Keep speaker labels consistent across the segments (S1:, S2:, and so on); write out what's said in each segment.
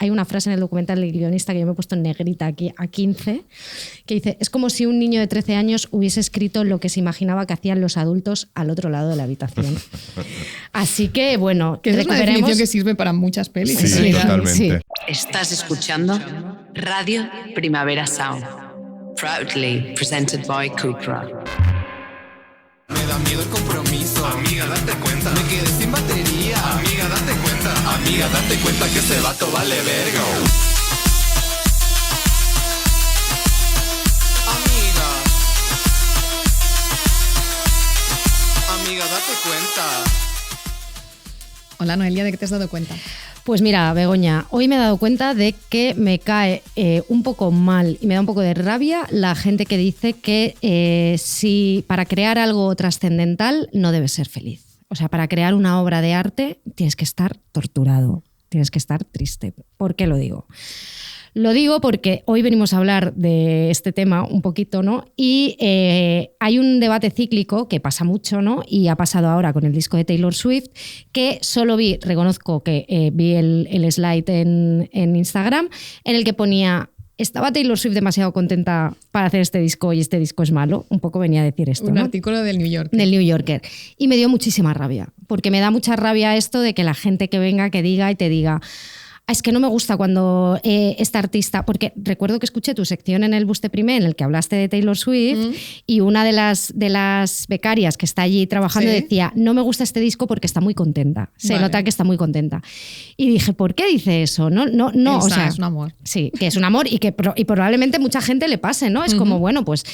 S1: hay una frase en el documental del guionista que yo me he puesto en negrita aquí a 15, que dice, es como si un niño de 13 años hubiese escrito lo que se imaginaba que hacían los adultos al otro lado de la habitación. Así que, bueno,
S2: que es una definición que sirve para muchas pelis.
S3: Sí, totalmente. Sí.
S4: Estás escuchando Radio Primavera Sound, proudly presented by Cupra.
S5: Me da miedo el compromiso. Amiga, date cuenta. Me quedé sin batería. Amiga, date cuenta. Amiga, date cuenta que ese vato vale verga. Amiga. Amiga, date cuenta.
S2: Hola, Noelia, ¿de qué te has dado cuenta?
S1: Pues mira, Begoña, hoy me he dado cuenta de que me cae un poco mal y me da un poco de rabia la gente que dice que si para crear algo trascendental no debes ser feliz. O sea, para crear una obra de arte tienes que estar torturado, tienes que estar triste. ¿Por qué lo digo? Lo digo porque hoy venimos a hablar de este tema un poquito, ¿no? Y hay un debate cíclico que pasa mucho, ¿no? Y ha pasado ahora con el disco de Taylor Swift, que solo reconozco que vi el slide en Instagram, en el que ponía, ¿estaba Taylor Swift demasiado contenta para hacer este disco y este disco es malo? Un poco venía a decir esto,
S2: Un
S1: ¿no?
S2: artículo del New Yorker.
S1: Del New Yorker. Y me dio muchísima rabia, porque me da mucha rabia esto de que la gente que venga, que diga y te diga... Es que no me gusta cuando esta artista, porque recuerdo que escuché tu sección en el Buste Primer en el que hablaste de Taylor Swift y una de las becarias que está allí trabajando decía, no me gusta este disco porque está muy contenta, se nota que está muy contenta. Y dije, ¿por qué dice eso? No,
S2: Elsa,
S1: o sea,
S2: es un amor.
S1: Sí, que es un amor y que y probablemente mucha gente le pase, ¿no? Es como, bueno, pues...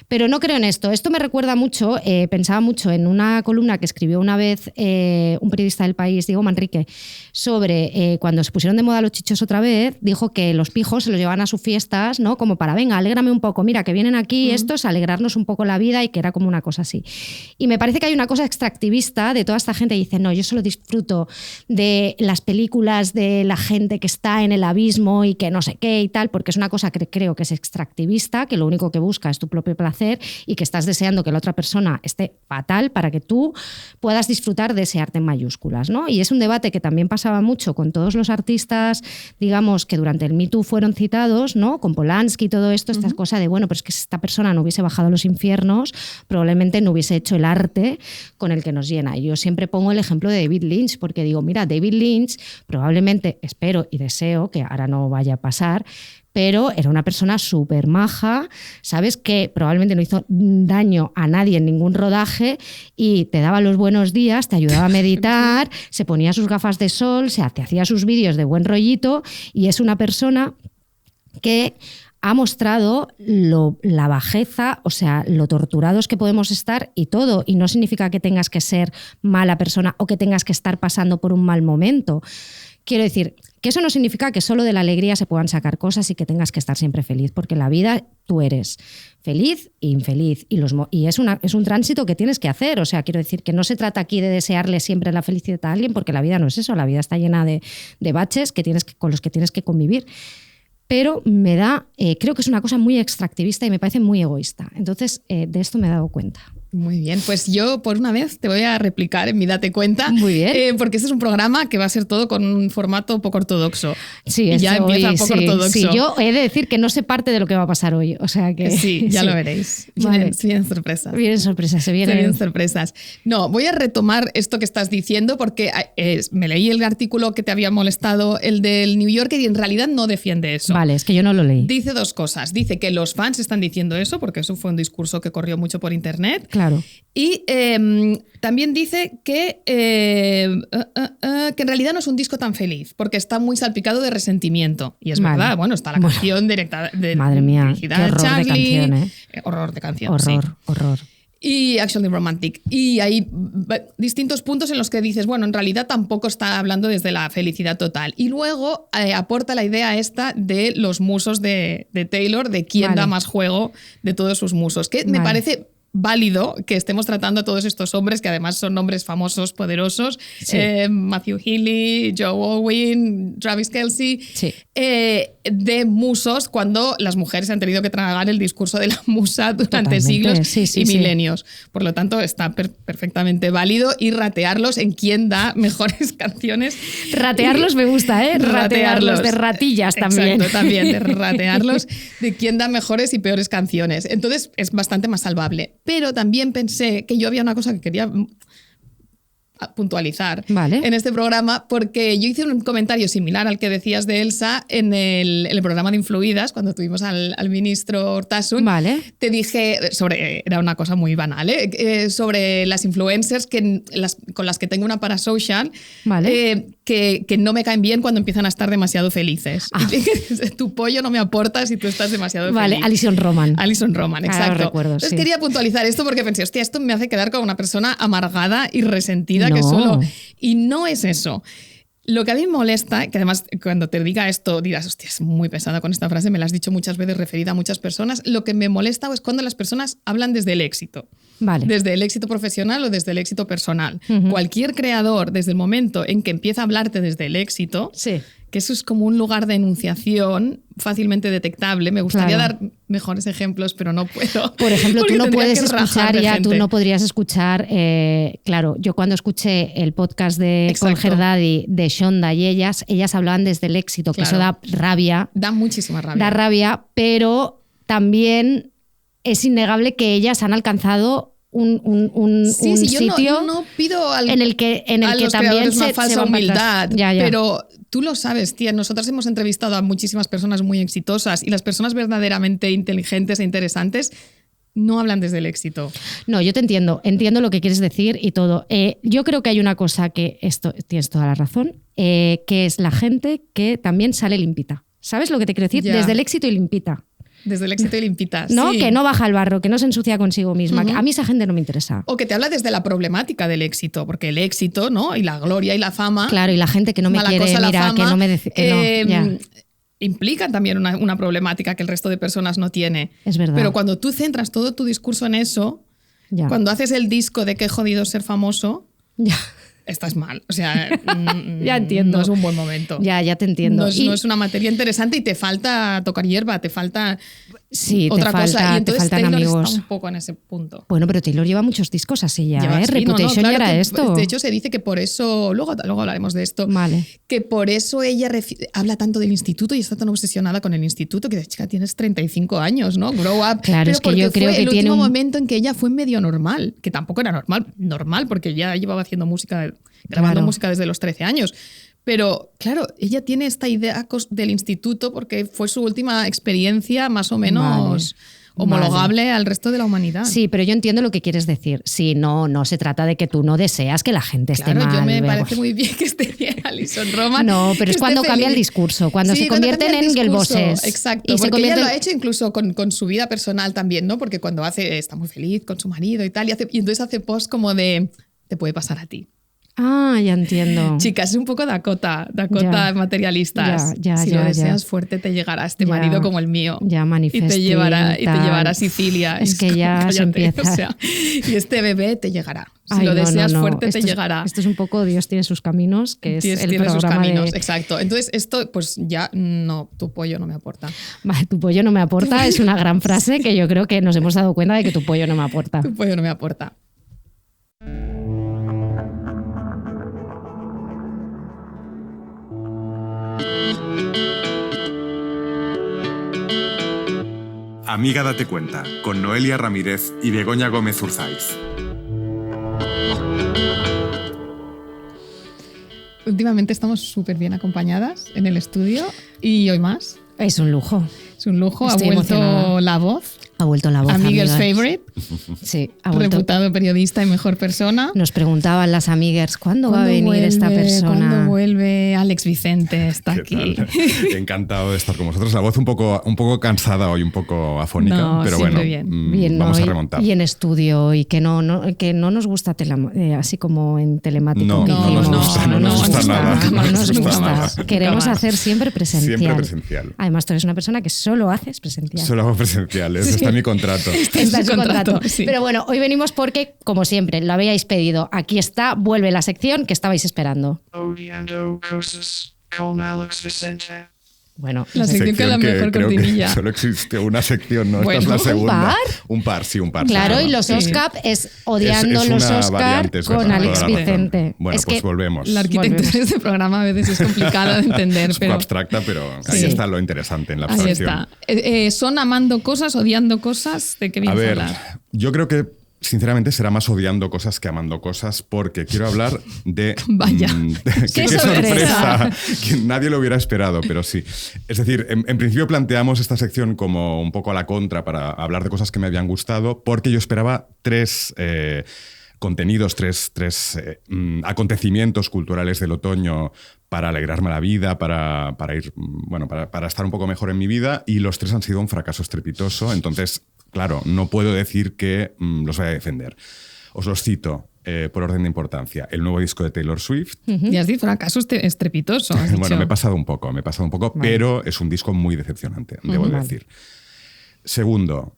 S1: Pero no creo en esto. Esto me recuerda mucho, pensaba mucho en una columna que escribió una vez un periodista del País, Diego Manrique, sobre cuando se pusieron de moda los chichos otra vez, dijo que los pijos se los llevaban a sus fiestas, ¿no? Como para, venga, alégrame un poco, mira, que vienen aquí estos a alegrarnos un poco la vida, y que era como una cosa así. Y me parece que hay una cosa extractivista de toda esta gente que dice, no, yo solo disfruto de las películas de la gente que está en el abismo y que no sé qué y tal, porque es una cosa que creo que es extractivista, que lo único que busca es tu propio placer y que estás deseando que la otra persona esté fatal para que tú puedas disfrutar de ese arte en mayúsculas, ¿no? Y es un debate que también pasaba mucho con todos los artistas, digamos, que durante el Me Too fueron citados, ¿no? Con Polanski y todo esto, esta cosa de, bueno, pero es que si esta persona no hubiese bajado a los infiernos, probablemente no hubiese hecho el arte con el que nos llena. Y yo siempre pongo el ejemplo de David Lynch, porque digo, mira, David Lynch probablemente, espero y deseo que ahora no vaya a pasar, pero era una persona súper maja, ¿sabes? Que probablemente no hizo daño a nadie en ningún rodaje y te daba los buenos días, te ayudaba a meditar, se ponía sus gafas de sol, te hacía sus vídeos de buen rollito, y es una persona que ha mostrado la bajeza, o sea, lo torturados que podemos estar y todo. Y no significa que tengas que ser mala persona o que tengas que estar pasando por un mal momento. Quiero decir que eso no significa que solo de la alegría se puedan sacar cosas y que tengas que estar siempre feliz, porque en la vida tú eres feliz e infeliz y es un tránsito que tienes que hacer. O sea, quiero decir que no se trata aquí de desearle siempre la felicidad a alguien, porque la vida no es eso, la vida está llena de baches con los que tienes que convivir. Pero creo que es una cosa muy extractivista y me parece muy egoísta. Entonces, de esto me he dado cuenta.
S2: Muy bien, pues yo por una vez te voy a replicar en mi Date Cuenta.
S1: Muy bien.
S2: Porque este es un programa que va a ser todo con un formato poco ortodoxo.
S1: Sí,
S2: y ya empieza poco ortodoxo.
S1: Sí, yo he de decir que no sé parte de lo que va a pasar hoy. O sea que,
S2: sí, ya lo veréis.
S1: Vale.
S2: Vienen sorpresas.
S1: Vienen sorpresas, se vienen
S2: sorpresas. No, voy a retomar esto que estás diciendo porque me leí el artículo que te había molestado, el del New Yorker, y en realidad no defiende eso.
S1: Vale, es que yo no lo leí.
S2: Dice dos cosas. Dice que los fans están diciendo eso, porque eso fue un discurso que corrió mucho por internet.
S1: Claro.
S2: Y también dice que en realidad no es un disco tan feliz, porque está muy salpicado de resentimiento. Y es verdad, bueno, está la canción directa de
S1: madre mía,
S2: dirigida
S1: qué horror
S2: a Charlie.
S1: de canción,
S2: Horror de canción,
S1: horror.
S2: Y Actually Romantic. Y hay distintos puntos en los que dices, bueno, en realidad tampoco está hablando desde la felicidad total. Y luego aporta la idea esta de los musos de Taylor, de quién da más juego de todos sus musos, que me parece válido que estemos tratando a todos estos hombres, que además son hombres famosos, poderosos,
S1: Sí.
S2: Matthew Healy, Joe Alwyn, Travis Kelce,
S1: Sí.
S2: De musos cuando las mujeres han tenido que tragar el discurso de la musa durante
S1: Totalmente.
S2: siglos
S1: Sí, sí,
S2: y
S1: sí.
S2: milenios. Por lo tanto, está perfectamente válido y ratearlos en quién da mejores canciones.
S1: Ratearlos me gusta, ¿eh? Ratearlos de ratillas también.
S2: Exacto, también, de ratearlos de quién da mejores y peores canciones. Entonces es bastante más salvable. Pero también pensé que yo había una cosa que quería puntualizar
S1: Vale.
S2: en este programa, porque yo hice un comentario similar al que decías de Elsa en el programa de Influidas, cuando tuvimos al ministro Ortasun.
S1: Vale.
S2: Te dije, era una cosa muy banal, sobre las influencers con las que tengo una parasocial,
S1: Vale.
S2: que no me caen bien cuando empiezan a estar demasiado felices.
S1: Ah.
S2: Y dije, tu pollo no me aporta si tú estás demasiado
S1: Vale,
S2: feliz.
S1: Alison Roman.
S2: Alison Roman,
S1: Ah, lo
S2: exacto.
S1: recuerdo,
S2: Entonces
S1: sí.
S2: quería puntualizar esto porque pensé, hostia, esto me hace quedar como una persona amargada y resentida que
S1: No.
S2: solo... Y no es eso. Lo que a mí me molesta, que además cuando te diga esto dirás, hostia, es muy pesada con esta frase, me la has dicho muchas veces referida a muchas personas, lo que me molesta es cuando las personas hablan desde el éxito.
S1: Vale.
S2: Desde el éxito profesional o desde el éxito personal.
S1: Ujú.
S2: Cualquier creador, desde el momento en que empieza a hablarte desde el éxito,
S1: Sí.
S2: que eso es como un lugar de enunciación fácilmente detectable. Me gustaría
S1: Claro.
S2: dar mejores ejemplos, pero no puedo.
S1: Por ejemplo, tú
S2: Porque
S1: no
S2: tendría
S1: puedes
S2: que rajar
S1: escuchar
S2: de
S1: ya, tú
S2: gente.
S1: no podrías escuchar, claro, yo cuando escuché el podcast de
S2: Exacto.
S1: Colger Daddy, de Shonda y ellas hablaban desde el éxito, que eso da
S2: Claro.
S1: rabia,
S2: Da muchísima rabia.
S1: da rabia, pero también es innegable que ellas han alcanzado un
S2: Sí, yo
S1: sitio
S2: no pido
S1: en el que
S2: los
S1: también
S2: creadores una
S1: se
S2: falsa
S1: van para atrás.
S2: humildad,
S1: Ya, ya.
S2: pero tú lo sabes, tía. Nosotros hemos entrevistado a muchísimas personas muy exitosas y las personas verdaderamente inteligentes e interesantes no hablan desde el éxito.
S1: No, yo te entiendo lo que quieres decir y todo. Yo creo que hay una cosa que, esto tienes toda la razón, que es la gente que también sale limpita. ¿Sabes lo que te quiero decir?
S2: Ya.
S1: Desde el éxito y limpita.
S2: Desde el éxito y limpitas.
S1: ¿No?
S2: Sí.
S1: Que no baja al barro, que no se ensucia consigo misma.
S2: Ujú.
S1: A mí esa gente no me interesa.
S2: O que te habla desde la problemática del éxito, porque el éxito, ¿no? Y la gloria y la fama.
S1: Claro, y la gente que no me
S2: mala
S1: quiere,
S2: cosa, la
S1: mira, que
S2: fama,
S1: no me dice que no. Ya.
S2: implican también una problemática que el resto de personas no tiene.
S1: Es verdad.
S2: Pero cuando tú centras todo tu discurso en eso,
S1: Ya.
S2: cuando haces el disco de qué jodido ser famoso,
S1: Ya.
S2: estás mal. O sea,
S1: Ya entiendo.
S2: no es un buen momento.
S1: Ya te entiendo.
S2: No es,
S1: Y-
S2: no es una materia interesante y te falta tocar hierba, te falta
S1: Sí,
S2: otra
S1: te
S2: cosa. Y
S1: te
S2: entonces
S1: faltan
S2: Taylor
S1: amigos.
S2: está un poco en ese punto.
S1: Bueno, pero Taylor lleva muchos discos así ya,
S2: Lleva-
S1: ¿eh?
S2: sí, no, no,
S1: Reputation
S2: claro
S1: ya era
S2: que,
S1: esto.
S2: De hecho, se dice que por eso, luego hablaremos de esto,
S1: Vale.
S2: que por eso ella habla tanto del instituto y está tan obsesionada con el instituto que, chica, tienes 35 años, ¿no? Grow up.
S1: Claro,
S2: Pero
S1: es que yo
S2: porque
S1: creo
S2: fue
S1: que
S2: el
S1: tiene
S2: último
S1: un-
S2: momento en que ella fue medio normal, que tampoco era normal porque ya llevaba haciendo música, grabando
S1: Claro.
S2: música desde los 13 años. Pero, claro, ella tiene esta idea del instituto porque fue su última experiencia más o menos homologable al resto de la humanidad.
S1: Sí, pero yo entiendo lo que quieres decir. Sí, no se trata de que tú no deseas que la gente esté
S2: Claro,
S1: mal.
S2: yo me
S1: luego.
S2: parece muy bien que esté bien Alison Roman.
S1: No, pero
S2: que
S1: es
S2: esté
S1: cuando cambia el
S2: feliz.
S1: discurso, cuando
S2: Sí,
S1: se
S2: cuando
S1: convierten
S2: cambia el
S1: en
S2: discurso,
S1: girlbosses.
S2: Exacto,
S1: Y se
S2: porque ella
S1: convierten-
S2: lo ha hecho incluso con su vida personal también, ¿no? Porque cuando está muy feliz con su marido y tal, y entonces hace post como de, te puede pasar a ti.
S1: Ah, ya entiendo.
S2: Chicas, es un poco Dakota
S1: Ya.
S2: materialistas.
S1: Ya,
S2: si
S1: ya,
S2: lo deseas
S1: ya.
S2: fuerte, te llegará este
S1: Ya.
S2: marido como el mío.
S1: Ya,
S2: Y
S1: manifesting,
S2: te llevará
S1: tal.
S2: a Sicilia.
S1: Es que
S2: como,
S1: ya se
S2: cállate,
S1: empieza.
S2: o sea, y este bebé te llegará. Si
S1: Ay,
S2: lo
S1: no,
S2: deseas
S1: no.
S2: fuerte,
S1: Esto
S2: te
S1: es-
S2: llegará.
S1: Esto es un poco Dios tiene sus caminos, que es el
S2: Tiene sus
S1: programa
S2: caminos,
S1: de...
S2: exacto. Entonces, esto, pues ya no, tu pollo no me aporta.
S1: Vale, tu pollo no me aporta, es una gran frase que yo creo que nos hemos dado cuenta de que tu pollo no me aporta.
S2: Tu pollo no me aporta.
S3: Amiga Date Cuenta, con Noelia Ramírez y Begoña Gómez Urzaiz.
S2: Últimamente estamos súper bien acompañadas en el estudio y hoy más.
S1: Es un lujo.
S2: Es un lujo.
S1: Estoy
S2: ha vuelto
S1: emocionada.
S2: la voz.
S1: Ha vuelto la voz.
S2: Amigues
S1: amigas.
S2: favorite.
S1: Sí, ha vuelto.
S2: Reputado periodista y mejor persona.
S1: Nos preguntaban las amigues, ¿cuándo va a
S2: ¿Cuándo
S1: venir
S2: vuelve?
S1: esta persona?
S2: ¿Cuándo vuelve Alex Vicente? Está
S3: ¿Qué
S2: aquí.
S3: tal? Encantado de estar con vosotros. La voz un poco cansada hoy, un poco afónica,
S2: No,
S3: pero
S2: siempre
S3: bueno,
S2: bien.
S1: Bien,
S3: vamos
S1: ¿no?
S3: a remontar.
S1: Y en estudio, y que no nos gusta así como en telemático.
S3: No,
S1: que
S3: no nos
S1: hicimos.
S3: gusta, no nos gusta nada.
S1: No
S3: No
S1: nos
S3: nos gusta
S1: gusta.
S3: nada.
S1: Queremos
S2: Nunca más.
S1: hacer siempre presencial.
S3: Siempre presencial.
S1: Además, tú eres una persona que solo haces presencial.
S3: Solo hago presencial. Es Está en mi contrato.
S1: Está en su contrato.
S2: Sí.
S1: Pero bueno, hoy venimos porque, como siempre, lo habíais pedido. Aquí está, vuelve la sección que estabais esperando.
S6: Odiando cosas con Alex Vicente.
S1: Bueno,
S2: La sección que la mejor
S3: creo
S2: cortinilla.
S3: que solo existe una sección, ¿no?
S2: Bueno,
S3: esta es la
S1: ¿un
S3: segunda.
S1: par?
S3: Un par, sí, un par.
S1: claro,
S3: sí,
S1: y los
S2: Sí.
S1: Oscar es odiando
S3: Es
S1: los
S3: una
S1: Oscar
S3: variante, es
S1: con
S3: verdad,
S1: Alex
S3: toda la razón.
S1: Vicente.
S3: Bueno,
S1: es
S3: pues
S1: que
S3: volvemos.
S2: La arquitectura
S1: Volvemos.
S2: de este programa a veces es complicada de entender,
S3: Es un
S2: pero
S3: poco abstracta, pero ahí
S1: Sí.
S3: está lo interesante en la
S2: ahí
S3: abstracción.
S2: está. ¿Son amando cosas, odiando cosas? ¿De qué
S3: A
S2: vienes a
S3: ver,
S2: hablar?
S3: yo creo que sinceramente será más odiando cosas que amando cosas, porque quiero hablar de...
S2: Vaya.
S1: ¡Qué
S3: qué
S1: sorpresa!
S3: Que nadie lo hubiera esperado, pero sí. Es decir, en principio planteamos esta sección como un poco a la contra para hablar de cosas que me habían gustado, porque yo esperaba tres contenidos, tres acontecimientos culturales del otoño para alegrarme la vida, para ir, bueno, para estar un poco mejor en mi vida, y los tres han sido un fracaso estrepitoso. Entonces, claro, no puedo decir que los voy a defender. Os los cito por orden de importancia. El nuevo disco de Taylor Swift.
S2: Y has dicho fracaso estrepitoso. Has dicho.
S3: Bueno, me he pasado un poco, pero es un disco muy decepcionante, debo decir. Segundo,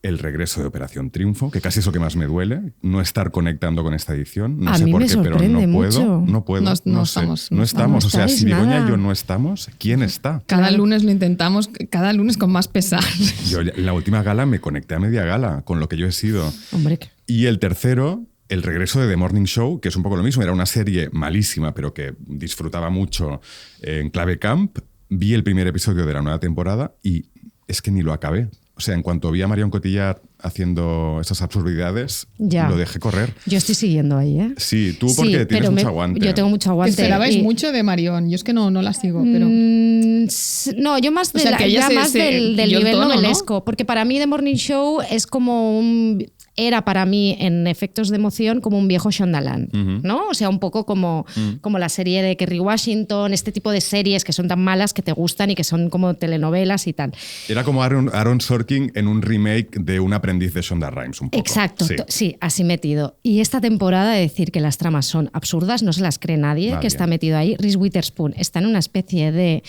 S3: el regreso de Operación Triunfo, que casi es lo que más me duele, no estar conectando con esta edición. No
S1: A
S3: sé
S1: mí
S3: por
S1: me
S3: qué, pero
S1: sorprende
S3: no puedo.
S1: mucho.
S3: No puedo.
S2: No
S3: sé.
S2: estamos.
S3: No estamos.
S1: No
S3: O sea, si
S1: estáis
S3: Begoña
S1: nada.
S3: y yo no estamos, ¿quién está?
S2: Cada
S1: Claro.
S2: lunes lo intentamos, cada lunes con más pesar.
S3: Yo en la última gala me conecté a media gala, con lo que yo he sido.
S1: Hombre,
S3: Y el tercero, el regreso de The Morning Show, que es un poco lo mismo. Era una serie malísima, pero que disfrutaba mucho en clave camp. Vi el primer episodio de la nueva temporada y es que ni lo acabé. O sea, en cuanto vi a Marion Cotillard haciendo esas absurdidades,
S1: Ya.
S3: lo dejé correr.
S1: yo estoy siguiendo ahí, ¿eh?
S3: Sí, tú porque
S1: Sí,
S3: tienes
S1: pero
S3: mucho aguante.
S1: Yo tengo mucho aguante.
S2: Esperabais
S1: y-
S2: mucho de Marion. Yo es que no la sigo, pero...
S1: No, yo más,
S2: O sea, que ella
S1: ya
S2: se-
S1: más
S2: se
S1: del
S2: dio el
S1: nivel
S2: tono, ¿no?
S1: novelesco, porque para mí The Morning Show es como era para mí en efectos de emoción como un viejo Shondaland, ¿no? O sea, un poco como la serie de Kerry Washington, este tipo de series que son tan malas que te gustan y que son como telenovelas y tal.
S3: Era como Aaron Sorkin en un remake de Un aprendiz de Shonda Rhimes, un poco.
S1: Exacto,
S3: Sí.
S1: sí, así metido. Y esta temporada, decir que las tramas son absurdas, no se las cree nadie
S3: Nadie.
S1: que está metido ahí. Reese Witherspoon está en una especie de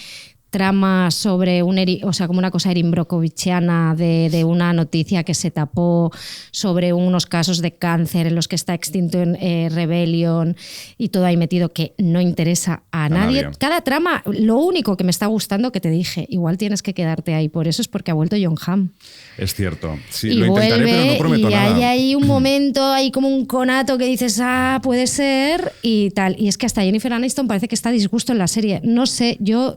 S1: trama sobre o sea, como una cosa Erin Brockovichiana de una noticia que se tapó sobre unos casos de cáncer en los que está extinto en Rebellion y todo ahí metido que no interesa a nadie.
S3: nadie.
S1: Cada trama, lo único que me está gustando que te dije, igual tienes que quedarte ahí, por eso es porque ha vuelto Jon Hamm.
S3: Es cierto. Sí,
S1: Y
S3: lo intentaré,
S1: vuelve
S3: pero no prometo
S1: y
S3: nada.
S1: hay ahí un momento, hay como un conato que dices, puede ser y tal. Y es que hasta Jennifer Aniston parece que está a disgusto en la serie. No sé, yo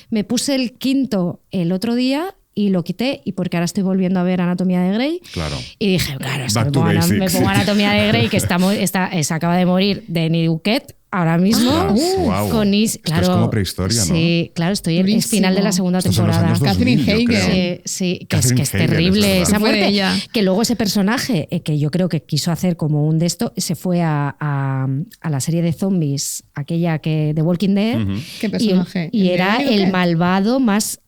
S1: me puse el quinto el otro día y lo quité y porque ahora estoy volviendo a ver Anatomía de Grey.
S3: Claro.
S1: Y dije, claro, es que
S3: Back
S1: me
S3: to
S1: pongo,
S3: basics.
S1: me pongo Anatomía de Grey, que se acaba de morir Denis Duquette ahora mismo.
S3: Ostras, guau.
S1: Con
S3: Esto es como prehistoria, ¿no?
S1: Sí, claro, estoy en el
S2: Durísimo.
S1: final de la segunda
S3: Estos son los
S1: temporada.
S3: años 2000,
S2: Catherine
S3: yo
S2: Hagel.
S3: creo.
S1: Sí, que
S3: Catherine
S1: es
S3: Hagel,
S1: terrible
S3: es verdad.
S1: esa
S2: Se fue de
S1: muerte.
S2: ella.
S1: Que luego ese personaje, que yo creo que quiso hacer como un de esto, se fue a la serie de zombies, aquella que de Walking Dead.
S2: ¿Qué personaje?
S1: Y
S2: ¿El
S1: era
S2: de David
S1: el
S2: Duquette?
S1: malvado más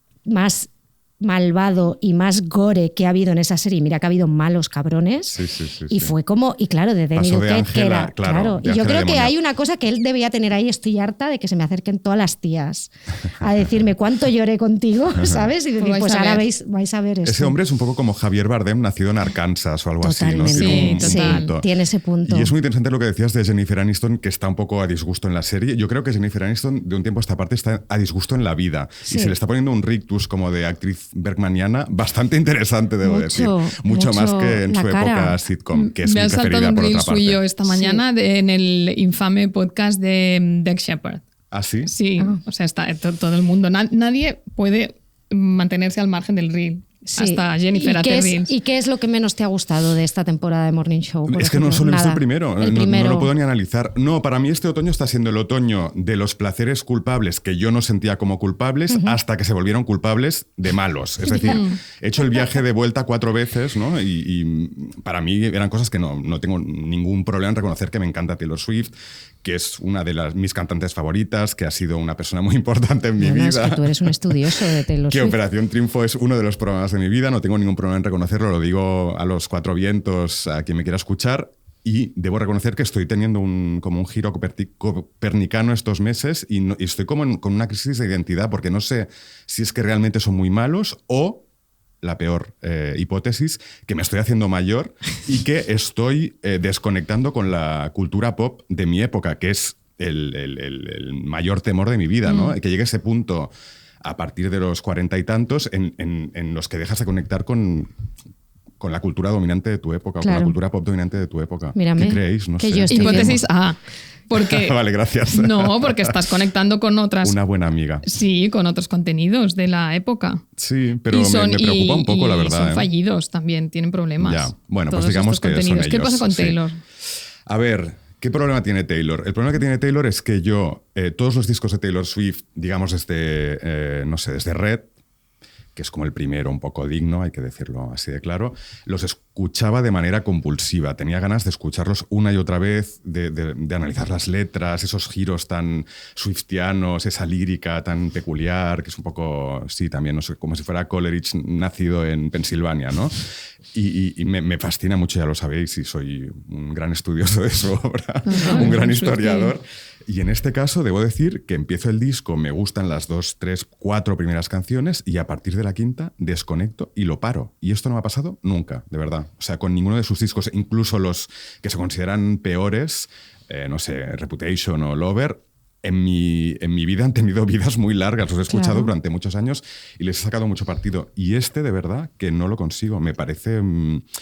S1: malvado y más gore que ha habido en esa serie. Mira que ha habido malos cabrones.
S3: Sí, sí, sí,
S1: y
S3: sí.
S1: fue como, y claro, de Denis
S3: Pasó de
S1: Duquette, que
S3: Ángela,
S1: era.
S3: claro, de
S1: Y yo
S3: Ángela
S1: creo que
S3: demonio.
S1: hay una cosa que él debía tener ahí. Estoy harta de que se me acerquen todas las tías a decirme cuánto lloré contigo, ¿sabes? Y decir,
S2: Pues vais
S1: pues
S2: a
S1: ahora
S2: ver.
S1: vais a ver esto.
S3: Ese hombre es un poco como Javier Bardem, nacido en Arkansas o algo
S1: Totalmente.
S3: así, ¿no? Tiene un
S2: Sí, total.
S3: punto.
S1: Tiene ese punto.
S3: Y es muy interesante lo que decías de Jennifer Aniston, que está un poco a disgusto en la serie. Yo creo que Jennifer Aniston, de un tiempo a esta parte, está a disgusto en la vida.
S1: Sí.
S3: Y se le está poniendo un rictus como de actriz bergmaniana bastante interesante, debo decir. Mucho más que en
S1: la
S3: su
S1: cara.
S3: época sitcom, que es
S2: Me
S3: mi
S2: ha saltado
S3: preferida
S2: un
S3: por
S2: reel
S3: otra parte.
S2: suyo esta mañana en el infame podcast de Dex Shepard.
S3: ¿Ah, sí?
S2: Sí, o sea, está todo el mundo. Nadie puede mantenerse al margen del reel.
S1: Sí.
S2: Hasta Jennifer
S1: ¿Y
S2: hace
S1: qué,
S2: reels.
S1: ¿Y qué es lo que menos te ha gustado de esta temporada de Morning Show? por
S3: Es que no
S1: ejemplo?
S3: solo he visto
S1: Nada.
S3: el primero,
S1: El
S3: no-
S1: primero.
S3: No lo puedo ni analizar. No, para mí este otoño está siendo el otoño de los placeres culpables que yo no sentía como culpables hasta que se volvieron culpables de malos. Es decir, he hecho el viaje de vuelta 4 veces, ¿no? Y para mí eran cosas que no tengo ningún problema en reconocer que me encanta Taylor Swift, que es una de mis cantantes favoritas, que ha sido una persona muy importante en mi
S1: Bueno,
S3: vida.
S1: es que tú eres un estudioso de Taylor
S3: Que
S1: Swift.
S3: Operación Triunfo es uno de los programas de mi vida, no tengo ningún problema en reconocerlo, lo digo a los 4 vientos, a quien me quiera escuchar, y debo reconocer que estoy teniendo como un giro copernicano estos meses y estoy como con una crisis de identidad, porque no sé si es que realmente son muy malos o la peor hipótesis, que me estoy haciendo mayor y que estoy desconectando con la cultura pop de mi época, que es el mayor temor de mi vida, ¿no? Que llegue ese punto a partir de los 40 y tantos en los que dejas de conectar con la cultura dominante de tu época,
S1: Claro.
S3: con la cultura pop dominante de tu época.
S1: Mírame,
S3: ¿Qué creéis? No
S1: que
S3: sé.
S1: yo estoy
S2: Hipótesis A. Porque,
S3: Vale, gracias.
S2: no, porque estás conectando con otras...
S3: Una buena amiga.
S2: Sí, con otros contenidos de la época.
S3: Sí, pero
S2: Y son-
S3: me preocupa un poco, la verdad.
S2: Son
S3: ¿eh?
S2: fallidos también, tienen problemas.
S3: Ya. Bueno, pues
S2: Todos
S3: digamos
S2: estos
S3: que son
S2: contenidos. ¿Qué
S3: ellos,
S2: pasa con
S3: sí.
S2: Taylor?
S3: A ver, ¿qué problema tiene Taylor? El problema que tiene Taylor es que yo, todos los discos de Taylor Swift, digamos desde, no sé, desde Red, que es como el primero un poco digno, hay que decirlo así de claro, los escuchaba de manera compulsiva. Tenía ganas de escucharlos una y otra vez, de analizar las letras, esos giros tan swiftianos, esa lírica tan peculiar, que es un poco, sí, también, no sé, como si fuera Coleridge nacido en Pensilvania, ¿no? Y me fascina mucho, ya lo sabéis, y soy un gran estudioso de su obra, un gran historiador. Y en este caso debo decir que empiezo el disco, me gustan las 2, 3, 4 primeras canciones y a partir de la quinta desconecto y lo paro. Y esto no me ha pasado nunca, de verdad. O sea, con ninguno de sus discos, incluso los que se consideran peores, no sé, Reputation o Lover, en mi vida han tenido vidas muy largas. Los he escuchado
S1: Claro.
S3: durante muchos años y les he sacado mucho partido. Y este, de verdad, que no lo consigo. Me parece...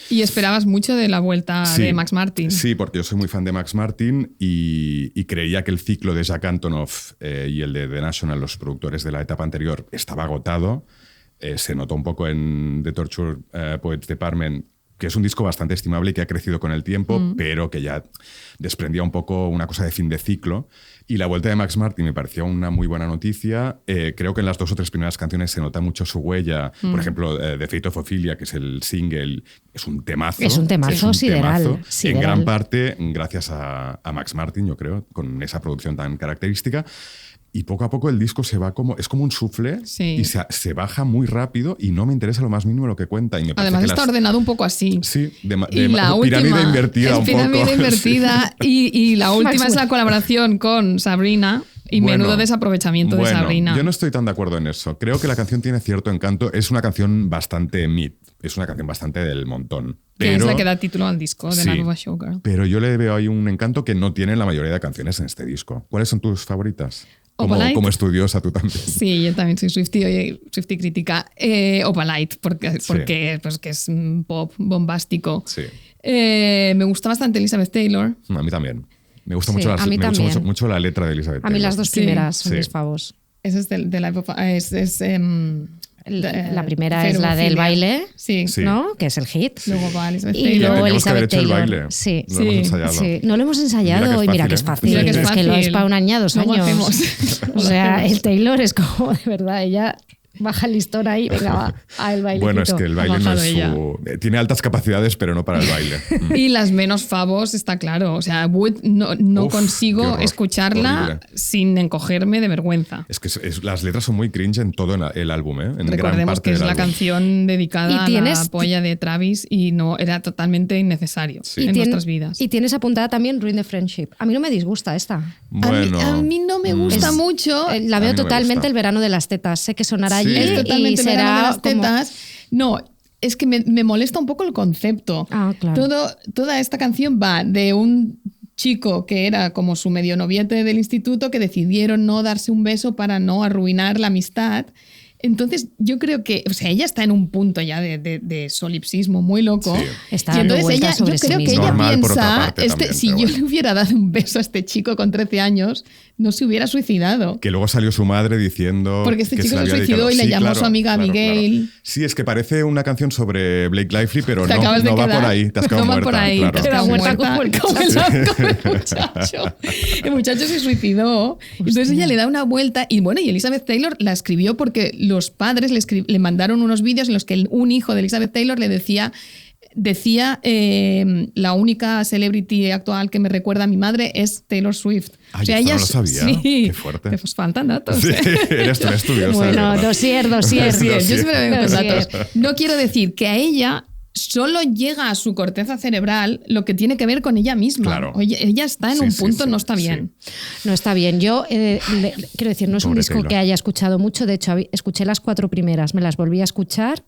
S2: Y esperabas mucho de la vuelta
S3: Sí,
S2: de Max Martin.
S3: Sí, porque yo soy muy fan de Max Martin y creía que el ciclo de Jack Antonoff y el de The National, los productores de la etapa anterior, estaba agotado. Se notó un poco en The Torture Poets Department, que es un disco bastante estimable y que ha crecido con el tiempo, pero que ya desprendía un poco una cosa de fin de ciclo. Y la vuelta de Max Martin me pareció una muy buena noticia. Creo que en las 2 o 3 primeras canciones se nota mucho su huella. Por ejemplo, The Fate of Ophelia, que es el single, es un temazo.
S1: Es un temazo sideral,
S3: En
S1: sideral.
S3: gran parte gracias a Max Martin, yo creo, con esa producción tan característica. Y poco a poco el disco se va como... Es como un sufle
S2: Sí.
S3: y se baja muy rápido y no me interesa lo más mínimo lo que cuenta. Y me parece
S2: Además
S3: que
S2: está
S3: las-
S2: ordenado un poco así.
S3: Sí,
S2: Y la
S3: pirámide
S2: última
S3: invertida
S2: es
S3: un
S2: pirámide
S3: poco.
S2: invertida y la última es la
S1: Maxwell.
S2: colaboración con Sabrina y
S3: Bueno,
S2: menudo desaprovechamiento de
S3: bueno,
S2: Sabrina.
S3: Yo no estoy tan de acuerdo en eso. Creo que la canción tiene cierto encanto. Es una canción bastante mid. Es una canción bastante del montón.
S2: Que es
S3: Pero,
S2: la que da título al disco de
S3: Sí.
S2: la nueva Showgirl.
S3: pero yo le veo ahí un encanto que no tienen la mayoría de canciones en este disco. ¿Cuáles son tus favoritas?
S2: Opalite.
S3: Como estudiosa tú también.
S2: Sí, yo también soy Swiftie crítica. Opalite, porque pues, que es pop bombástico.
S3: Sí.
S2: Me gusta bastante Elizabeth Taylor.
S3: A mí también. Me gusta
S1: Sí,
S3: mucho,
S1: a mí
S3: me gusta
S1: también.
S3: mucho la letra de Elizabeth
S1: A mí
S3: Taylor.
S1: las 2
S2: Sí,
S1: primeras son
S3: sí.
S1: mis favos.
S2: Esa es de la época.
S1: La primera es la del baile,
S2: Sí.
S3: Sí.
S1: ¿no? Que es el hit.
S2: Luego va Elizabeth
S1: Y
S2: Taylor.
S1: luego
S3: Teníamos que haber
S1: Elizabeth
S3: hecho el
S1: Taylor.
S3: baile.
S1: Sí.
S3: Lo hemos
S2: Sí,
S3: ensayado.
S1: Sí, no lo hemos ensayado y mira que es fácil.
S2: Mira que es
S1: Es que lo es
S2: fácil.
S1: para un año, 2
S2: No lo
S1: años.
S2: hacemos.
S1: O sea, el Taylor es como, de verdad, ella baja el listón ahí, venga, va, al baile.
S3: Bueno, es que el baile no
S2: bajado
S3: es su... Tiene altas capacidades, pero no para el baile.
S2: Y las menos favos, está claro. O sea, Wood no
S3: Uf, qué
S2: consigo
S3: horror.
S2: escucharla
S3: Horrible.
S2: sin encogerme de vergüenza.
S3: Es que las letras son muy cringe en todo el álbum, ¿eh? En gran
S2: Recordemos
S3: parte
S2: que es
S3: del
S2: la
S3: álbum.
S2: canción dedicada
S1: Y
S2: a
S1: tienes-
S2: la polla de Travis y no era totalmente innecesario
S3: Sí.
S2: en nuestras vidas.
S1: Y tienes apuntada también Ruin the Friendship. A mí no me disgusta esta.
S3: Bueno,
S2: a mí no me gusta mucho.
S1: La
S3: A
S1: veo
S3: mí no me
S1: totalmente
S3: gusta.
S1: el verano de las tetas. Sé que sonará
S3: Sí.
S1: allí
S3: Es
S2: totalmente
S1: y
S2: verano de
S1: será
S2: las
S1: como-
S2: tetas. No, es que me molesta un poco el concepto.
S1: Ah, claro.
S2: Toda esta canción va de un chico que era como su medio noviete del instituto que decidieron no darse un beso para no arruinar la amistad. Entonces, yo creo que, o sea, ella está en un punto ya de solipsismo muy loco.
S3: Sí.
S1: Está
S2: y
S1: dando
S2: entonces
S1: vueltas
S2: ella, yo
S1: sobre sí
S2: creo que
S1: misma.
S2: ella
S3: Normal, por otra
S2: piensa,
S3: parte, también,
S2: si
S3: pero
S2: yo
S3: bueno.
S2: le hubiera dado un beso a este chico con 13 años, no se hubiera suicidado.
S3: Que luego salió su madre diciendo...
S2: Porque este
S3: que
S2: chico
S3: le
S2: se
S3: había
S2: suicidó
S3: dedicado.
S2: y le
S3: Sí,
S2: llamó a
S3: claro,
S2: su amiga
S3: claro,
S2: Abigail.
S3: claro. Sí, es que parece una canción sobre Blake Lively, pero
S2: Te
S3: no,
S2: acabas de
S3: no va
S2: quedar.
S3: por ahí. Te has quedado
S2: no va
S3: muerta.
S2: por ahí.
S3: claro.
S2: Te has quedado muerta como el muchacho. El muchacho se suicidó. Entonces ella le da una vuelta y bueno, y Elizabeth Taylor la escribió porque los padres le mandaron unos vídeos en los que un hijo de Elizabeth Taylor le decía la única celebrity actual que me recuerda a mi madre es Taylor Swift.
S3: Ay, esto no lo sabía.
S2: Sí,
S3: Qué fuerte.
S2: Pues faltan datos.
S3: Sí, eres una estudiosa. de
S1: Bueno,
S3: verdad.
S1: dossier.
S2: Yo siempre vengo con
S1: Dossier.
S2: datos. No quiero decir que a ella solo llega a su corteza cerebral lo que tiene que ver con ella misma.
S3: Claro.
S2: Oye, ella está en
S3: Sí,
S2: un
S3: sí,
S2: punto,
S3: sí,
S2: no está
S3: sí.
S2: bien.
S1: No está bien. Yo quiero decir, no es un
S3: Pobre
S1: disco
S3: Taylor.
S1: que haya escuchado mucho. De hecho, escuché las 4 primeras, me las volví a escuchar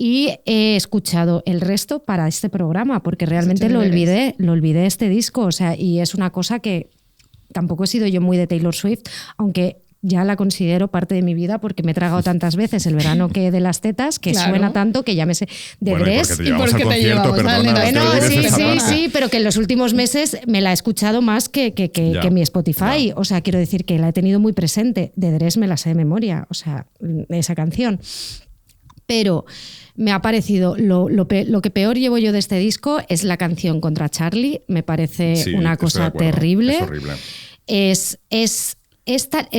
S1: y he escuchado el resto para este programa, porque realmente
S2: hecho
S1: lo
S2: deberes.
S1: olvidé este disco, o sea, y es una cosa que tampoco he sido yo muy de Taylor Swift, aunque ya la considero parte de mi vida porque me he tragado tantas veces El verano que de las tetas, que
S2: Claro.
S1: suena tanto que ya me sé de
S3: Bueno, y
S1: Dress.
S3: porque te
S2: ¿Y
S3: llevamos
S2: por
S3: al
S2: qué te
S3: concierto,
S2: llevamos?
S3: perdona.
S2: Bueno,
S3: no te
S1: Bueno,
S3: olvides
S1: sí,
S3: esa
S1: sí,
S3: parte.
S1: sí, pero que en los últimos meses me la he escuchado más que
S3: Ya.
S1: mi Spotify.
S3: Ya.
S1: O sea, quiero decir que la he tenido muy presente. De Dress me la sé de memoria, o sea, esa canción. Pero me ha parecido, lo que peor llevo yo de este disco es la canción contra Charlie. Me parece
S3: Sí,
S1: una
S3: estoy de
S1: cosa
S3: acuerdo.
S1: terrible.
S3: Es horrible.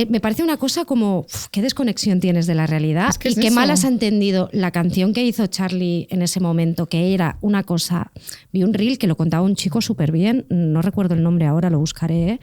S1: Me parece una cosa como, qué desconexión tienes de la realidad
S2: Es que
S1: y
S2: es
S1: qué
S2: eso.
S1: mal has entendido la canción que hizo Charlie en ese momento, que era una cosa, vi un reel que lo contaba un chico súper bien, no recuerdo el nombre ahora, lo buscaré,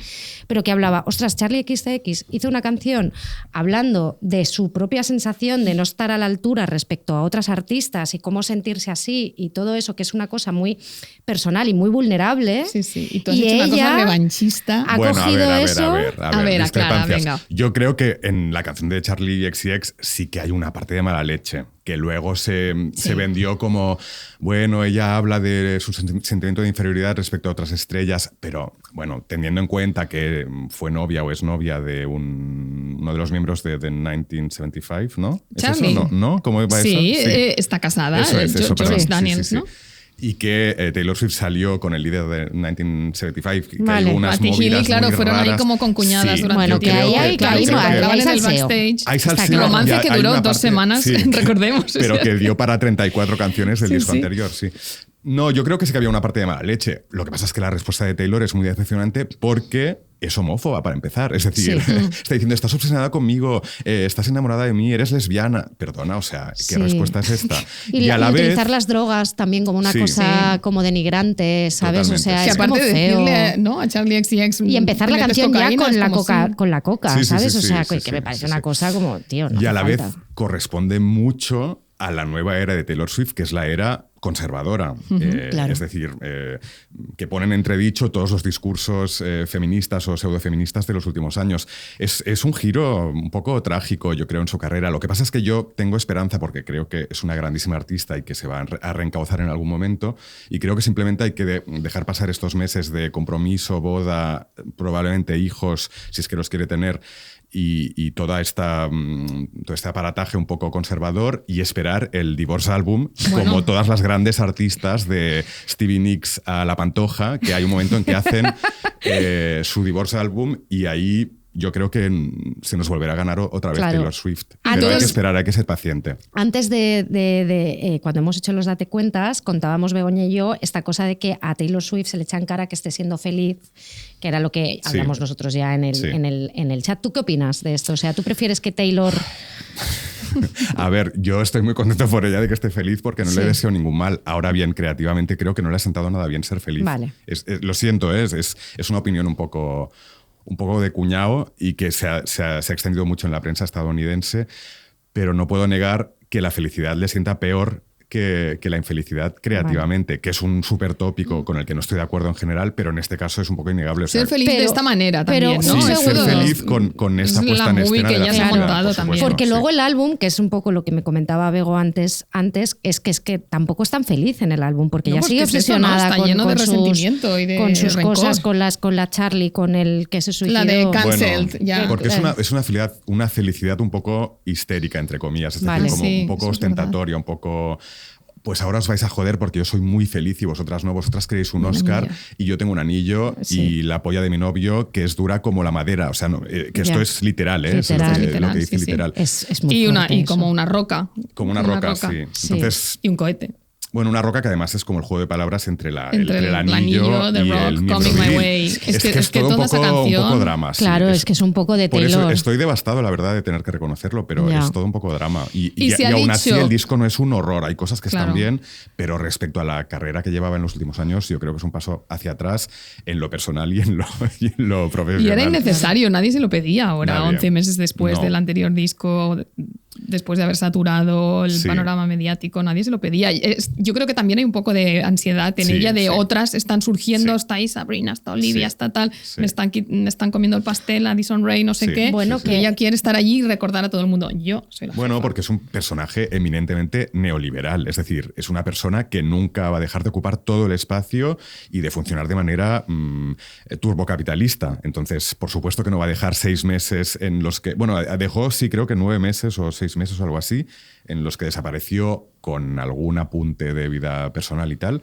S1: pero que hablaba, ostras, Charlie XCX hizo una canción hablando de su propia sensación de no estar a la altura respecto a otras artistas y cómo sentirse así y todo eso, que es una cosa muy personal y muy vulnerable.
S2: Sí, sí. Y tú has
S1: Y
S2: hecho una cosa
S1: ella
S2: revanchista.
S1: ha cogido eso.
S2: A ver,
S3: discrepancias.
S2: aclara, venga.
S3: Yo creo que en la canción de Charlie XCX sí que hay una parte de mala leche, que luego se vendió como, bueno, ella habla de su sentimiento de inferioridad respecto a otras estrellas, pero bueno, teniendo en cuenta que fue novia o es novia de uno de los miembros de The 1975, ¿no? ¿Es
S2: Charlie.
S3: eso? ¿No? ¿Cómo va
S2: Sí,
S3: eso?
S2: está casada.
S3: Eso es, eso,
S2: George
S3: perdón. Sí,
S2: Daniels,
S3: sí, sí.
S2: ¿no?
S3: Y que Taylor Swift salió con el líder de 1975, que
S1: Vale.
S3: hay unas
S2: Matty Healy,
S3: movidas
S2: claro,
S3: muy
S2: fueron ahí
S3: raras.
S2: como concuñadas
S3: Sí,
S2: durante
S1: Bueno,
S2: un
S1: que
S2: tiempo.
S1: ahí hay-
S2: Claro,
S1: que ahí
S2: se
S1: no hay,
S2: encontraban
S1: hay
S2: en el
S1: salseo.
S2: backstage.
S3: Hay salseo,
S2: Romance
S3: y
S2: que
S3: hay
S2: duró
S3: una
S2: 2
S3: parte-
S2: semanas, recordemos.
S3: Pero que dio para 34 canciones del
S2: Sí,
S3: disco
S2: sí.
S3: anterior, sí. No, yo creo que sí que había una parte de mala leche. Lo que pasa es que la respuesta de Taylor es muy decepcionante porque es homófoba, para empezar. Es decir,
S1: Sí.
S3: está diciendo, estás obsesionada conmigo, estás enamorada de mí, eres lesbiana. Perdona, o sea, ¿qué
S1: Sí.
S3: respuesta es esta?
S1: Y,
S3: a la vez...
S1: utilizar las drogas también como una
S3: Sí.
S1: cosa
S2: Sí.
S1: como denigrante, ¿sabes?
S3: Totalmente.
S1: O sea,
S2: Que
S1: es
S2: aparte
S1: como
S2: de
S1: feo.
S2: decirle, ¿no? A Charlie XCX.
S1: Y empezar la
S2: metes
S1: canción ya
S2: cocaína,
S1: con
S2: es
S1: la
S2: como
S1: coca,
S2: si-
S1: con la coca,
S3: Sí, sí,
S1: ¿sabes?
S3: sí,
S1: o sea,
S3: sí,
S1: que me parece
S3: sí,
S1: una
S3: sí.
S1: cosa como, tío, no
S3: Y a
S1: hace
S3: la vez
S1: falta.
S3: corresponde mucho a la nueva era de Taylor Swift, que es la era conservadora.
S1: claro.
S3: Es decir, que ponen en entredicho todos los discursos feministas o pseudofeministas de los últimos años. Es un giro un poco trágico, yo creo, en su carrera. Lo que pasa es que yo tengo esperanza porque creo que es una grandísima artista y que se va a reencauzar en algún momento. Y creo que simplemente hay que dejar pasar estos meses de compromiso, boda, probablemente hijos, si es que los quiere tener, y todo este aparataje un poco conservador y esperar el Divorce Album,
S2: Bueno.
S3: como todas las grandes artistas de Stevie Nicks a La Pantoja, que hay un momento en que hacen su Divorce Album y ahí yo creo que se nos volverá a ganar otra vez
S1: Claro.
S3: Taylor Swift.
S1: Ah,
S3: Pero hay que
S1: entonces-
S3: esperar, hay que ser paciente.
S1: Antes cuando hemos hecho los Date Cuentas, contábamos Begoña y yo esta cosa de que a Taylor Swift se le echa en cara que esté siendo feliz, que era lo que hablamos nosotros ya en
S3: Sí.
S1: el chat. ¿Tú qué opinas de esto? O sea, ¿tú prefieres que Taylor...
S3: A ver, yo estoy muy contento por ella de que esté feliz porque no
S1: Sí.
S3: le deseo ningún mal. Ahora bien, creativamente creo que no le ha sentado nada bien ser feliz.
S1: Vale.
S3: Lo siento, es una opinión un poco de cuñado y que se ha extendido mucho en la prensa estadounidense, pero no puedo negar que la felicidad le sienta peor que la infelicidad creativamente, que es un súper tópico con el que no estoy de acuerdo en general, pero en este caso es un poco innegable. O sea,
S2: Ser feliz de
S1: Pero-
S2: esta manera
S1: pero-
S2: también, ¿no?
S3: sí, ser
S2: Seguro.
S3: feliz con esta
S2: Es
S3: puesta
S2: la
S3: en
S2: movie
S3: escena
S2: que
S3: de la
S2: ya se ha
S3: felicidad,
S2: montado
S3: por
S2: también.
S3: supuesto,
S1: Porque
S3: sí.
S1: luego el álbum, que es un poco lo que me comentaba Bego antes es que tampoco es tan feliz en el álbum, porque
S2: No,
S1: ya
S2: pues
S1: sigue
S2: que es eso, ¿no?
S1: obsesionada
S2: Está lleno de
S1: con
S2: resentimiento y de
S1: con sus
S2: rencor.
S1: cosas, con la Charlie, con el que se suicidó.
S2: La de
S3: Bueno,
S2: Cancelled, ya.
S3: porque es una felicidad un poco histérica, entre comillas, es
S1: Vale.
S3: decir, como
S2: Sí,
S3: un poco
S2: eso es verdad.
S3: ostentatoria, un poco... Pues ahora os vais a joder porque yo soy muy feliz y vosotras no. Vosotras queréis un Oscar
S2: anillo.
S3: y yo tengo un anillo
S1: Sí.
S3: y la polla de mi novio que es dura como la madera. O sea, que esto
S1: Ya.
S3: es literal, ¿eh? Eso es
S1: Literal.
S3: lo que
S2: Literal,
S3: dice
S2: sí, sí.
S3: literal.
S1: Es muy
S2: Y
S1: fuerte
S2: como
S1: eso.
S2: una roca.
S3: Como una roca, sí.
S1: Sí.
S3: Entonces,
S2: Y un cohete.
S3: bueno, una roca que además es como el juego de palabras entre el
S2: el
S3: anillo
S2: anillo, The
S3: y
S2: Rock,
S3: el miembro
S2: Coming My
S3: viril.
S2: Way. Es que
S3: es todo
S2: toda
S3: un
S2: esa
S3: poco,
S2: canción-
S3: un poco drama. sí.
S1: Claro, es que es un poco de
S3: Por eso
S1: Taylor.
S3: estoy devastado, la verdad, de tener que reconocerlo, pero
S1: Ya.
S3: es todo un poco drama.
S2: Y
S3: Y
S2: se ha
S3: aún así
S2: dicho-
S3: el disco no es un horror. Hay cosas que
S2: Claro.
S3: están bien, pero respecto a la carrera que llevaba en los últimos años, yo creo que es un paso hacia atrás en lo personal y en lo profesional.
S2: Y era innecesario, nadie se lo pedía ahora,
S3: Nadie.
S2: 11 meses después
S3: No.
S2: del anterior disco. después de haber saturado el
S3: Sí.
S2: panorama mediático, nadie se lo pedía. Yo creo que también hay un poco de ansiedad en
S3: Sí,
S2: ella, de
S3: sí.
S2: otras están surgiendo,
S3: Sí.
S2: está ahí Sabrina, está Olivia,
S3: Sí,
S2: está tal,
S3: sí.
S2: me están comiendo el pastel, Addison Rae, no sé
S3: Sí,
S2: qué.
S1: Bueno,
S3: sí,
S2: que
S1: sí.
S2: ella quiere estar allí y recordar a todo el mundo, yo soy la
S3: Bueno,
S2: jefa.
S3: porque es un personaje eminentemente neoliberal, es decir, es una persona que nunca va a dejar de ocupar todo el espacio y de funcionar de manera turbocapitalista. Entonces, por supuesto que no va a dejar 6 meses en los que, bueno, dejó sí creo que 9 meses o 6 meses o algo así, en los que desapareció con algún apunte de vida personal y tal,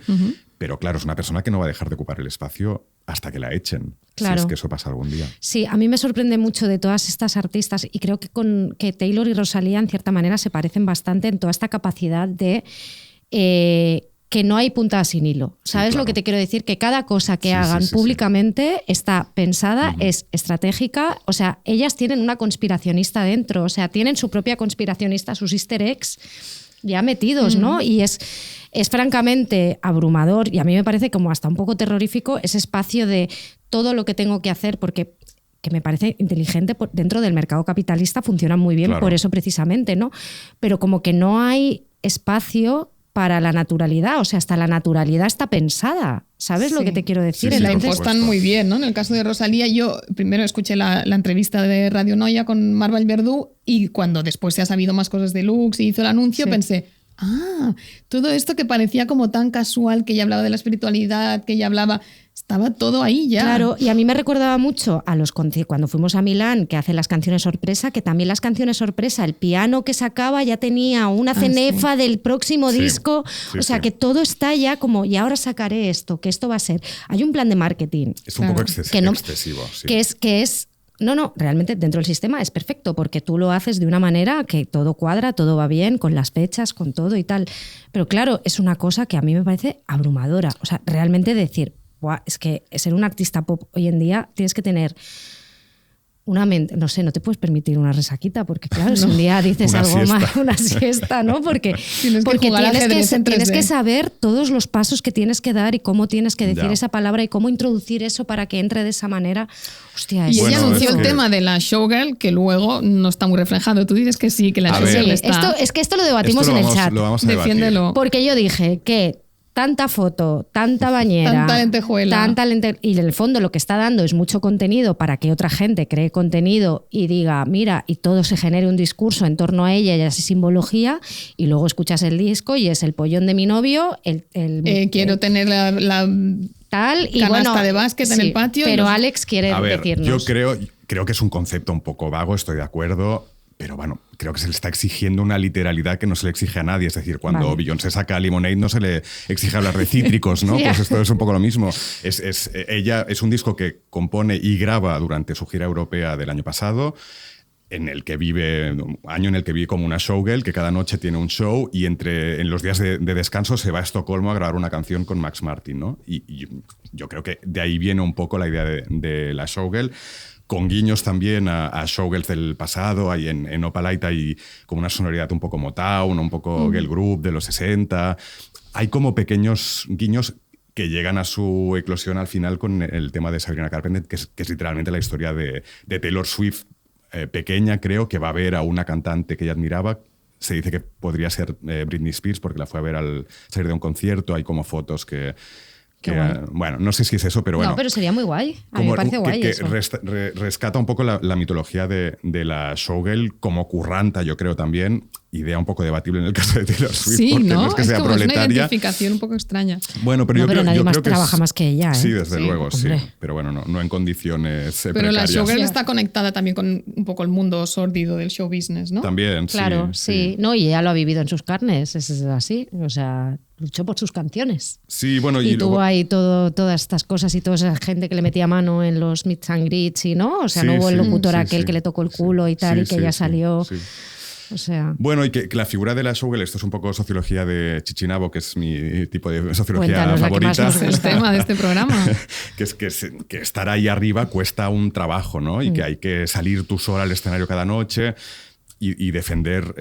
S3: pero claro, es una persona que no va a dejar de ocupar el espacio hasta que la echen,
S1: Claro.
S3: si es que eso pasa algún día.
S1: Sí, a mí me sorprende mucho de todas estas artistas y creo que Taylor y Rosalía en cierta manera se parecen bastante en toda esta capacidad de que no hay puntada sin hilo. ¿Sabes
S3: claro.
S1: lo que te quiero decir? Que cada cosa que
S3: Sí,
S1: hagan
S3: sí, sí,
S1: públicamente está pensada, es estratégica. O sea, ellas tienen una conspiracionista dentro, o sea, tienen su propia conspiracionista, sus easter eggs ya metidos, ¿no? Y es francamente abrumador y a mí me parece como hasta un poco terrorífico ese espacio de todo lo que tengo que hacer porque que me parece inteligente dentro del mercado capitalista, funciona muy bien
S3: Claro.
S1: por eso precisamente, ¿no? Pero como que no hay espacio para la naturalidad, o sea, hasta la naturalidad está pensada, ¿sabes lo
S2: Sí.
S1: que te quiero decir?
S3: Sí, sí,
S2: La
S3: por
S1: Entonces,
S2: impostan
S3: supuesto.
S2: muy bien, ¿no? En el caso de Rosalía, yo primero escuché la entrevista de Radio Noia con Marvel Verdú y cuando después se ha sabido más cosas de Lux y hizo el anuncio,
S1: Sí.
S2: pensé, todo esto que parecía como tan casual, que ella hablaba de la espiritualidad, que ella hablaba, estaba todo ahí ya.
S1: Claro, y a mí me recordaba mucho a los cuando fuimos a Milán, que hacen las canciones sorpresa, que también las canciones sorpresa, el piano que sacaba ya tenía una cenefa del próximo
S3: Sí,
S1: disco,
S3: sí,
S1: o sea
S3: sí.
S1: que todo está ya como, y ahora sacaré esto, que esto va a ser. Hay un plan de marketing
S3: Es un poco
S1: que no-
S3: excesivo. Sí.
S1: que es no, realmente dentro del sistema es perfecto porque tú lo haces de una manera que todo cuadra, todo va bien, con las fechas, con todo y tal. Pero claro, es una cosa que a mí me parece abrumadora. O sea, realmente decir, "Buah, es que ser un artista pop hoy en día tienes que tener una mente, no sé, no te puedes permitir una resaquita porque claro, si un día dices
S3: Una
S1: algo
S3: siesta.
S1: más, una siesta, ¿no? Porque
S2: Tienes que
S1: porque
S2: jugar ajedrez en
S1: tienes
S2: 3D.
S1: que saber todos los pasos que tienes que dar y cómo tienes que decir
S3: Ya.
S1: esa palabra y cómo introducir eso para que entre de esa manera. Hostia,
S2: Y
S1: es-
S2: ella
S3: Bueno,
S2: anunció
S3: es
S2: el
S3: que-
S2: tema de la showgirl, que luego no está muy reflejado. Tú dices que sí, que la
S3: A
S2: showgirl
S3: ver.
S2: está.
S1: esto lo debatimos
S3: Esto
S1: en
S3: lo
S1: el
S3: vamos-
S1: chat.
S3: Lo vamos a debatir.
S2: Defiéndelo.
S1: Porque yo dije que tanta foto, tanta bañera,
S2: Tanta lentejuela.
S1: y en el fondo lo que está dando es mucho contenido para que otra gente cree contenido y diga, mira, y todo se genere un discurso en torno a ella y así simbología, y luego escuchas el disco y es el pollón de mi novio,
S2: Quiero tener la
S1: tal y
S2: canasta
S1: bueno,
S2: de básquet en el patio y
S1: Pero
S2: los-
S1: Alex quiere
S3: A ver,
S1: decirnos.
S3: yo creo que es un concepto un poco vago, estoy de acuerdo, pero bueno, creo que se le está exigiendo una literalidad que no se le exige a nadie. Es decir, cuando
S1: Vale.
S3: Beyoncé saca Lemonade no se le exige hablar de cítricos, ¿no?
S1: Ya.
S3: Pues esto es un poco lo mismo. Ella es un disco que compone y graba durante su gira europea del año pasado, en el que vive, un año en el que vive como una showgirl, que cada noche tiene un show y en los días de descanso se va a Estocolmo a grabar una canción con Max Martin, ¿no? Y yo creo que de ahí viene un poco la idea de la showgirl, con guiños también a showgirls del pasado. Hay en Opalite hay como una sonoridad un poco Motown, un poco girl group de los 60. Hay como pequeños guiños que llegan a su eclosión al final con el tema de Sabrina Carpenter, que es literalmente la historia de Taylor Swift, pequeña, creo, que va a ver a una cantante que ella admiraba. Se dice que podría ser Britney Spears porque la fue a ver al salir de un concierto. Hay como fotos que
S1: guay.
S3: bueno, no sé si es eso, pero bueno.
S1: No, pero sería muy guay. A mí me parece guay
S3: que
S1: eso.
S3: rescata un poco la mitología de la showgirl como curranta, yo creo también. Idea un poco debatible en el caso de Taylor Swift,
S2: Sí,
S3: porque
S2: ¿no?
S3: no es que sea
S2: como es una
S3: proletaria.
S2: identificación un poco extraña.
S3: Bueno, pero
S1: No,
S3: yo
S1: pero
S3: creo,
S1: nadie
S3: yo
S1: más
S3: creo que
S1: trabaja más que ella, ¿eh?
S3: Sí, desde
S2: Sí,
S3: luego, sí.
S1: hombre.
S3: Pero bueno, no en condiciones
S2: Pero la
S3: precarias.
S2: showgirl
S1: Sí.
S2: está conectada también con un poco el mundo sórdido del show business, ¿no?
S3: También,
S1: Claro, sí. No, y ella lo ha vivido en sus carnes, es así. O sea, luchó por sus canciones.
S3: Sí, bueno,
S1: Y,
S3: y
S1: tuvo
S3: luego,
S1: ahí todas estas cosas y toda esa gente que le metía mano en los meet and greets y no. O sea,
S3: Sí,
S1: no hubo el
S3: sí,
S1: locutor
S3: sí,
S1: aquel
S3: sí.
S1: que le tocó el culo y tal,
S3: Sí,
S1: y que
S3: sí,
S1: ella
S3: sí,
S1: salió.
S3: sí.
S1: O sea.
S3: Bueno, y que la figura de la showgirl, esto es un poco sociología de Chichinabo, que es mi tipo de sociología
S1: Cuéntanos, la que más
S3: favorita.
S1: nos
S2: Es el
S1: gusta.
S2: tema de este programa.
S3: que estar ahí arriba cuesta un trabajo, ¿no? Y que hay que salir tú sola al escenario cada noche y defender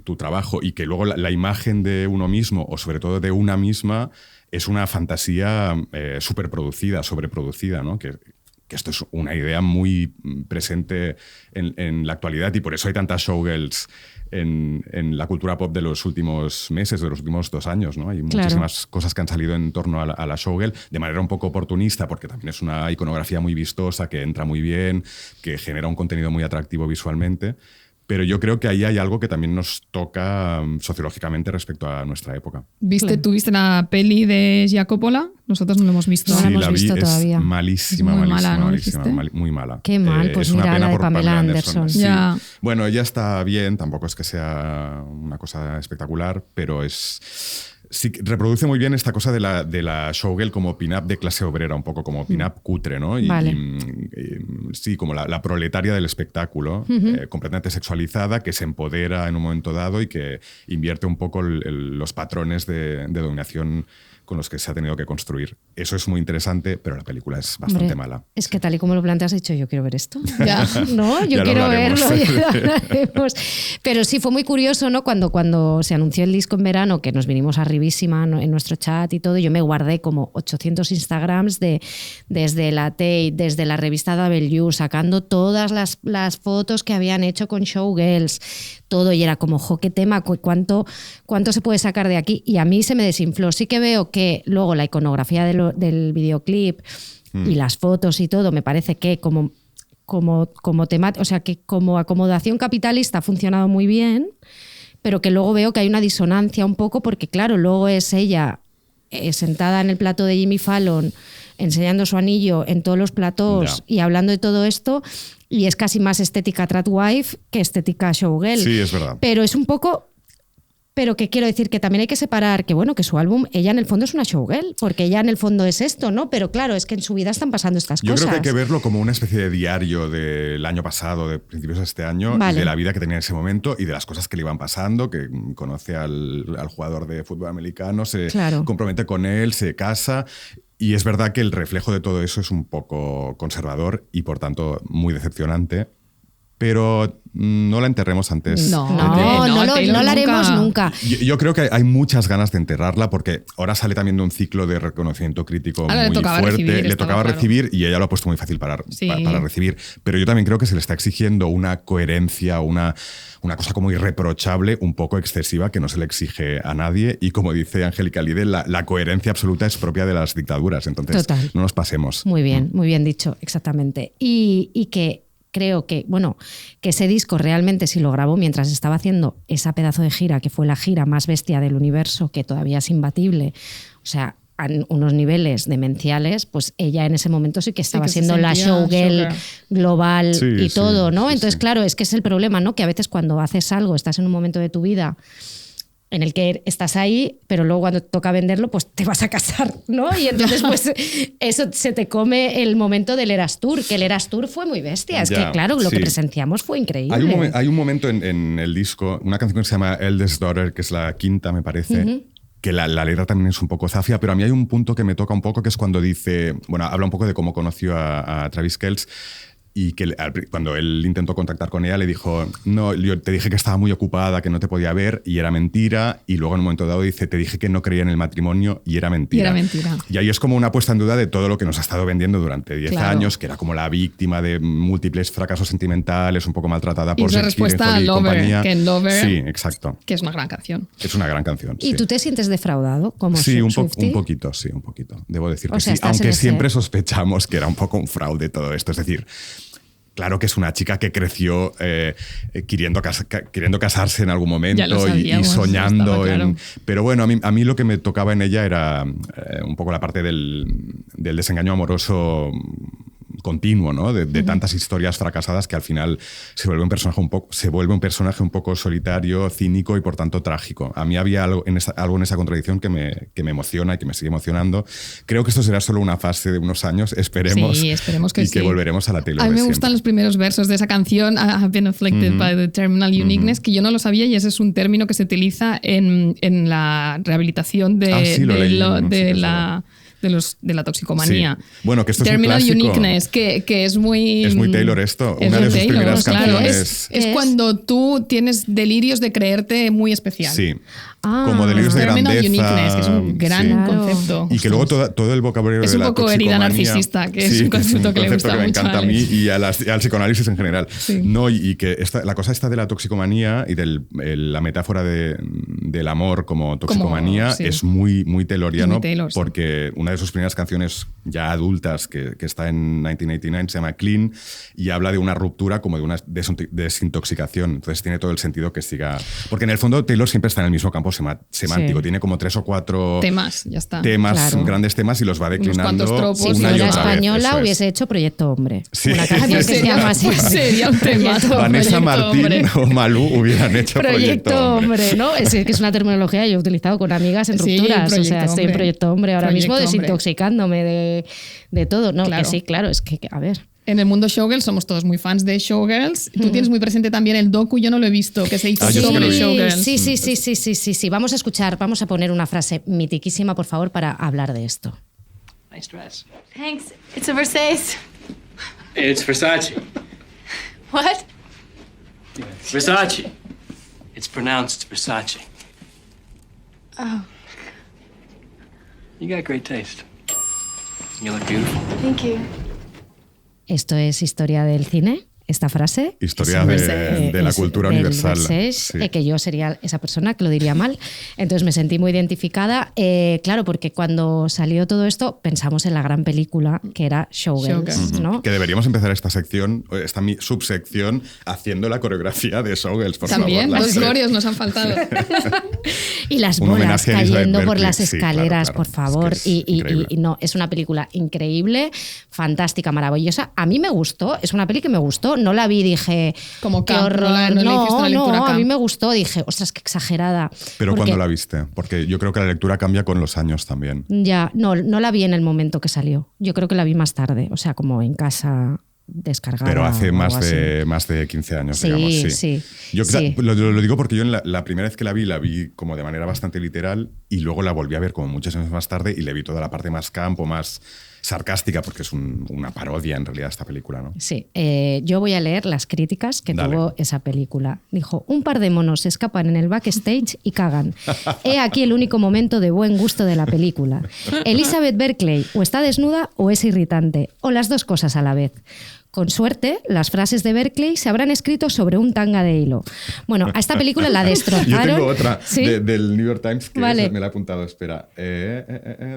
S3: tu trabajo. Y que luego la imagen de uno mismo, o sobre todo de una misma, es una fantasía superproducida, sobreproducida, ¿no? Que que esto es una idea muy presente en la actualidad y por eso hay tantas showgirls en la cultura pop de los últimos meses, de los últimos 2 años, ¿no? Hay muchísimas cosas que han salido en torno a la showgirl de manera un poco oportunista, porque también es una iconografía muy vistosa, que entra muy bien, que genera un contenido muy atractivo visualmente. Pero yo creo que ahí hay algo que también nos toca sociológicamente respecto a nuestra época.
S2: ¿Tuviste la peli de Gia Coppola? Nosotros no la hemos visto.
S1: No la hemos visto
S3: es
S1: todavía.
S3: Malísima,
S2: Es muy
S3: malísima,
S2: mala, ¿no?
S3: malísima,
S2: ¿Dijiste?
S3: muy mala.
S1: Qué mal, pues
S3: es una
S1: mira,
S3: pena
S1: la de
S3: por
S1: Pamela Anderson.
S3: Sí.
S2: Ya.
S3: Bueno, ella está bien, tampoco es que sea una cosa espectacular, pero sí, reproduce muy bien esta cosa de la showgirl como pin-up de clase obrera, un poco como pin-up cutre, ¿no?
S1: Vale.
S3: Sí, como la proletaria del espectáculo, completamente sexualizada, que se empodera en un momento dado y que invierte un poco los patrones de dominación con los que se ha tenido que construir. Eso es muy interesante, pero la película es bastante mala.
S1: Es que tal y como lo planteas, he dicho, yo quiero ver esto.
S2: Ya.
S1: No, yo
S3: Ya lo
S1: quiero
S3: hablaremos.
S1: verlo. Ya lo hablaremos. Pero sí, fue muy curioso, ¿no? Cuando se anunció el disco en verano, que nos vinimos arribísima en nuestro chat y todo, yo me guardé como 800 Instagrams desde la Tate, desde la revista W, sacando todas las fotos que habían hecho con showgirls, todo, y era como, jo, qué tema, cuánto se puede sacar de aquí. Y a mí se me desinfló. Sí que veo que luego la iconografía del videoclip y las fotos y todo, me parece que como tema, o sea, que como acomodación capitalista ha funcionado muy bien, pero que luego veo que hay una disonancia un poco, porque claro, luego es ella sentada en el plató de Jimmy Fallon enseñando su anillo en todos los platós y hablando de todo esto, y es casi más estética tradwife que estética showgirl.
S3: Sí, es verdad.
S1: Pero es un poco... Pero que quiero decir que también hay que separar que, bueno, que su álbum, ella en el fondo es una showgirl, porque ella en el fondo es esto, ¿no? Pero claro, es que en su vida están pasando estas
S3: Yo
S1: cosas.
S3: creo que hay que verlo como una especie de diario del año pasado, de principios de este año,
S1: Vale.
S3: de la vida que tenía en ese momento y de las cosas que le iban pasando, que conoce al jugador de fútbol americano, se compromete con él, se casa. Y es verdad que el reflejo de todo eso es un poco conservador y, por tanto, muy decepcionante. Pero no la enterremos antes.
S1: No la haremos nunca.
S3: Yo creo que hay muchas ganas de enterrarla porque ahora sale también de un ciclo de reconocimiento crítico
S2: ahora
S3: muy fuerte. Le tocaba
S2: claro.
S3: recibir y ella lo ha puesto muy fácil para recibir. Pero yo también creo que se le está exigiendo una coherencia, una cosa como irreprochable, un poco excesiva, que no se le exige a nadie. Y como dice Angélica Lide, la coherencia absoluta es propia de las dictaduras. Entonces, no nos pasemos.
S1: Muy bien dicho, exactamente. Y que creo que, bueno, que ese disco realmente, si lo grabó mientras estaba haciendo esa pedazo de gira, que fue la gira más bestia del universo, que todavía es imbatible, o sea, a unos niveles demenciales, pues ella en ese momento sí que estaba siendo la showgirl global y todo, ¿no? Entonces, claro, es que es el problema, ¿no? Que a veces cuando haces algo, estás en un momento de tu vida en el que estás ahí, pero luego cuando toca venderlo, pues te vas a casar, ¿no? Y entonces, pues eso se te come el momento del Eras Tour, que el Eras Tour fue muy bestia. Es que, claro, lo que presenciamos fue increíble.
S3: Hay un momento en el disco, una canción que se llama Eldest Daughter, que es la quinta, me parece, que la letra también es un poco zafia, pero a mí hay un punto que me toca un poco, que es cuando dice, bueno, habla un poco de cómo conoció a Travis Kelce, y que cuando él intentó contactar con ella le dijo, no, yo te dije que estaba muy ocupada, que no te podía ver, y era mentira. Y luego en un momento dado dice, te dije que no creía en el matrimonio y era mentira. Y ahí es como una puesta en duda de todo lo que nos ha estado vendiendo durante 10 años, que era como la víctima de múltiples fracasos sentimentales, un poco maltratada por
S2: Shakespeare y
S3: respuesta
S2: a Lover, que en Lover,
S3: sí, exacto,
S2: que es una gran canción.
S3: Es una gran canción.
S1: ¿Y tú te sientes defraudado como
S3: Sí, un
S1: Swiftie?
S3: poquito, sí, un poquito. Debo decir que
S1: sea,
S3: sí, aunque siempre sospechamos que era un poco un fraude todo esto. Es decir, claro que es una chica que creció queriendo casarse en algún momento y soñando. Claro. Pero bueno, a mí lo que me tocaba en ella era un poco la parte del desengaño amoroso continuo, ¿no? De tantas historias fracasadas que al final se vuelve un personaje un poco solitario, cínico y por tanto trágico. A mí había algo en esa contradicción que me emociona y que me sigue emocionando. Creo que esto será solo una fase de unos años, esperemos que sí. Que volveremos a la Taylor.
S2: A mí me gustan los primeros versos de esa canción, I have been afflicted by the terminal uniqueness, que yo no lo sabía y ese es un término que se utiliza en la rehabilitación de de la toxicomanía.
S3: Sí. Bueno, que esto
S2: Terminal
S3: es un clásico.
S2: Uniqueness, que es muy...
S3: Es muy Taylor esto.
S2: Es
S3: Una de
S2: muy
S3: sus
S2: Taylor,
S3: primeras
S2: claro.
S3: canciones.
S2: Es cuando tú tienes delirios de creerte muy especial.
S3: Sí.
S1: Ah.
S3: Como delirios de
S2: Terminal
S3: grandeza.
S2: Uniqueness, que es un gran
S3: sí.
S1: Claro.
S2: concepto.
S3: Y que luego todo el vocabulario
S2: Es
S3: de
S2: un
S3: la
S2: poco herida
S3: toxicomanía-
S2: narcisista, que es un
S3: que
S2: concepto que le gusta
S3: me
S2: mucho
S3: encanta a mí
S2: Alex.
S3: y al psicoanálisis en general.
S2: Sí.
S3: No, y que la cosa esta de la toxicomanía y de la metáfora del amor como toxicomanía
S2: sí.
S3: es muy, muy tayloriano,
S2: Es muy Taylor, sí.
S3: porque una de sus primeras canciones ya adultas que está en 1989 se llama Clean y habla de una ruptura como de una desintoxicación. Entonces tiene todo el sentido que siga... Porque en el fondo Taylor siempre está en el mismo campo semántico.
S1: Sí.
S3: Tiene como 3 o 4
S2: Temas, ya está.
S1: Claro.
S3: grandes temas y los va declinando
S2: cuantos tropos.
S1: Si
S3: una y
S1: fuera
S3: otra vez.
S1: española
S3: Eso es.
S1: hubiese hecho Proyecto Hombre.
S3: Sí.
S1: Una canción que se llama así.
S2: Sería un tema.
S3: Vanessa
S2: Proyecto
S3: Martín
S2: Hombre.
S3: o Malú hubieran hecho
S1: Proyecto Hombre, ¿no? Es que es una terminología que yo he utilizado con amigas en
S2: Sí,
S1: rupturas. O
S2: Proyecto
S1: sea, estoy en
S2: Hombre.
S1: Proyecto Hombre ahora
S2: Proyecto
S1: mismo
S2: Hombre.
S1: desintoxicándome de todo. No,
S2: Claro.
S1: que sí, claro, es que, a ver.
S2: En el mundo Showgirls somos todos muy fans de Showgirls. Tú tienes muy presente también el docu, yo no lo he visto, que se hizo
S3: yo sí que lo
S2: sobre
S3: vi.
S2: Showgirls.
S1: Sí. Vamos a escuchar, vamos a poner una frase mitiquísima, por favor, para hablar de esto.
S7: Nice dress.
S8: Thanks. It's a Versace.
S7: It's Versace.
S8: What?
S7: Versace. It's pronounced Versace.
S8: Oh,
S7: You got great taste. You look beautiful.
S8: thank you.
S1: Esto es historia del cine, esta frase.
S3: Historia
S1: Es
S3: de la
S1: es
S3: cultura
S1: del
S3: universal.
S1: Versace,
S3: Sí.
S1: que yo sería esa persona que lo diría mal. Entonces me sentí muy identificada. Claro, porque cuando salió todo esto pensamos en la gran película que era Showgirls,
S2: Showgirls.
S1: ¿no?
S3: Que deberíamos empezar esta sección, esta subsección, haciendo la coreografía de Showgirls, por
S2: También,
S3: favor.
S2: los glorios nos han faltado.
S1: Y las
S3: Un
S1: bolas
S3: homenaje a Elizabeth
S1: cayendo por
S3: Berkley.
S1: las
S3: Sí, claro,
S1: escaleras,
S3: claro.
S1: por favor.
S3: Es que es increíble.
S1: Y no, es una película increíble, fantástica, maravillosa. A mí me gustó, es una peli que me gustó. No la vi y dije,
S2: Como
S1: qué
S2: camp,
S1: horror.
S2: no le hiciste una lectura
S1: a
S2: camp.
S1: mí me gustó. Dije, ostras, qué exagerada.
S3: Pero
S1: Porque-
S3: ¿cuándo la viste? Porque yo creo que la lectura cambia con los años también.
S1: Ya, no la vi en el momento que salió. Yo creo que la vi más tarde, o sea, como en casa descargada.
S3: Pero hace
S1: o
S3: más
S1: algo así.
S3: más de 15 años,
S1: Sí,
S3: digamos.
S1: sí,
S3: Yo
S1: sí.
S3: Lo digo porque yo la primera vez que la vi como de manera bastante literal y luego la volví a ver como muchos años más tarde y le vi toda la parte más campo, más sarcástica, porque es una parodia en realidad esta película, ¿no?
S1: Sí, yo voy a leer las críticas que
S3: Dale.
S1: tuvo esa película. Dijo, un par de monos se escapan en el backstage y cagan. He aquí el único momento de buen gusto de la película. Elizabeth Berkley o está desnuda o es irritante, o las dos cosas a la vez. Con suerte, las frases de Berkley se habrán escrito sobre un tanga de hilo. Bueno, a esta película la destrozaron.
S3: Yo tengo otra
S1: ¿Sí?
S3: del New York Times que
S1: Vale.
S3: esa me la he apuntado. Espera.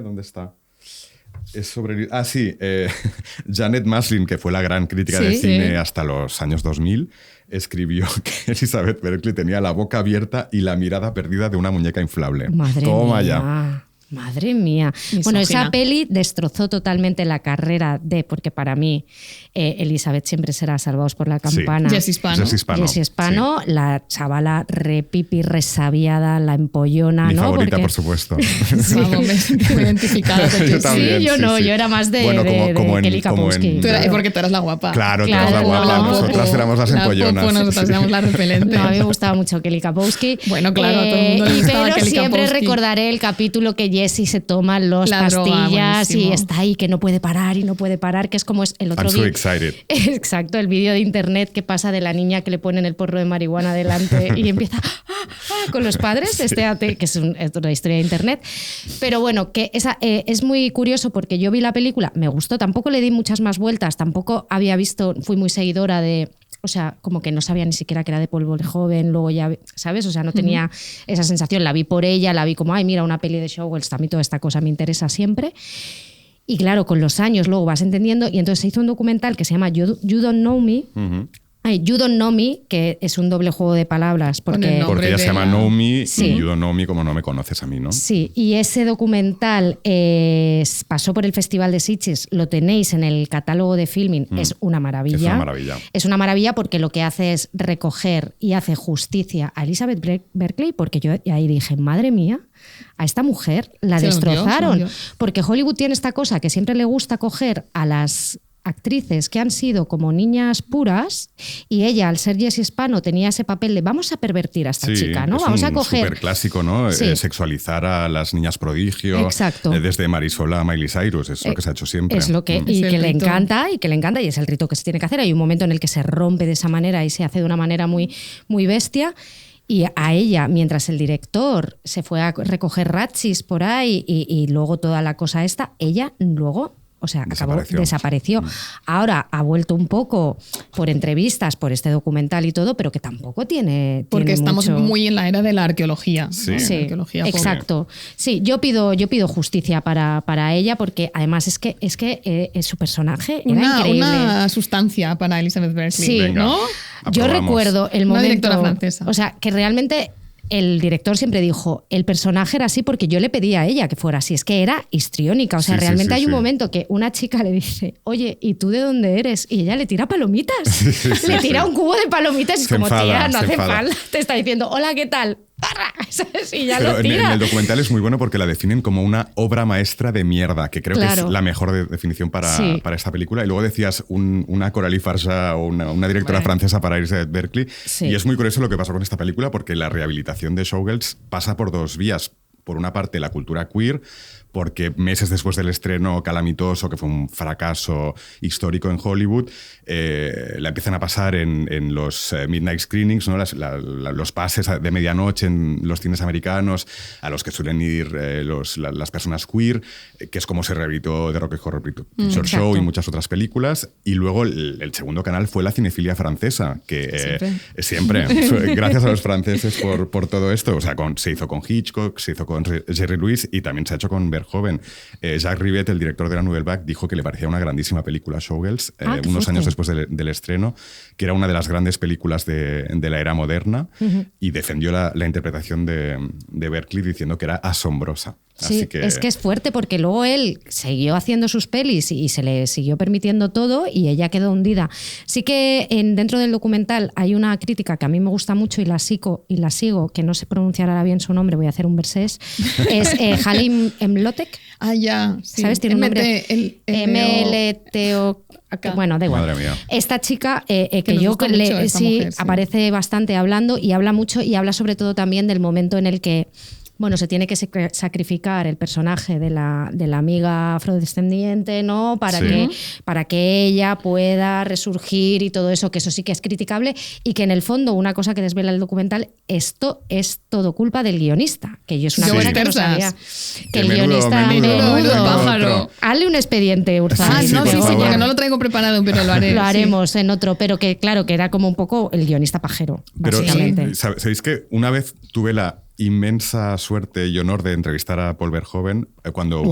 S3: ¿Dónde está? Es sobre... Ah, sí. Janet Maslin, que fue la gran crítica de
S1: Sí.
S3: cine
S2: Sí.
S3: hasta los años 2000, escribió que Elizabeth Berkley tenía la boca abierta y la mirada perdida de una muñeca inflable.
S1: Madre
S3: Toma
S1: mía.
S3: ya.
S1: Madre mía.
S2: Misógina.
S1: Bueno, esa peli destrozó totalmente la carrera porque para mí Elizabeth siempre será Salvados por la
S3: Sí.
S1: Campana.
S2: Jessie Spano.
S1: Jessie Spano, la chavala repipi, resabiada, la empollona,
S3: Mi
S1: ¿no?
S3: favorita,
S1: Porque-
S3: por supuesto.
S2: Vamos, me sentí muy identificada con
S3: Yo
S2: Jessie.
S3: también,
S1: yo
S3: sí,
S1: no,
S3: sí.
S1: yo era más de,
S3: Bueno,
S1: de
S3: como en-
S1: Kelly
S3: como en-
S1: Kapowski.
S2: Porque tú eras la guapa.
S3: Claro, tú
S1: Claro,
S3: eras la guapa,
S1: no,
S3: nosotras éramos las empollonas.
S2: Popo, nosotras éramos las repelentes.
S1: No, a mí me gustaba mucho Kelly Kapowski.
S2: Bueno, claro, a todo el mundo le gustaba
S1: pero
S2: Kelly
S1: siempre
S2: Kapowski.
S1: recordaré el capítulo que Jessie se toma los
S2: La droga,
S1: pastillas y
S2: buenísimo.
S1: está ahí que no puede parar y no puede parar, que es como es el otro
S3: I'm so
S1: día.
S3: excited.
S1: Exacto, el vídeo de internet que pasa de la niña que le ponen el porro de marihuana delante y empieza con los padres, que es otra historia de internet. Pero bueno, que es muy curioso porque yo vi la película, me gustó, tampoco le di muchas más vueltas, tampoco había visto, fui muy seguidora de... O sea, como que no sabía ni siquiera que era de Polvo el Joven, luego ya, ¿sabes? O sea, no tenía esa sensación. La vi por ella, la vi como, ay, mira, una peli de Showgirls, a mí toda esta cosa me interesa siempre. Y claro, con los años luego vas entendiendo. Y entonces se hizo un documental que se llama You Don't Know Me. You Don't Know Me, que es un doble juego de palabras.
S2: Con el
S1: Porque,
S2: nombre
S3: Porque ella
S2: de
S3: se llama
S2: la-
S3: Naomi
S1: Sí.
S3: y You Don't Know Me como no me conoces a mí, ¿no?
S1: sí, y ese documental pasó por el Festival de Sitges, lo tenéis en el catálogo de Filmin, es una maravilla.
S3: Es una maravilla.
S1: Es una maravilla porque lo que hace es recoger y hace justicia a Elizabeth Berkley, porque yo ahí dije, madre mía, a esta mujer la
S2: Se la hundió,
S1: destrozaron.
S2: se la hundió.
S1: Porque Hollywood tiene esta cosa que siempre le gusta coger a las actrices que han sido como niñas puras y ella, al ser Jessie Spano, tenía ese papel de vamos a pervertir a esta chica, ¿no? Vamos a coger...
S3: súper clásico, ¿no?
S1: Sí.
S3: Sexualizar a las niñas prodigio.
S1: Exacto.
S3: Desde Marisol a Miley Cyrus, es lo que se ha hecho siempre.
S1: Es lo que,
S2: Es
S1: y
S2: el
S1: que le
S2: rito.
S1: encanta, y es el rito que se tiene que hacer. Hay un momento en el que se rompe de esa manera y se hace de una manera muy, muy bestia. Y a ella, mientras el director se fue a recoger rachis por ahí y luego toda la cosa esta, ella luego... O sea, desapareció. Ahora ha vuelto un poco por entrevistas, por este documental y todo, pero que tampoco tiene
S2: Porque estamos
S1: mucho...
S2: muy en la era de la arqueología.
S3: Sí.
S2: ¿no?
S1: Sí,
S2: La arqueología pop.
S1: exacto. Sí, yo pido justicia para ella porque además es que su personaje era increíble.
S2: Una sustancia para Elizabeth Berkley,
S1: Sí.
S3: Venga,
S2: ¿no?
S1: Yo
S3: aprobamos.
S1: recuerdo el
S2: Una
S1: momento...
S2: directora francesa.
S1: O sea, que realmente... El director siempre dijo, el personaje era así porque yo le pedí a ella que fuera así. Es que era histriónica. O sea,
S3: Sí, sí,
S1: realmente
S3: sí,
S1: hay un
S3: sí.
S1: momento que una chica le dice, oye, ¿y tú de dónde eres? Y ella le tira palomitas. Le tira un cubo de palomitas y es
S3: Se
S1: como,
S3: enfada,
S1: tía, no
S3: se
S1: hace
S3: enfada.
S1: falta. Te está diciendo, hola, ¿qué tal? ¡Barra! ¿Sabes? Y ya
S3: Pero
S1: lo
S3: en
S1: tira.
S3: el documental es muy bueno porque la definen como una obra maestra de mierda, que creo que
S1: Claro.
S3: es la mejor definición para esta película. Y luego decías una Coralie Farsa o una directora francesa para Elizabeth Berkley.
S1: Sí.
S3: Y es muy curioso lo que pasó con esta película porque la rehabilitación de Showgirls pasa por dos vías. Por una parte, la cultura queer, porque meses después del estreno calamitoso, que fue un fracaso histórico en Hollywood, la empiezan a pasar en los midnight screenings, ¿no? Los pases de medianoche en los cines americanos, a los que suelen ir las personas queer, que es como se rehabilitó The Rocky Horror Picture Show
S1: exacto.
S3: y muchas otras películas. Y luego el segundo canal fue la cinefilia francesa, que siempre gracias a los franceses por todo esto. O sea, se hizo con Hitchcock, se hizo con Jerry Lewis y también se ha hecho con Verhoeven. Jacques Rivette, el director de la Nouvelle Vague, dijo que le parecía una grandísima película Showgirls,
S1: Qué
S3: unos
S1: fuerte.
S3: años después del estreno, que era una de las grandes películas de la era moderna, y defendió la interpretación de Berkley diciendo que era asombrosa.
S1: Sí,
S3: Así que...
S1: es que es fuerte porque luego él siguió haciendo sus pelis y se le siguió permitiendo todo y ella quedó hundida. Sí que dentro del documental hay una crítica que a mí me gusta mucho y la sigo, que no sé pronunciar ahora bien su nombre, voy a hacer un versés, es Halim Emlotek.
S2: Ah, ya. Sí.
S1: ¿Sabes? Tiene un nombre. MLTO.
S2: Acá.
S1: Bueno, da igual.
S3: Madre mía.
S1: Esta chica que
S2: nos
S1: yo
S2: gusta mucho esta mujer, sí.
S1: aparece bastante hablando y habla mucho y habla sobre todo también del momento en el que se tiene que sacrificar el personaje de la amiga afrodescendiente, ¿no? Para que ella pueda resurgir y todo eso, que eso sí que es criticable y que en el fondo una cosa que desvela el documental, esto es todo culpa del guionista, que yo es una
S2: Sí.
S1: cosa que no sabía. Que el guionista
S2: menudo pájaro.
S1: Hazle un expediente, Urzán.
S2: Ah,
S3: Sí,
S2: no,
S3: por
S2: sí,
S3: favor.
S2: porque no lo traigo preparado, pero lo haré.
S1: Lo
S2: sí.
S1: haremos en otro, pero que claro, que era como un poco el guionista pajero,
S3: Pero
S1: básicamente.
S3: ¿sabéis que una vez tuve la inmensa suerte y honor de entrevistar a Paul Verhoeven cuando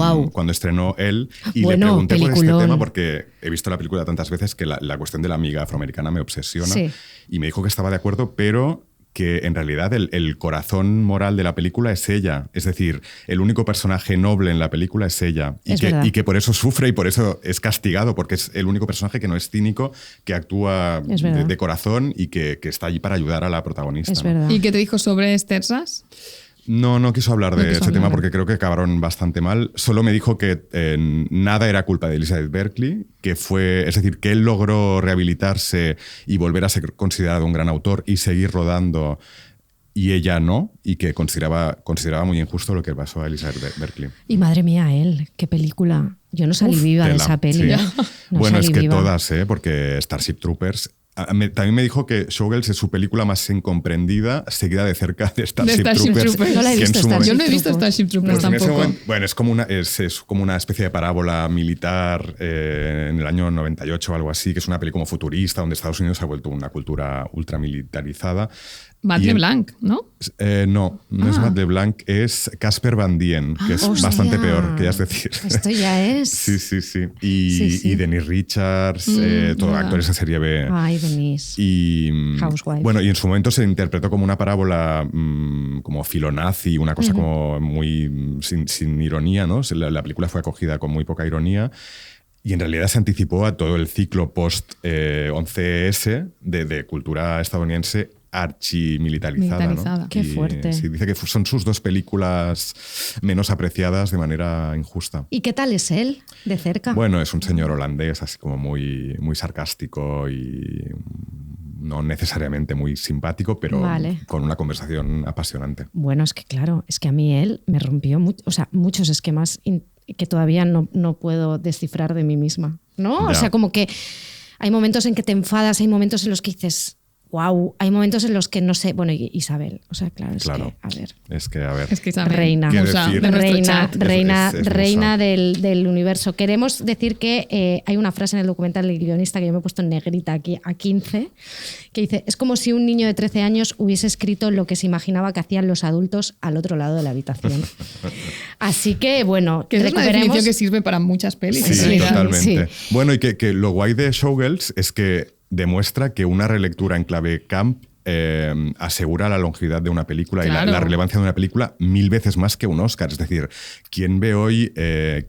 S3: estrenó él y
S1: Bueno,
S3: le pregunté por este
S1: peliculón.
S3: tema porque he visto la película tantas veces que la cuestión de la amiga afroamericana me obsesiona
S1: Sí.
S3: y me dijo que estaba de acuerdo, pero que en realidad el corazón moral de la película es ella. Es decir, el único personaje noble en la película es ella.
S1: Es verdad.
S3: Y que por eso sufre y por eso es castigado, porque es el único personaje que no es cínico, que actúa
S1: Es verdad.
S3: de corazón y que está allí para ayudar a la protagonista.
S1: Es
S3: ¿no?
S1: verdad.
S2: ¿Y qué te dijo sobre Esther Sass?
S3: No quiso hablar de
S2: No quiso
S3: ese tema
S2: hablar.
S3: porque creo que acabaron bastante mal. Solo me dijo que nada era culpa de Elizabeth Berkley, es decir, que él logró rehabilitarse y volver a ser considerado un gran autor y seguir rodando y ella no, y que consideraba muy injusto lo que pasó a Elizabeth Berkley.
S1: Y madre mía, él, qué película. Yo no salí viva de
S3: Tela,
S1: esa peli.
S3: sí.
S1: No
S3: Bueno,
S1: salí
S3: es que
S1: viva.
S3: todas, porque Starship Troopers... También me dijo que Showgirls es su película más incomprendida, seguida de cerca de Starship Troopers.
S1: No la he
S3: que en
S1: visto,
S3: su
S1: Starship
S3: momento-
S2: Yo no he visto Starship Troopers
S3: Pues en ese
S2: tampoco.
S3: momento- bueno, es como una especie de parábola militar en el año 98 o algo así, que es una peli como futurista, donde Estados Unidos ha vuelto una cultura ultramilitarizada.
S2: Matt
S3: Y en-
S2: LeBlanc, ¿no?
S3: no es Matt LeBlanc, es Casper Van Dien, que es
S1: Hostia.
S3: bastante peor, que ya es decir.
S1: Esto ya es.
S3: Sí.
S1: Sí.
S3: Y Denise Richards, todo
S2: verdad.
S3: actores de serie B.
S1: Ay, Denise.
S3: Y
S1: Housewife.
S3: bueno, y en su momento se interpretó como una parábola como filonazi, una cosa como muy sin ironía, ¿no? La película fue acogida con muy poca ironía. Y en realidad se anticipó a todo el ciclo post-11S de cultura estadounidense archimilitarizada.
S2: Militarizada.
S3: ¿no?
S1: Qué fuerte.
S3: Sí, dice que son sus 2 películas menos apreciadas de manera injusta.
S1: ¿Y qué tal es él de cerca?
S3: Bueno, es un señor holandés, así como muy, muy sarcástico y no necesariamente muy simpático, pero
S1: Vale.
S3: con una conversación apasionante.
S1: Bueno, es que claro, es que a mí él me rompió muchos esquemas que todavía no puedo descifrar de mí misma, ¿no? O
S3: Ya.
S1: sea, como que hay momentos en que te enfadas, hay momentos en los que dices, wow, hay momentos en los que no sé, bueno, Isabel, o sea, claro, es
S3: Claro.
S1: que, a ver,
S3: Es que, a ver,
S2: Es que Isabel,
S1: Reina.
S3: ¿Qué
S2: musa
S3: decir?
S2: de nuestro chat.
S1: reina
S3: Es
S1: reina
S3: musa.
S1: del universo. Queremos decir que hay una frase en el documental del guionista que yo me he puesto en negrita aquí a 15, que dice, es como si un niño de 13 años hubiese escrito lo que se imaginaba que hacían los adultos al otro lado de la habitación. Así que, bueno,
S2: Que esa es una
S1: recuperemos...
S2: definición que sirve para muchas pelis.
S3: Sí,
S2: en realidad.
S3: totalmente.
S1: sí.
S3: Bueno, y que lo guay de Showgirls es que demuestra que una relectura en clave camp asegura la longevidad de una película y
S2: Claro.
S3: la relevancia de una película 1000 veces más que un Oscar. Es decir, ¿quién ve hoy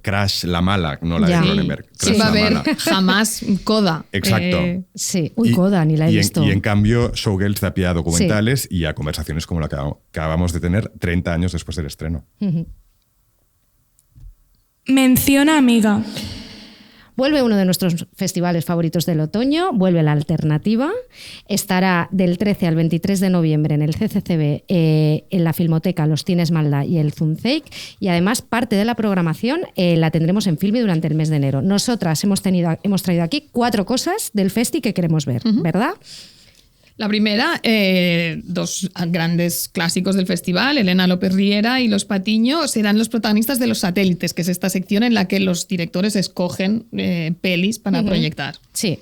S3: Crash la mala? No la
S1: Ya.
S3: de Cronenberg.
S2: Sí.
S3: Crash
S2: ¿Quién va a
S3: la
S2: ver
S3: mala.
S2: jamás Coda?
S3: Exacto.
S1: Sí, uy, Coda, ni la he visto.
S3: Y en cambio, Showgirls da pie a documentales y a conversaciones como la que acabamos de tener 30 años después del estreno.
S9: Menciona amiga.
S1: Vuelve uno de nuestros festivales favoritos del otoño, vuelve La Alternativa. Estará del 13 al 23 de noviembre en el CCCB, en la Filmoteca, los Cines Malda y el Zunzeik. Y además parte de la programación la tendremos en Filmi durante el mes de enero. Nosotras hemos traído aquí 4 cosas del festi que queremos ver, ¿verdad?
S2: La primera, 2 grandes clásicos del festival, Elena López Riera y Los Patiño, serán los protagonistas de Los Satélites, que es esta sección en la que los directores escogen pelis para proyectar.
S1: Sí,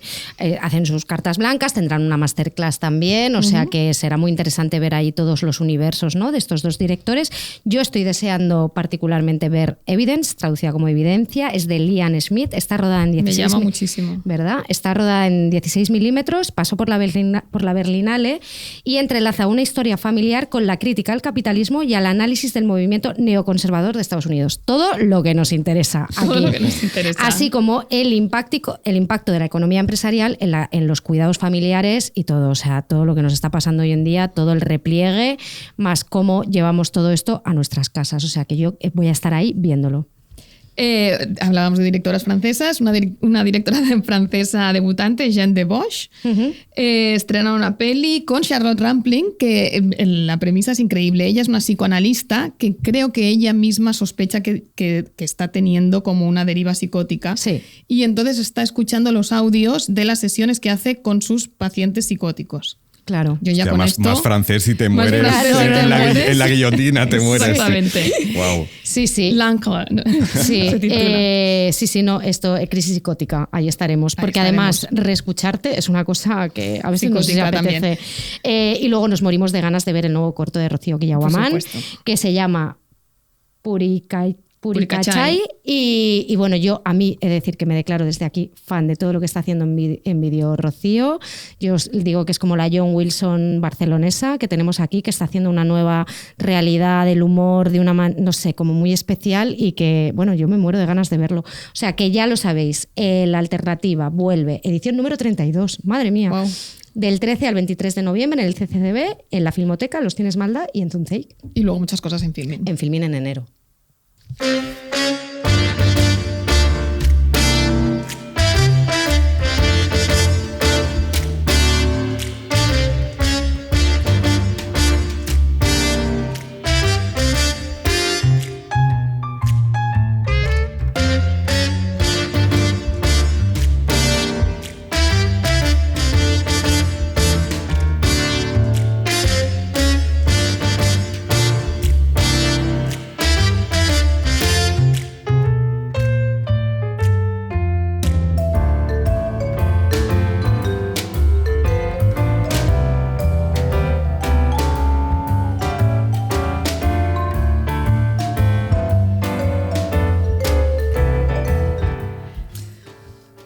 S1: hacen sus cartas blancas, tendrán una masterclass también, o sea que será muy interesante ver ahí todos los universos, ¿no?, de estos 2 directores. Yo estoy deseando particularmente ver Evidence, traducida como Evidencia, es de Liam Smith, está rodada en 16
S2: Me llama muchísimo.
S1: ¿verdad? Está rodada en 16 milímetros, pasó por la Berlinale y entrelaza una historia familiar con la crítica al capitalismo y al análisis del movimiento neoconservador de Estados Unidos. Todo lo que nos interesa
S2: Todo
S1: aquí.
S2: lo que nos interesa.
S1: Así como el impacto de la economía empresarial en los cuidados familiares y todo, o sea, todo lo que nos está pasando hoy en día, todo el repliegue, más cómo llevamos todo esto a nuestras casas. O sea, que yo voy a estar ahí viéndolo.
S2: Hablábamos de directoras francesas, una directora francesa debutante, Jeanne de Bosch, estrena una peli con Charlotte Rampling, que la premisa es increíble. Ella es una psicoanalista que creo que ella misma sospecha que está teniendo como una deriva psicótica.
S1: Sí.
S2: Y entonces está escuchando los audios de las sesiones que hace con sus pacientes psicóticos.
S1: Claro.
S2: Yo ya
S3: Hostia,
S2: con
S3: más,
S2: esto...
S3: más francés y te
S2: Más
S3: mueres
S2: francés y te
S3: en
S2: mueres.
S3: la guillotina, te mueres.
S2: Exactamente.
S3: Wow.
S1: Sí, sí.
S2: L'Ancre, ¿no?
S1: Sí,
S2: Se titula.
S1: sí, no, esto, crisis psicótica, ahí estaremos.
S2: Ahí
S1: Porque además, reescucharte es una cosa que a veces nos
S2: Psicótica
S1: apetece. Y luego nos morimos de ganas de ver el nuevo corto de Rocío Quillaguamán,
S2: Por supuesto.
S1: que se llama Puricachai. Y bueno, yo a mí he de decir que me declaro desde aquí fan de todo lo que está haciendo en vídeo Rocío. Yo os digo que es como la John Wilson barcelonesa que tenemos aquí, que está haciendo una nueva realidad del humor de una manera, no sé, como muy especial y que, bueno, yo me muero de ganas de verlo. O sea, que ya lo sabéis, La Alternativa vuelve, edición número 32, madre mía.
S2: Wow.
S1: Del 13 al 23 de noviembre en el CCCB, en la Filmoteca, los Cines Malda y en Zunzeik.
S2: Y luego muchas cosas en Filmin.
S1: En Filmin en enero.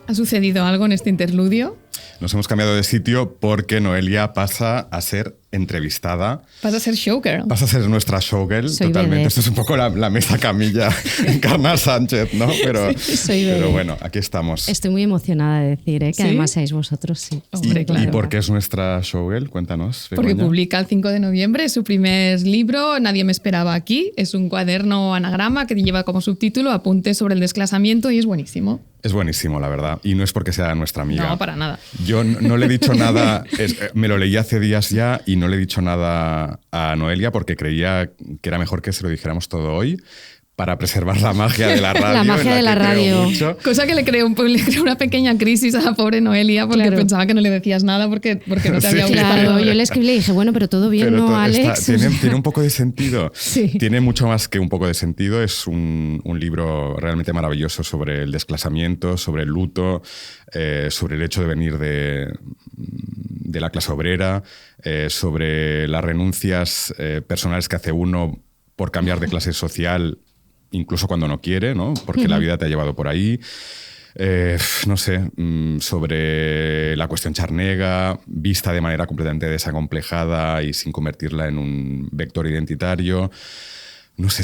S2: ¿Ha sucedido algo en este interludio?
S3: Nos hemos cambiado de sitio porque Noelia pasa a ser entrevistada.
S2: Vas a ser showgirl.
S3: Vas a ser nuestra showgirl,
S1: Soy
S3: totalmente.
S1: vedette.
S3: Esto es un poco la mesa camilla Encarna Sánchez, ¿no? Pero,
S1: soy
S3: pero
S1: vedette.
S3: bueno, aquí estamos.
S1: Estoy muy emocionada de decir que
S2: ¿Sí?
S1: además seáis vosotros, sí.
S2: Hombre,
S3: ¿Y
S2: claro.
S3: por qué es nuestra showgirl? Cuéntanos,
S2: Porque
S3: Begoña.
S2: publica el 5 de noviembre su primer libro, Nadie me esperaba aquí. Es un cuaderno anagrama que lleva como subtítulo Apuntes sobre el desclasamiento y es buenísimo.
S3: Es buenísimo, la verdad. Y no es porque sea nuestra amiga.
S2: No, para nada.
S3: Yo no le he dicho nada, me lo leí hace días ya y no le he dicho nada a Noelia porque creía que era mejor que se lo dijéramos todo hoy para preservar la magia de la radio.
S1: La magia
S3: en
S1: de la
S3: que creo
S1: radio.
S3: mucho.
S2: Cosa que le creó una pequeña crisis a la pobre Noelia porque
S1: Claro.
S2: pensaba que no le decías nada porque no te
S3: Sí.
S2: había gustado.
S1: Claro, yo le escribí y le dije, bueno, pero todo bien,
S3: Pero
S1: ¿no,
S3: todo
S1: Alex?
S3: tiene un poco de sentido.
S1: Sí.
S3: Tiene mucho más que un poco de sentido. Es un libro realmente maravilloso sobre el desclasamiento, sobre el luto, sobre el hecho de venir de la clase obrera, sobre las renuncias personales que hace uno por cambiar de clase social, incluso cuando no quiere, ¿no? Porque la vida te ha llevado por ahí. No sé, sobre la cuestión charnega, vista de manera completamente desacomplejada y sin convertirla en un vector identitario. No sé,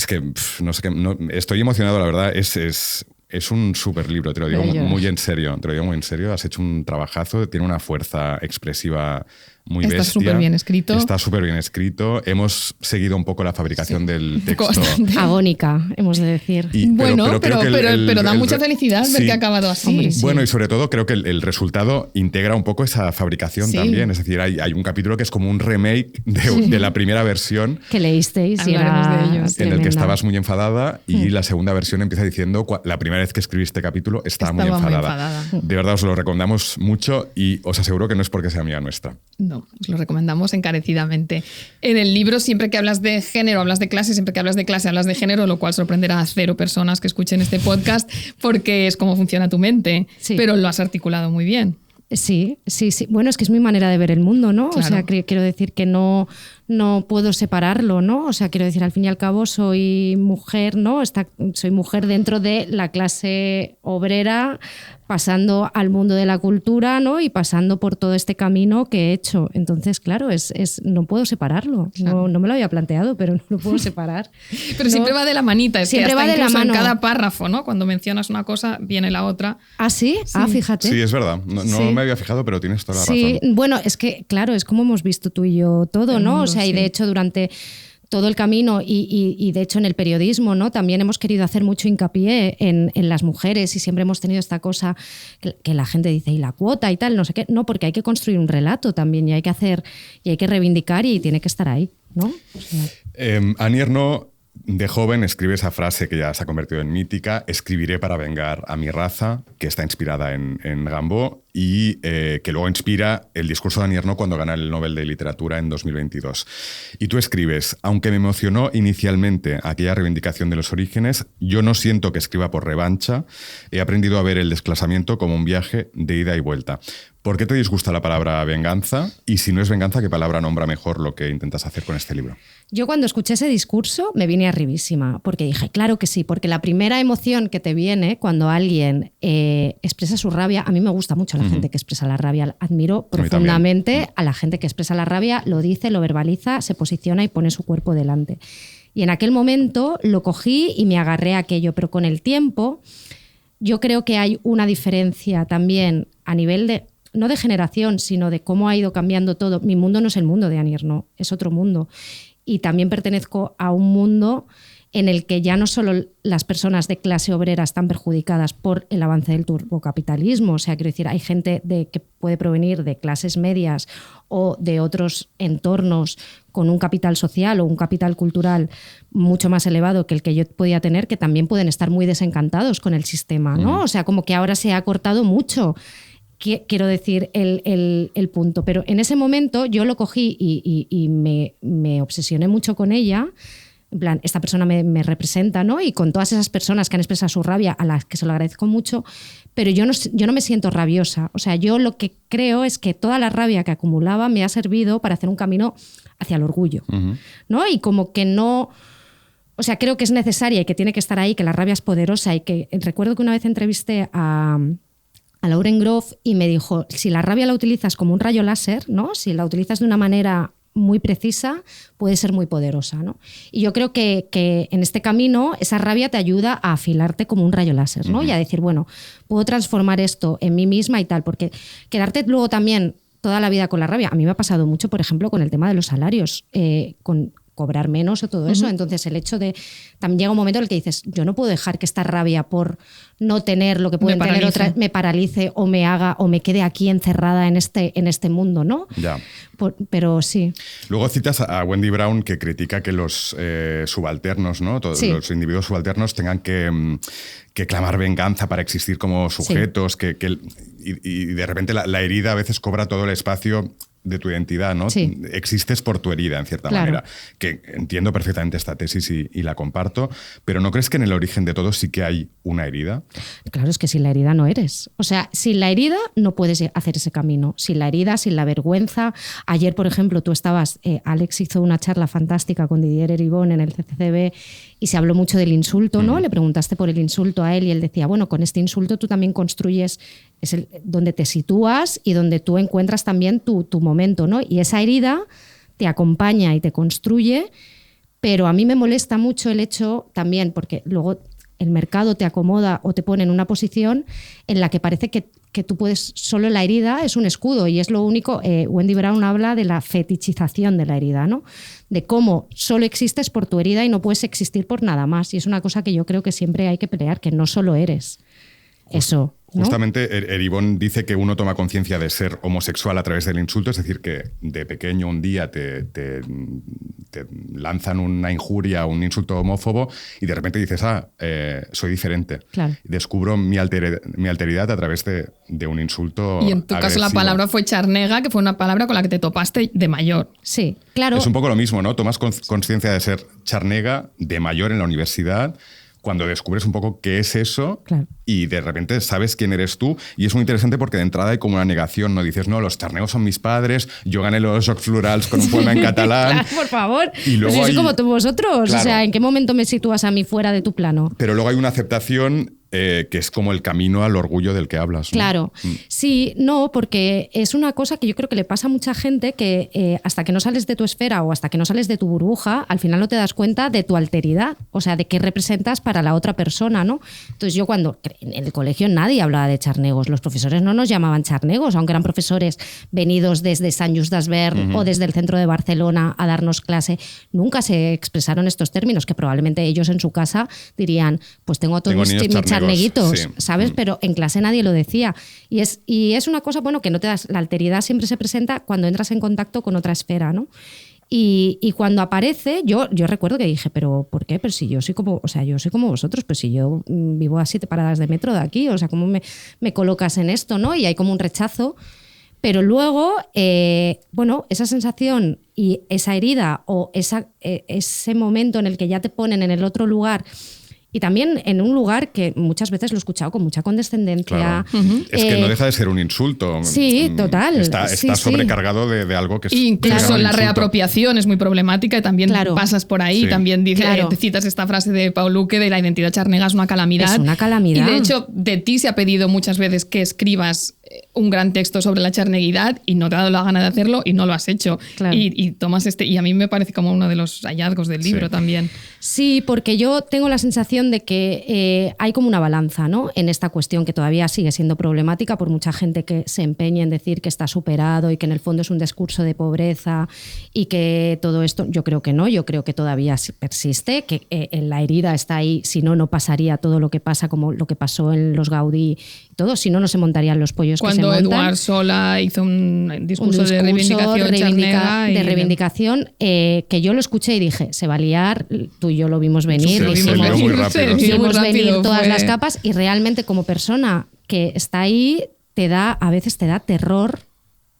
S3: estoy emocionado, la verdad. Es un súper libro, te lo digo muy en serio. Te lo digo muy en serio. Has hecho un trabajazo, tiene una fuerza expresiva muy bestia.
S2: Está súper bien escrito.
S3: Está súper bien escrito. Hemos seguido un poco la fabricación del texto.
S2: Bastante.
S1: Agónica, hemos de decir.
S2: Bueno,
S3: creo que
S2: pero da mucha felicidad ver
S3: sí.
S2: que ha acabado así.
S1: Hombre, sí.
S3: Bueno, y sobre todo creo que el resultado integra un poco esa fabricación
S2: Sí.
S3: también. Es decir, hay un capítulo que es como un remake de la primera versión
S1: Que leísteis y
S2: Hablaremos
S1: era
S2: de ello.
S3: en el
S1: tremenda.
S3: que estabas muy enfadada y la segunda versión empieza diciendo la primera vez que escribí este capítulo estaba muy enfadada. De verdad os lo recomendamos mucho y os aseguro que no es porque sea amiga nuestra.
S2: No, os lo recomendamos encarecidamente. En el libro, siempre que hablas de género, hablas de clase, siempre que hablas de clase, hablas de género, lo cual sorprenderá a 0 personas que escuchen este podcast porque es cómo funciona tu mente.
S1: Sí.
S2: Pero lo has articulado muy bien.
S1: Sí. Bueno, es que es mi manera de ver el mundo, ¿no?
S2: Claro.
S1: O sea, quiero decir que no puedo separarlo, ¿no? O sea, quiero decir, al fin y al cabo soy mujer, ¿no? Soy mujer dentro de la clase obrera, pasando al mundo de la cultura, ¿no? Y pasando por todo este camino que he hecho. Entonces, claro, no puedo separarlo.
S2: Claro.
S1: No me lo había planteado, pero no lo puedo separar.
S2: Pero
S1: ¿no?
S2: siempre va de la manita. Es
S1: Siempre
S2: que hasta
S1: va de la
S2: incluso
S1: mano.
S2: en cada párrafo, ¿no? Cuando mencionas una cosa, viene la otra.
S1: ¿Ah, sí? Ah, fíjate.
S3: Sí, es verdad. No
S1: Sí.
S3: me había fijado, pero tienes toda la
S1: Sí,
S3: razón.
S1: bueno, es que, claro, es como hemos visto tú y yo todo,
S2: El
S1: ¿no?
S2: mundo,
S1: O sea, y
S2: sí.
S1: de hecho durante todo el camino y de hecho en el periodismo, ¿no? También hemos querido hacer mucho hincapié en las mujeres y siempre hemos tenido esta cosa que la gente dice, y la cuota y tal, no sé qué. No, porque hay que construir un relato también y hay que reivindicar y tiene que estar ahí, ¿no? O sea,
S3: Annie Ernaux, de joven, escribe esa frase que ya se ha convertido en mítica: escribiré para vengar a mi raza, que está inspirada en Rimbaud y que luego inspira el discurso de Annie Ernaux cuando gana el Nobel de Literatura en 2022. Y tú escribes: aunque me emocionó inicialmente aquella reivindicación de los orígenes, yo no siento que escriba por revancha. He aprendido a ver el desclasamiento como un viaje de ida y vuelta. ¿Por qué te disgusta la palabra venganza? Y si no es venganza, ¿qué palabra nombra mejor lo que intentas hacer con este libro?
S1: Yo cuando escuché ese discurso me vine arribísima, porque dije, claro que sí, porque la primera emoción que te viene cuando alguien expresa su rabia, a mí me gusta mucho la gente que expresa la rabia, admiro
S3: A mí
S1: profundamente a la gente que expresa la rabia, lo dice, lo verbaliza, se posiciona y pone su cuerpo delante. Y en aquel momento lo cogí y me agarré a aquello, pero con el tiempo yo creo que hay una diferencia también a nivel de, no de generación, sino de cómo ha ido cambiando todo. Mi mundo no es el mundo de Annie Ernaux, es otro mundo. Y también pertenezco a un mundo en el que ya no solo las personas de clase obrera están perjudicadas por el avance del turbocapitalismo, o sea, quiero decir, hay gente que puede provenir de clases medias o de otros entornos con un capital social o un capital cultural mucho más elevado que el que yo podía tener, que también pueden estar muy desencantados con el sistema, ¿no? O sea, como que ahora se ha cortado mucho, quiero decir, el punto. Pero en ese momento yo lo cogí y me obsesioné mucho con ella. En plan, esta persona me representa, ¿no? Y con todas esas personas que han expresado su rabia, a las que se lo agradezco mucho, pero yo no me siento rabiosa. O sea, yo lo que creo es que toda la rabia que acumulaba me ha servido para hacer un camino hacia el orgullo, ¿no? Y como que no... O sea, creo que es necesaria y que tiene que estar ahí, que la rabia es poderosa y que... Recuerdo que una vez entrevisté a Lauren Groff y me dijo, si la rabia la utilizas como un rayo láser, ¿no? Si la utilizas de una manera muy precisa puede ser muy poderosa, ¿no? Y yo creo que en este camino esa rabia te ayuda a afilarte como un rayo láser, ¿no? Y a decir, bueno, puedo transformar esto en mí misma y tal, porque quedarte luego también toda la vida con la rabia. A mí me ha pasado mucho, por ejemplo, con el tema de los salarios, con cobrar menos o todo eso. Entonces el hecho de... También llega un momento en el que dices, yo no puedo dejar que esta rabia por no tener lo que pueden tener otras me paralice o me haga o me quede aquí encerrada en este mundo, ¿no?
S3: Ya.
S1: Pero sí.
S3: Luego citas a Wendy Brown, que critica que los subalternos, ¿no? Los individuos subalternos tengan que clamar venganza para existir como sujetos, y de repente la herida a veces cobra todo el espacio de tu identidad, ¿no? Sí. Existes por tu herida, en cierta manera. Que entiendo perfectamente esta tesis y la comparto, pero ¿no crees que en el origen de todo sí que hay una herida?
S1: Claro, es que sin la herida no eres. O sea, sin la herida no puedes hacer ese camino. Sin la herida, sin la vergüenza. Ayer, por ejemplo, tú estabas... Alex hizo una charla fantástica con Didier Eribon en el CCCB y se habló mucho del insulto, ¿no? Le preguntaste por el insulto a él y él decía, bueno, con este insulto tú también construyes donde te sitúas y donde tú encuentras también tu momento, ¿no? Y esa herida te acompaña y te construye, pero a mí me molesta mucho el hecho también, porque luego el mercado te acomoda o te pone en una posición en la que parece que tú puedes, solo la herida es un escudo y es lo único. Wendy Brown habla de la fetichización de la herida, ¿no? De cómo solo existes por tu herida y no puedes existir por nada más. Y es una cosa que yo creo que siempre hay que pelear, que no solo eres eso, ¿no?
S3: Justamente Eribon dice que uno toma conciencia de ser homosexual a través del insulto, es decir, que de pequeño un día te lanzan una injuria, un insulto homófobo y de repente dices, soy diferente.
S1: Claro.
S3: Descubro mi alteridad a través de un insulto
S2: Y en tu caso la palabra fue charnega, que fue una palabra con la que te topaste de mayor.
S1: Sí, claro.
S3: Es un poco lo mismo, ¿no? Tomas conciencia de ser charnega de mayor en la universidad, cuando descubres un poco qué es eso, claro, y de repente sabes quién eres tú. Y es muy interesante porque de entrada hay como una negación, ¿no? Dices, no, los charnegos son mis padres, yo gané los Jocs Florals con un poema en catalán.
S1: Claro, por favor.
S3: Y luego
S1: yo soy como todos vosotros. Claro. O sea, ¿en qué momento me sitúas a mí fuera de tu plano?
S3: Pero luego hay una aceptación que es como el camino al orgullo del que hablas, ¿no?
S1: Claro. Sí, no, porque es una cosa que yo creo que le pasa a mucha gente que hasta que no sales de tu esfera o hasta que no sales de tu burbuja, al final no te das cuenta de tu alteridad, o sea, de qué representas para la otra persona, ¿no? Entonces yo cuando en el colegio nadie hablaba de charnegos, los profesores no nos llamaban charnegos, aunque eran profesores venidos desde Sant Just Desvern o desde el centro de Barcelona a darnos clase, nunca se expresaron estos términos, que probablemente ellos en su casa dirían, pues tengo a todos mis charneguitos, sí, ¿sabes? Pero en clase nadie lo decía. Y es una cosa, bueno, que no te das, la alteridad siempre se presenta cuando entras en contacto con otra esfera, ¿no? Y cuando aparece, yo recuerdo que dije, ¿pero por qué? Pero si yo soy como, o sea, yo soy como vosotros, pues si yo vivo a 7 paradas de metro de aquí, o sea, ¿cómo me colocas en esto, no? Y hay como un rechazo. Pero luego, bueno, esa sensación y esa herida o ese momento en el que ya te ponen en el otro lugar, y también en un lugar que muchas veces lo he escuchado con mucha condescendencia.
S3: Claro. Es que no deja de ser un insulto.
S1: Sí, total.
S3: Está sobrecargado de algo que es...
S2: Incluso la reapropiación es muy problemática y también pasas por ahí. Sí. También te citas esta frase de Paul Luque de la identidad charnega es una calamidad.
S1: Es una calamidad.
S2: Y de hecho, de ti se ha pedido muchas veces que escribas un gran texto sobre la charneguidad y no te ha dado la gana de hacerlo y no lo has hecho. Claro. Y tomas y a mí me parece como uno de los hallazgos del libro también. Sí,
S1: porque yo tengo la sensación de que hay como una balanza, ¿no? En esta cuestión que todavía sigue siendo problemática por mucha gente que se empeña en decir que está superado y que en el fondo es un discurso de pobreza y que todo esto, yo creo que no, yo creo que todavía persiste, que la herida está ahí, si no, no pasaría todo lo que pasa, como lo que pasó en los Gaudí y todo, si no, no se montarían los pollos que se montan.
S2: Cuando Eduard Sola hizo un discurso de
S1: reivindicación, que yo lo escuché y dije, se va a liar, tú y yo lo vimos venir.
S3: Se lió muy rápido.
S1: Vimos venir todas las capas y realmente como persona que está ahí, a veces te da terror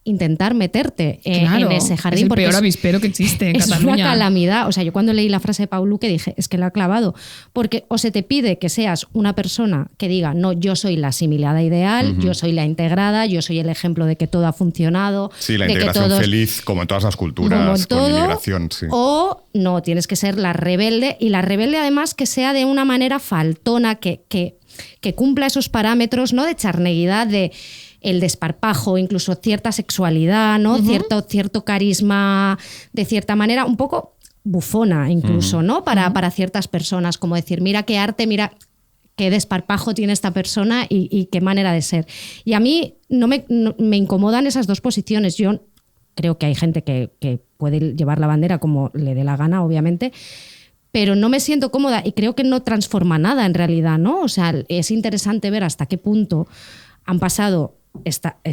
S1: intentar meterte en ese jardín.
S2: Es el peor avispero que existe en Cataluña.
S1: Es una calamidad. O sea, yo cuando leí la frase de Paul Luque dije, es que la ha clavado. Porque o se te pide que seas una persona que diga, no, yo soy la asimilada ideal, yo soy la integrada, yo soy el ejemplo de que todo ha funcionado.
S3: Sí, la integración feliz, como en todas las culturas, con inmigración. Sí.
S1: O no, tienes que ser la rebelde, y la rebelde además que sea de una manera faltona, que cumpla esos parámetros, ¿no? De charneguidad, de el desparpajo, incluso cierta sexualidad, ¿no? Cierto carisma, de cierta manera, un poco bufona incluso, ¿no? Para ciertas personas, como decir, mira qué arte, mira qué desparpajo tiene esta persona y qué manera de ser. Y a mí no me incomodan esas dos posiciones. Yo creo que hay gente que puede llevar la bandera como le dé la gana, obviamente, pero no me siento cómoda y creo que no transforma nada en realidad, ¿no? O sea, es interesante ver hasta qué punto han pasado,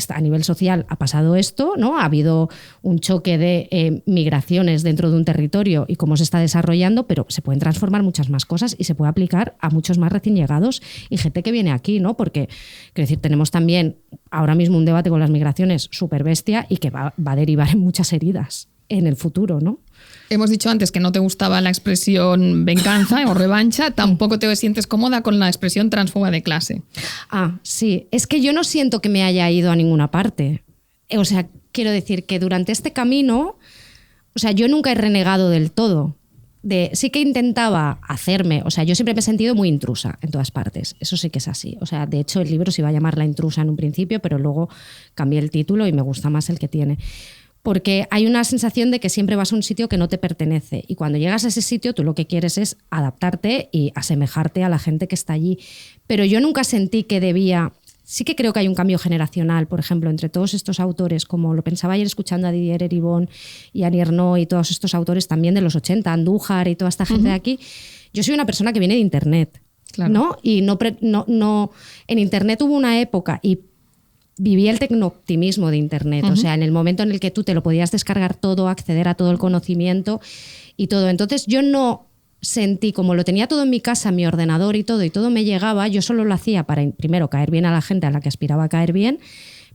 S1: a nivel social ha pasado esto, ¿no? Ha habido un choque de migraciones dentro de un territorio y cómo se está desarrollando, pero se pueden transformar muchas más cosas y se puede aplicar a muchos más recién llegados y gente que viene aquí, ¿no? Porque, quiero decir, tenemos también ahora mismo un debate con las migraciones súper bestia y que va a derivar en muchas heridas en el futuro, ¿no?
S2: Hemos dicho antes que no te gustaba la expresión venganza o revancha, tampoco te sientes cómoda con la expresión transfoba de clase.
S1: Ah, sí. Es que yo no siento que me haya ido a ninguna parte. O sea, quiero decir que durante este camino, o sea, yo nunca he renegado del todo. Sí que intentaba hacerme, o sea, yo siempre me he sentido muy intrusa en todas partes, eso sí que es así. O sea, de hecho el libro se iba a llamar La intrusa en un principio, pero luego cambié el título y me gusta más el que tiene. Porque hay una sensación de que siempre vas a un sitio que no te pertenece y cuando llegas a ese sitio tú lo que quieres es adaptarte y asemejarte a la gente que está allí. Pero yo nunca sentí que debía... Sí que creo que hay un cambio generacional, por ejemplo, entre todos estos autores, como lo pensaba ayer escuchando a Didier Eribon y a Nierno y todos estos autores también de los 80, Andújar y toda esta gente de aquí. Yo soy una persona que viene de Internet, claro, ¿no? Y en Internet hubo una época y viví el tecnooptimismo de Internet, o sea, en el momento en el que tú te lo podías descargar todo, acceder a todo el conocimiento y todo. Entonces yo no sentí, como lo tenía todo en mi casa, mi ordenador y todo me llegaba, yo solo lo hacía para, primero, caer bien a la gente a la que aspiraba a caer bien,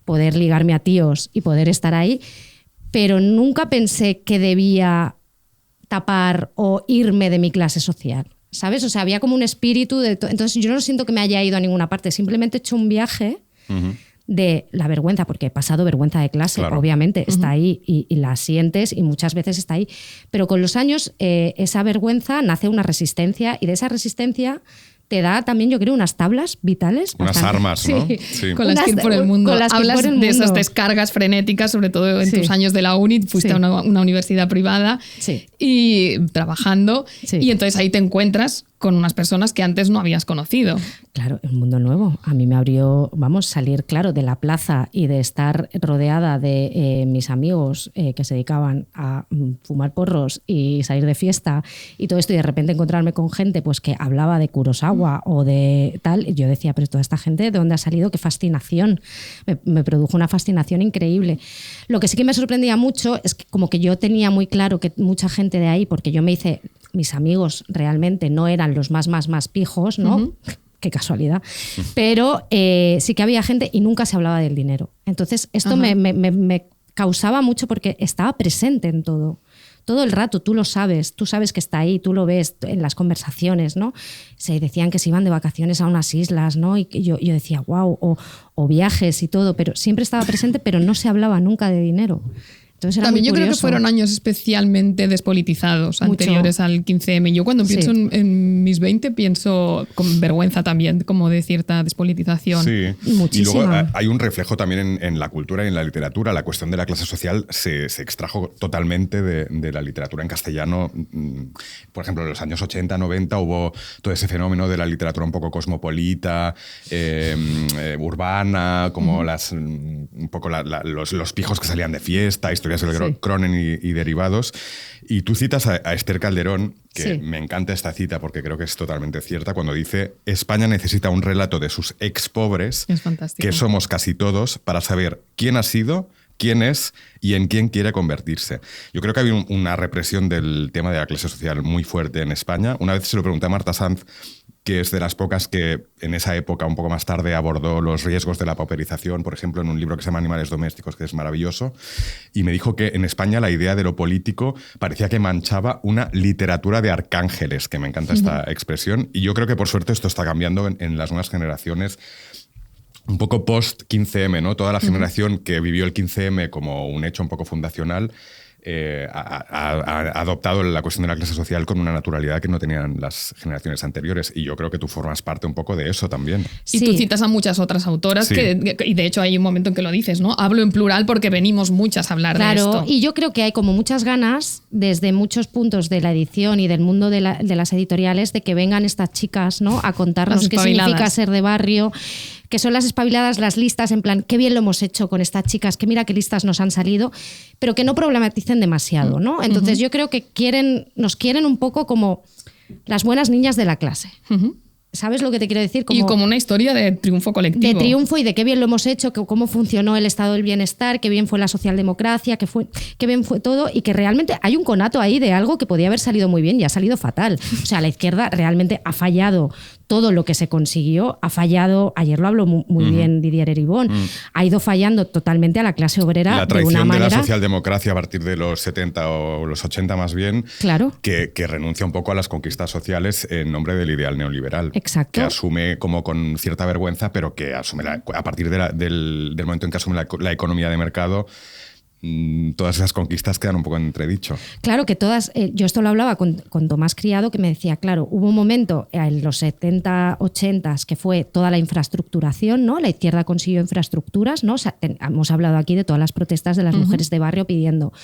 S1: poder ligarme a tíos y poder estar ahí, pero nunca pensé que debía tapar o irme de mi clase social, ¿sabes? O sea, había como un espíritu de... Entonces yo no siento que me haya ido a ninguna parte, simplemente he hecho un viaje de la vergüenza, porque he pasado vergüenza de clase, claro, obviamente, está ahí y la sientes y muchas veces está ahí. Pero con los años esa vergüenza nace una resistencia y de esa resistencia te da también, yo creo, unas tablas vitales.
S3: Unas armas, ¿no?
S2: Sí. Sí. Con las que ir por el mundo. Hablas de esas descargas frenéticas, sobre todo en tus años de la uni, fuiste a una universidad privada y trabajando y entonces ahí te encuentras con unas personas que antes no habías conocido.
S1: Claro, un mundo nuevo. A mí me abrió, salir, claro, de la plaza y de estar rodeada de mis amigos que se dedicaban a fumar porros y salir de fiesta y todo esto y de repente encontrarme con gente pues que hablaba de Kurosawa o de tal. Yo decía, pero toda esta gente, ¿de dónde ha salido? ¡Qué fascinación! Me produjo una fascinación increíble. Lo que sí que me sorprendía mucho es que como que yo tenía muy claro que mucha gente de ahí, porque yo me hice... Mis amigos realmente no eran los más pijos, ¿no? Qué casualidad. Pero sí que había gente y nunca se hablaba del dinero. Entonces esto me causaba mucho porque estaba presente en todo. Todo el rato, tú sabes que está ahí, tú lo ves en las conversaciones, ¿no? Se decían que se iban de vacaciones a unas islas, ¿no? Y yo decía, wow, o viajes y todo, pero siempre estaba presente, pero no se hablaba nunca de dinero. Entonces era
S2: también
S1: muy
S2: yo
S1: curioso.
S2: Creo que fueron años especialmente despolitizados,
S1: mucho,
S2: anteriores al 15M. Yo cuando pienso en mis 20 pienso con vergüenza también, como de cierta despolitización.
S3: Sí,
S1: muchísima.
S3: Y luego hay un reflejo también en la cultura y en la literatura. La cuestión de la clase social se extrajo totalmente de la literatura en castellano. Por ejemplo, en los años 80, 90 hubo todo ese fenómeno de la literatura un poco cosmopolita, urbana, como un poco los pijos que salían de fiesta, historias del Cronen y derivados. Y tú citas a Esther Calderón, que me encanta esta cita porque creo que es totalmente cierta, cuando dice: España necesita un relato de sus ex pobres, que somos casi todos, para saber quién ha sido, quién es y en quién quiere convertirse. Yo creo que hay una represión del tema de la clase social muy fuerte en España. Una vez se lo pregunté a Marta Sanz, que es de las pocas que en esa época, un poco más tarde, abordó los riesgos de la pauperización, por ejemplo, en un libro que se llama Animales domésticos, que es maravilloso, y me dijo que en España la idea de lo político parecía que manchaba una literatura de arcángeles, que me encanta esta expresión, y yo creo que por suerte esto está cambiando en las nuevas generaciones, un poco post-15M, ¿no? Toda la generación que vivió el 15M como un hecho un poco fundacional, ha adoptado la cuestión de la clase social con una naturalidad que no tenían las generaciones anteriores. Y yo creo que tú formas parte un poco de eso también.
S2: Y tú citas a muchas otras autoras y de hecho hay un momento en que lo dices, ¿no? Hablo en plural porque venimos muchas a hablar de esto.
S1: Claro, y yo creo que hay como muchas ganas desde muchos puntos de la edición y del mundo de las editoriales de que vengan estas chicas, ¿no? A contarnos qué significa ser de barrio, que son las espabiladas, las listas, en plan, qué bien lo hemos hecho con estas chicas, que mira qué listas nos han salido, pero que no problematicen demasiado, ¿no? Entonces yo creo que nos quieren un poco como las buenas niñas de la clase. ¿Sabes lo que te quiero decir?
S2: Y como una historia de triunfo colectivo.
S1: De triunfo y de qué bien lo hemos hecho, cómo funcionó el estado del bienestar, qué bien fue la socialdemocracia, qué bien fue todo, y que realmente hay un conato ahí de algo que podía haber salido muy bien y ha salido fatal. O sea, la izquierda realmente ha fallado todo lo que se consiguió, ha fallado, ayer lo habló muy bien Didier Eribon, ha ido fallando totalmente a la clase obrera
S3: la
S1: de una manera...
S3: traición de la socialdemocracia a partir de los 70 o los 80 más bien,
S1: claro,
S3: que renuncia un poco a las conquistas sociales en nombre del ideal neoliberal.
S1: Exacto.
S3: Que asume como con cierta vergüenza, pero que asume a partir del momento en que asume la economía de mercado, todas esas conquistas quedan un poco en entredicho.
S1: Claro que todas, yo esto lo hablaba con Tomás Criado, que me decía, claro, hubo un momento en los 70, 80 que fue toda la infraestructuración, ¿no? La izquierda consiguió infraestructuras, ¿no? O sea, hemos hablado aquí de todas las protestas de las mujeres de barrio pidiendo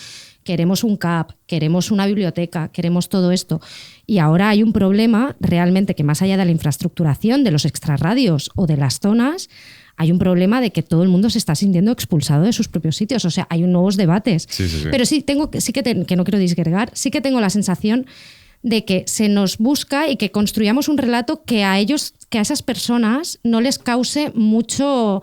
S1: queremos un CAP, queremos una biblioteca, queremos todo esto. Y ahora hay un problema realmente que más allá de la infraestructuración, de los extrarradios o de las zonas, hay un problema de que todo el mundo se está sintiendo expulsado de sus propios sitios. O sea, hay nuevos debates. Sí. Pero que no quiero disgregar, sí que tengo la sensación de que se nos busca y que construyamos un relato que a esas personas no les cause mucho...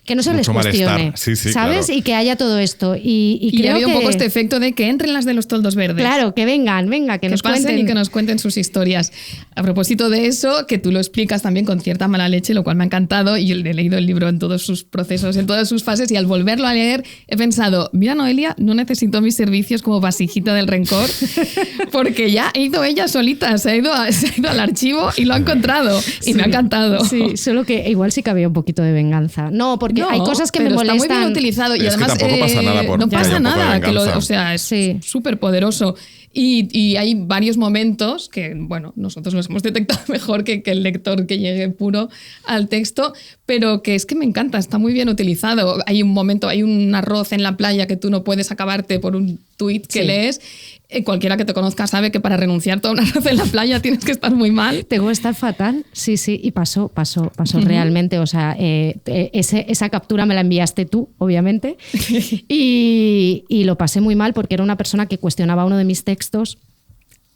S1: que no se les cuestione, ¿sabes? Claro. Y que haya todo esto. Y creo
S2: ha habido
S1: que...
S2: un poco este efecto de que entren las de los toldos verdes.
S1: Claro, que venga, que nos
S2: pasen
S1: cuenten.
S2: Y que nos cuenten sus historias. A propósito de eso, que tú lo explicas también con cierta mala leche, lo cual me ha encantado, y yo he leído el libro en todos sus procesos, en todas sus fases, y al volverlo a leer he pensado, mira Noelia, no necesito mis servicios como vasijita del rencor, porque ya ha ido ella solita, se ha ido al archivo y lo ha encontrado, y me ha encantado.
S1: Sí, solo que igual sí que había un poquito de venganza. No, porque hay cosas que me molestan.
S2: Está muy bien utilizado y además
S3: tampoco pasa nada por
S2: no pasa nada, o sea, es
S1: sí,
S2: súper poderoso. Y hay varios momentos que, bueno, nosotros los hemos detectado mejor que el lector que llegue puro al texto, pero que es que me encanta, está muy bien utilizado. Hay un momento, hay un arroz en la playa que tú no puedes acabarte por un tuit que lees. Cualquiera que te conozca sabe que para renunciar a un arroz en la playa tienes que estar muy mal.
S1: Tengo que estar fatal. Sí, y pasó realmente. O sea, esa captura me la enviaste tú, obviamente, y lo pasé muy mal porque era una persona que cuestionaba uno de mis textos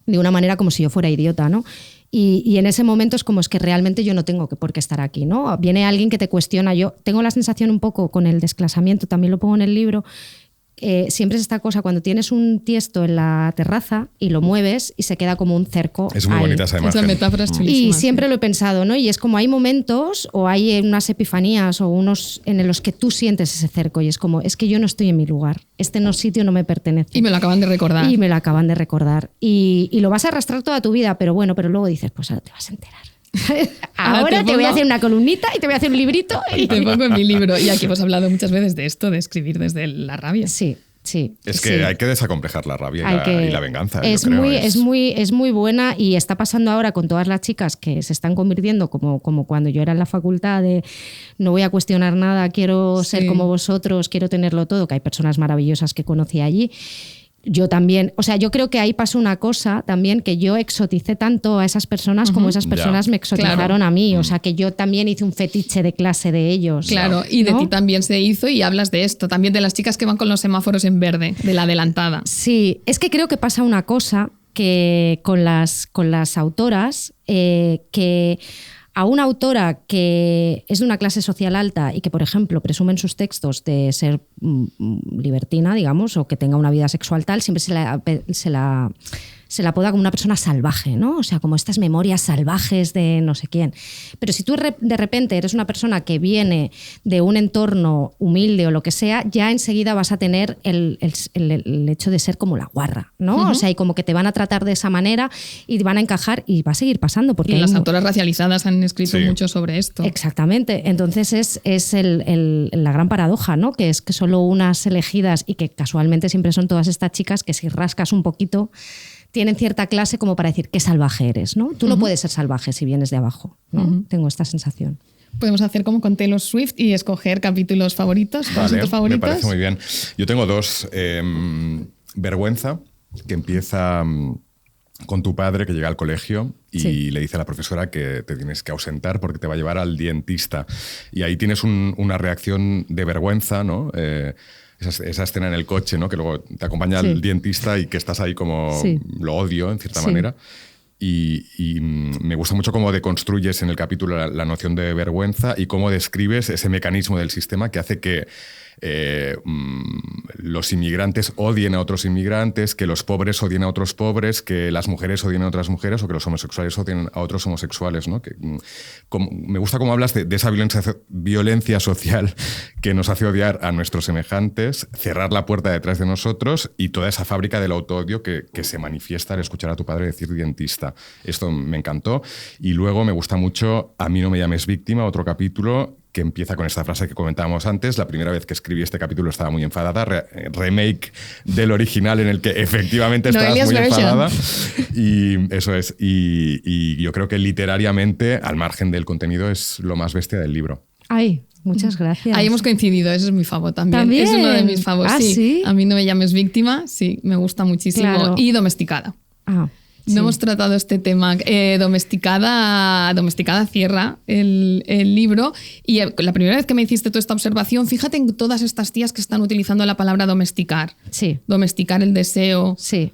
S1: de una manera como si yo fuera idiota, ¿no? Y en ese momento es como es que realmente yo no tengo por qué estar aquí, ¿no? Viene alguien que te cuestiona. Yo tengo la sensación un poco con el desclasamiento, también lo pongo en el libro, siempre es esta cosa cuando tienes un tiesto en la terraza y lo mueves y se queda como un cerco.
S3: Es muy bonita esa imagen.
S2: Esa metáfora es chulísima.
S1: Y siempre lo he pensado, ¿no? Y es como hay momentos o hay unas epifanías o unos en los que tú sientes ese cerco y es como, es que yo no estoy en mi lugar, sitio no me pertenece.
S2: Y me lo acaban de recordar.
S1: Y lo vas a arrastrar toda tu vida, pero luego dices, pues ahora te vas a enterar. Ahora te voy a hacer una columnita y te voy a hacer un librito.
S2: Y te pongo en mi libro. Y aquí hemos hablado muchas veces de esto, de escribir desde la rabia.
S1: Sí.
S3: Es que hay que desacomplejar la rabia y la venganza.
S1: Es muy buena y está pasando ahora con todas las chicas que se están convirtiendo como cuando yo era en la facultad de no voy a cuestionar nada, quiero ser como vosotros, quiero tenerlo todo, que hay personas maravillosas que conocí allí. Yo también, o sea, yo creo que ahí pasó una cosa también, que yo exoticé tanto a esas personas como esas personas me exotizaron a mí, o sea, que yo también hice un fetiche de clase de ellos.
S2: Claro, y de ti también se hizo y hablas de esto, también de las chicas que van con los semáforos en verde, de la adelantada.
S1: Sí, es que creo que pasa una cosa que con las autoras, que a una autora que es de una clase social alta y que, por ejemplo, presume en sus textos de ser libertina, digamos, o que tenga una vida sexual tal, siempre se la se la apoda como una persona salvaje, ¿no? O sea, como estas memorias salvajes de no sé quién. Pero si tú de repente eres una persona que viene de un entorno humilde o lo que sea, ya enseguida vas a tener el hecho de ser como la guarra, ¿no? O sea, y como que te van a tratar de esa manera y van a encajar y va a seguir pasando. Porque
S2: y las autoras racializadas han escrito mucho sobre esto.
S1: Exactamente. Entonces es la gran paradoja, ¿no? Que es que solo unas elegidas y que casualmente siempre son todas estas chicas que si rascas un poquito tienen cierta clase como para decir qué salvaje eres, ¿no? Tú no puedes ser salvaje si vienes de abajo, ¿no? Tengo esta sensación.
S2: Podemos hacer como con Taylor Swift y escoger capítulos favoritos.
S3: Vale,
S2: favoritos?
S3: Me parece muy bien. Yo tengo 2. Vergüenza, que empieza con tu padre que llega al colegio y le dice a la profesora que te tienes que ausentar porque te va a llevar al dentista. Y ahí tienes una reacción de vergüenza, ¿no? Esa escena en el coche, ¿no? Que luego te acompaña al dentista y que estás ahí como lo odio, en cierta manera. Y me gusta mucho cómo deconstruyes en el capítulo la noción de vergüenza y cómo describes ese mecanismo del sistema que hace que los inmigrantes odien a otros inmigrantes, que los pobres odien a otros pobres, que las mujeres odien a otras mujeres o que los homosexuales odien a otros homosexuales, ¿no? Me gusta cómo hablas de esa violencia social que nos hace odiar a nuestros semejantes, cerrar la puerta detrás de nosotros y toda esa fábrica del autoodio que se manifiesta al escuchar a tu padre decir dentista. Esto me encantó. Y luego me gusta mucho A mí no me llames víctima, otro capítulo que empieza con esta frase que comentábamos antes. La primera vez que escribí este capítulo estaba muy enfadada. Remake del original en el que efectivamente estabas muy enfadada. Y eso es. Y yo creo que literariamente, al margen del contenido, es lo más bestia del libro.
S1: Ay, muchas gracias.
S2: Ahí hemos coincidido, ese es mi favor también. Es uno de mis favoritos.
S1: ¿Sí?
S2: A mí no me llames víctima, sí, me gusta muchísimo. Claro. Y Domesticada. No hemos tratado este tema. Domesticada cierra el libro. Y la primera vez que me hiciste toda esta observación, fíjate en todas estas tías que están utilizando la palabra domesticar.
S1: Sí.
S2: Domesticar el deseo.
S1: Sí.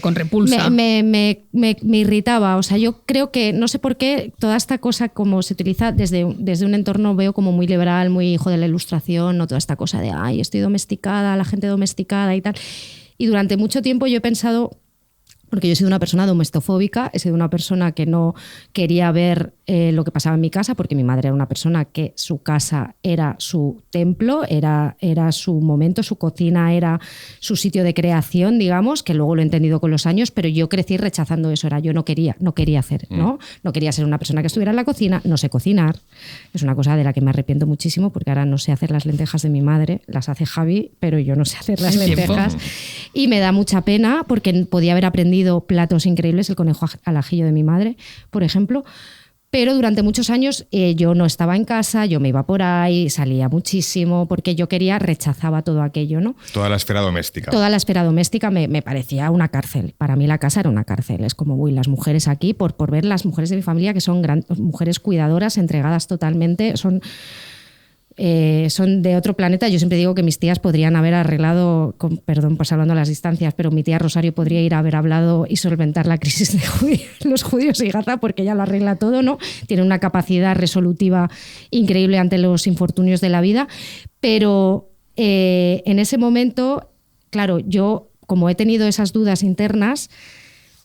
S2: Con repulsa.
S1: Me irritaba. O sea, yo creo que, no sé por qué, toda esta cosa como se utiliza desde un entorno, veo como muy liberal, muy hijo de la ilustración, ¿no? Toda esta cosa de, ay, estoy domesticada, la gente domesticada y tal. Y durante mucho tiempo yo he pensado, porque yo he sido una persona domestofóbica, he sido una persona que no quería ver lo que pasaba en mi casa, porque mi madre era una persona que su casa era su templo, era su momento, su cocina era su sitio de creación, digamos, que luego lo he entendido con los años, pero yo crecí rechazando eso. Yo no quería hacer, ¿no? No quería ser una persona que estuviera en la cocina, no sé cocinar. Es una cosa de la que me arrepiento muchísimo, porque ahora no sé hacer las lentejas de mi madre, las hace Javi, pero yo no sé hacer las lentejas. Y me da mucha pena, porque podía haber aprendido platos increíbles, el conejo al ajillo de mi madre, por ejemplo. Pero durante muchos años yo no estaba en casa, yo me iba por ahí, salía muchísimo, porque yo rechazaba todo aquello, ¿no?
S3: Toda la esfera doméstica.
S1: Toda la esfera doméstica me parecía una cárcel. Para mí la casa era una cárcel. Es como, uy, las mujeres aquí, por ver las mujeres de mi familia, que son mujeres cuidadoras, entregadas totalmente, son de otro planeta. Yo siempre digo que mis tías podrían haber arreglado, perdón, pues hablando a las distancias, pero mi tía Rosario podría haber hablado y solventar la crisis de los judíos y Gaza, porque ella lo arregla todo, ¿no? Tiene una capacidad resolutiva increíble ante los infortunios de la vida. Pero en ese momento, claro, yo, como he tenido esas dudas internas,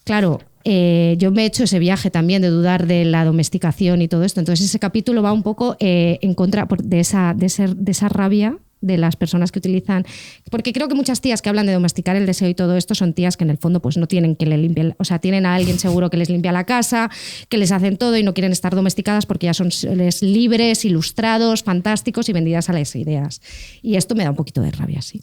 S1: claro, yo me he hecho ese viaje también de dudar de la domesticación y todo esto. Entonces ese capítulo va un poco en contra de esa rabia de las personas que utilizan, porque creo que muchas tías que hablan de domesticar el deseo y todo esto son tías que en el fondo pues no tienen que le limpien, o sea, tienen a alguien seguro que les limpia la casa, que les hacen todo y no quieren estar domesticadas porque ya son seres libres, ilustrados, fantásticos y vendidas a las ideas. Y esto me da un poquito de rabia, sí.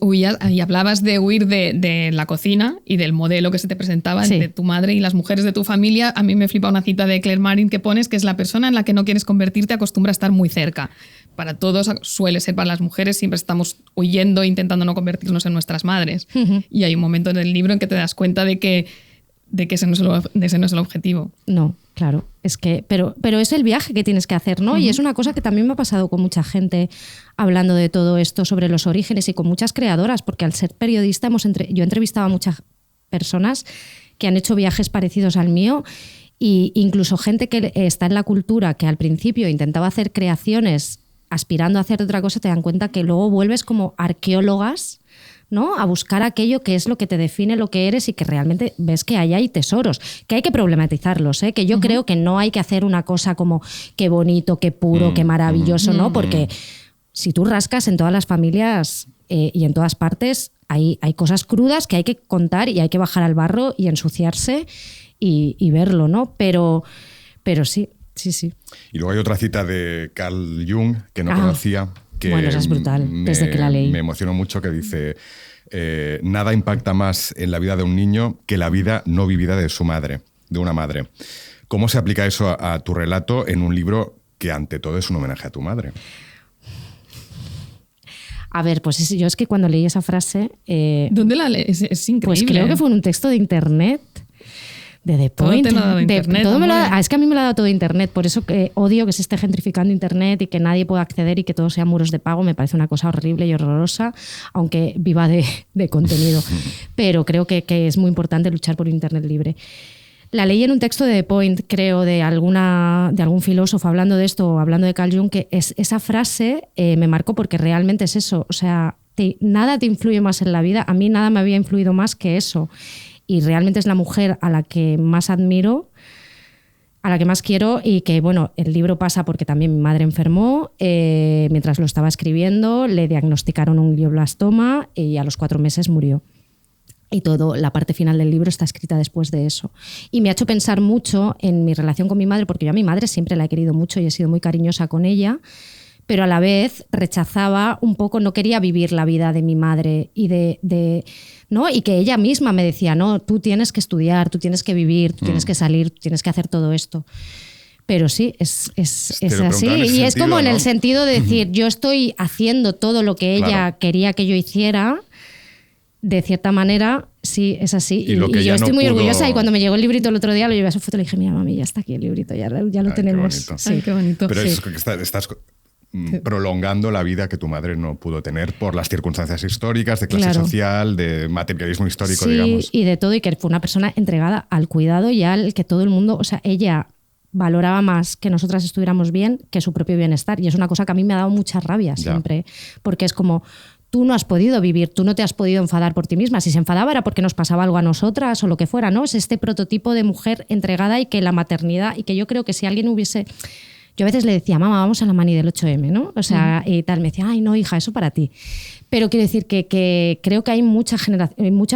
S2: Y hablabas de huir de la cocina y del modelo que se te presentaba de tu madre y las mujeres de tu familia. A mí me flipa una cita de Claire Marin que pones, que es: la persona en la que no quieres convertirte acostumbra a estar muy cerca. Para todos suele ser, para las mujeres siempre estamos huyendo, intentando no convertirnos en nuestras madres. Y hay un momento en el libro en que te das cuenta de que ese no es el objetivo.
S1: No, claro. Es que, pero es el viaje que tienes que hacer, ¿no? Y es una cosa que también me ha pasado con mucha gente hablando de todo esto, sobre los orígenes, y con muchas creadoras, porque al ser periodista yo he entrevistado a muchas personas que han hecho viajes parecidos al mío, e incluso gente que está en la cultura, que al principio intentaba hacer creaciones aspirando a hacer otra cosa, te dan cuenta que luego vuelves como arqueólogas, ¿no? A buscar aquello que es lo que te define lo que eres y que realmente ves que ahí hay tesoros, que hay que problematizarlos, que yo creo que no hay que hacer una cosa como qué bonito, qué puro, qué maravilloso, ¿no? Porque si tú rascas en todas las familias y en todas partes, hay cosas crudas que hay que contar y hay que bajar al barro y ensuciarse y verlo, ¿no? Pero sí.
S3: Y luego hay otra cita de Carl Jung que no conocía. Que
S1: bueno, esa es brutal, desde que la leí.
S3: Me emocionó mucho, que dice: nada impacta más en la vida de un niño que la vida no vivida de su madre, de una madre. ¿Cómo se aplica eso a tu relato en un libro que ante todo es un homenaje a tu madre?
S1: A ver, pues yo es que cuando leí esa frase...
S2: ¿Dónde la lees? Es increíble.
S1: Pues creo que fue en un texto de internet. De The Point.
S2: Todo te lo ha dado internet.
S1: Es que a mí me lo ha dado todo internet, por eso que odio que se esté gentrificando internet y que nadie pueda acceder y que todo sea muros de pago. Me parece una cosa horrible y horrorosa, aunque viva de contenido. Pero creo que es muy importante luchar por un internet libre. La leí en un texto de The Point, creo, de algún filósofo hablando de esto, hablando de Carl Jung, que esa frase me marcó porque realmente es eso. O sea, nada te influye más en la vida. A mí nada me había influido más que eso. Y realmente es la mujer a la que más admiro, a la que más quiero, y que, bueno, el libro pasa porque también mi madre enfermó, mientras lo estaba escribiendo, le diagnosticaron un glioblastoma y a los 4 meses murió. Y toda la parte final del libro está escrita después de eso. Y me ha hecho pensar mucho en mi relación con mi madre, porque yo a mi madre siempre la he querido mucho y he sido muy cariñosa con ella, pero a la vez rechazaba un poco, no quería vivir la vida de mi madre y ¿no? Y que ella misma me decía, no, tú tienes que estudiar, tú tienes que vivir, tú tienes que salir, tú tienes que hacer todo esto. Pero sí, es así. Y es como en el sentido de decir, yo estoy haciendo todo lo que ella quería que yo hiciera, de cierta manera, sí, es así. Y yo estoy muy orgullosa, y cuando me llegó el librito el otro día, lo llevé a su foto y le dije, mira, mami, ya está aquí el librito, ya lo tenemos.
S3: Qué bonito.
S1: Sí.
S2: Qué bonito.
S3: Pero es que estás prolongando la vida que tu madre no pudo tener por las circunstancias históricas, de clase social, de materialismo histórico, digamos.
S1: Y de todo, y que fue una persona entregada al cuidado y al que todo el mundo, o sea, ella valoraba más que nosotras estuviéramos bien que su propio bienestar, y es una cosa que a mí me ha dado mucha rabia siempre, porque es como, tú no has podido vivir, tú no te has podido enfadar por ti misma. Si se enfadaba era porque nos pasaba algo a nosotras o lo que fuera, ¿no? Es este prototipo de mujer entregada, y que la maternidad, y que yo creo que si alguien hubiese... Yo a veces le decía, mamá, vamos a la mani del 8M, ¿no? O sea, y tal, me decía, ay, no, hija, eso para ti. Pero quiero decir que creo que hay muchas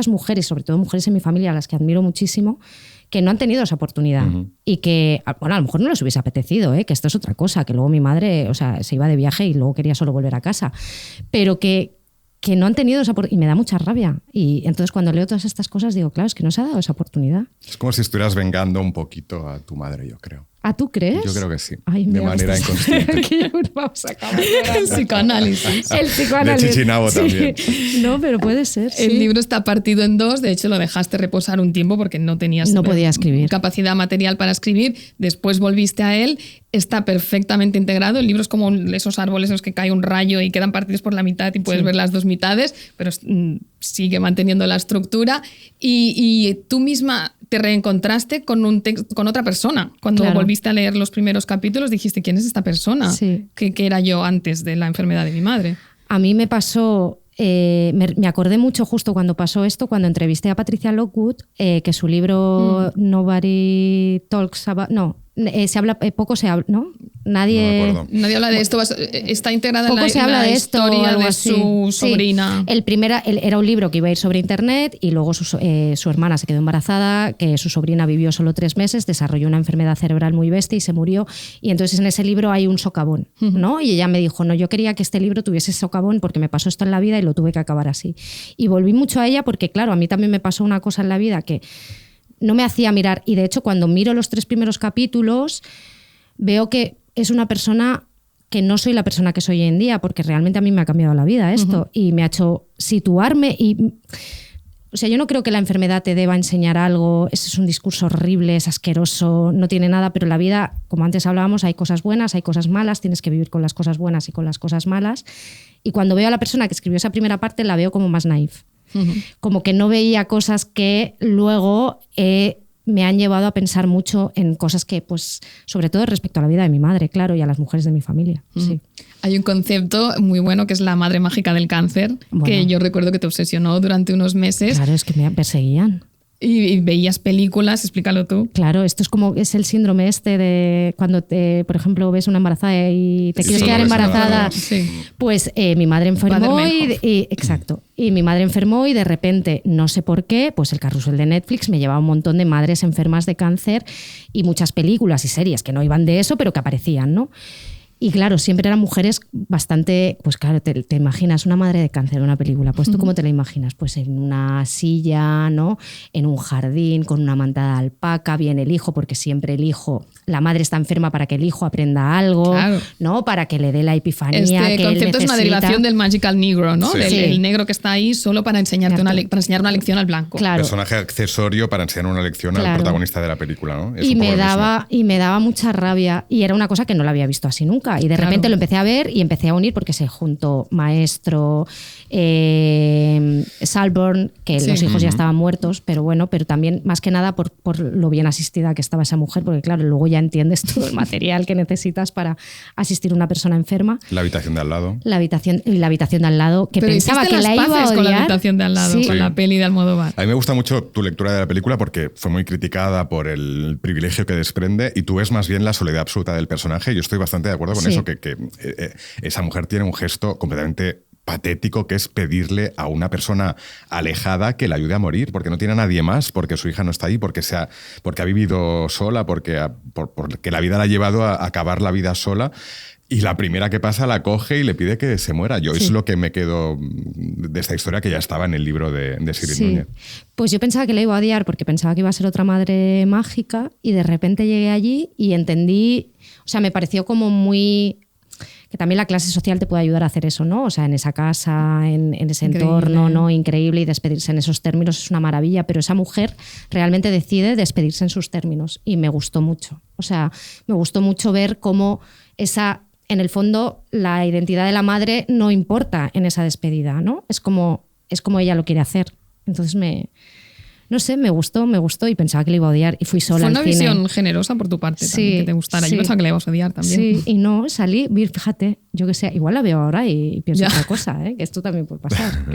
S1: mujeres, sobre todo mujeres en mi familia, a las que admiro muchísimo, que no han tenido esa oportunidad. Y que, bueno, a lo mejor no les hubiese apetecido, que esto es otra cosa, que luego mi madre, o sea, se iba de viaje y luego quería solo volver a casa. Pero que no han tenido esa oportunidad, y me da mucha rabia. Y entonces cuando leo todas estas cosas digo, claro, es que no se ha dado esa oportunidad.
S3: Es como si estuvieras vengando un poquito a tu madre, yo creo.
S1: ¿Ah, tú crees?
S3: Yo creo que sí.
S1: Ay,
S3: de manera inconsciente.
S1: Vamos a acabar
S2: el psicoanálisis.
S1: El psicoanálisis.
S3: De Chichinabo también.
S1: No, pero puede ser.
S2: El libro está partido en 2. De hecho, lo dejaste reposar un tiempo porque no tenías
S1: podía escribir.
S2: Capacidad material para escribir. Después volviste a él. Está perfectamente integrado. El libro es como esos árboles en los que cae un rayo y quedan partidos por la mitad y puedes ver las dos mitades, pero sigue manteniendo la estructura. Y tú misma te reencontraste con otra persona. Cuando volviste a leer los primeros capítulos dijiste, ¿quién es esta persona?
S1: Sí.
S2: ¿Qué era yo antes de la enfermedad de mi madre?
S1: A mí me pasó... me acordé mucho justo cuando pasó esto, cuando entrevisté a Patricia Lockwood, que su libro Nobody Talks About... No, se habla, poco se habla, ¿no? Nadie
S2: habla de esto, está integrada
S1: poco
S2: en
S1: se habla
S2: la
S1: de esto,
S2: historia
S1: algo
S2: de
S1: así.
S2: su sobrina.
S1: Sí. Era un libro que iba a ir sobre internet, y luego su hermana se quedó embarazada, que su sobrina vivió solo 3 meses, desarrolló una enfermedad cerebral muy bestia y se murió, y entonces en ese libro hay un socavón, ¿no? Y ella me dijo, no, yo quería que este libro tuviese socavón porque me pasó esto en la vida y lo tuve que acabar así. Y volví mucho a ella porque, claro, a mí también me pasó una cosa en la vida que no me hacía mirar, y de hecho cuando miro los 3 primeros capítulos veo que es una persona que no soy la persona que soy hoy en día, porque realmente a mí me ha cambiado la vida esto, y me ha hecho situarme. Y, o sea, yo no creo que la enfermedad te deba enseñar algo, eso es un discurso horrible, es asqueroso, no tiene nada, pero la vida, como antes hablábamos, hay cosas buenas, hay cosas malas, tienes que vivir con las cosas buenas y con las cosas malas. Y cuando veo a la persona que escribió esa primera parte, la veo como más naif. Como que no veía cosas que luego he me han llevado a pensar mucho en cosas que, pues, sobre todo respecto a la vida de mi madre, claro, y a las mujeres de mi familia. Sí.
S2: Hay un concepto muy bueno que es la madre mágica del cáncer,
S1: Bueno.
S2: que yo recuerdo que te obsesionó durante unos meses.
S1: Claro, es que me perseguían.
S2: Y veías películas, explícalo tú.
S1: Claro, esto es el síndrome este de cuando, por ejemplo, ves una embarazada y te quieres
S3: solo
S1: quedar
S3: ves
S1: embarazada.
S2: Sí.
S1: Pues mi madre enfermó
S2: Mother
S1: exacto. Y mi madre enfermó y de repente, no sé por qué, pues el carrusel de Netflix me llevaba un montón de madres enfermas de cáncer y muchas películas y series que no iban de eso, pero que aparecían, ¿no? Y claro, siempre eran mujeres bastante, pues claro, te imaginas una madre de cáncer en una película, pues tú ¿cómo te la imaginas? Pues en una silla, ¿no? En un jardín, con una manta de alpaca, viene el hijo, porque siempre el hijo, la madre está enferma para que el hijo aprenda algo,
S2: Claro.
S1: ¿no? Para que le dé la epifanía
S2: Este
S1: que él
S2: concepto es una
S1: necesita.
S2: derivación del Magical Negro, ¿no?
S3: Sí.
S2: Del
S1: Sí.
S2: el negro que está ahí solo para enseñarte para enseñar una lección al blanco.
S1: Claro.
S3: Personaje accesorio para enseñar una lección al
S1: Claro.
S3: protagonista de la película, ¿no? Es
S1: Y
S3: un poco
S1: me,
S3: lo mismo.
S1: me daba mucha rabia y era una cosa que no la había visto así nunca y de
S2: Claro.
S1: repente lo empecé a ver y empecé a unir porque se juntó Maestro, Salborn, que
S2: Sí.
S1: los hijos ya estaban muertos, pero bueno, pero también más que nada por lo bien asistida que estaba esa mujer, porque claro, luego ya entiendes todo el material que necesitas para asistir a una persona enferma.
S3: La habitación de al lado.
S1: La habitación de al lado, que
S2: Pero
S1: pensaba
S2: hiciste
S1: que la
S2: las
S1: iba a
S2: paces
S1: odiar.
S2: con la habitación de al lado,
S1: Sí.
S2: con
S3: Sí.
S2: la peli de Almodóvar.
S3: A mí me gusta mucho tu lectura de la película porque fue muy criticada por el privilegio que desprende y tú ves más bien la soledad absoluta del personaje. Yo estoy bastante de acuerdo con
S1: Sí.
S3: eso, que esa mujer tiene un gesto completamente patético, que es pedirle a una persona alejada que le ayude a morir, porque no tiene a nadie más, porque su hija no está ahí, porque ha vivido sola, porque la vida la ha llevado a acabar la vida sola. Y la primera que pasa la coge y le pide que se muera. Yo
S1: Sí.
S3: es lo que me quedo de esta historia que ya estaba en el libro de Sigrid
S1: Sí.
S3: Núñez.
S1: Pues yo pensaba que la iba a odiar porque pensaba que iba a ser otra madre mágica y de repente llegué allí y entendí, o sea, me pareció como muy... que también la clase social te puede ayudar a hacer eso, ¿no? O sea, en esa casa, en ese
S2: Increíble.
S1: entorno, ¿no? Increíble, y despedirse en esos términos es una maravilla, pero esa mujer realmente decide despedirse en sus términos y me gustó mucho. O sea, me gustó mucho ver cómo en el fondo, la identidad de la madre no importa en esa despedida, ¿no? Es como ella lo quiere hacer. Entonces no sé, me gustó y pensaba que le iba a odiar y fui sola
S2: Fue
S1: al
S2: una
S1: cine.
S2: visión generosa por tu parte también,
S1: Sí,
S2: que te gustara.
S1: sí.
S2: Yo pensaba que la ibas a odiar también.
S1: Sí, y no, salí, fíjate, yo que sé, igual la veo ahora y pienso
S2: Ya.
S1: otra cosa, ¿eh? Que esto también puede pasar.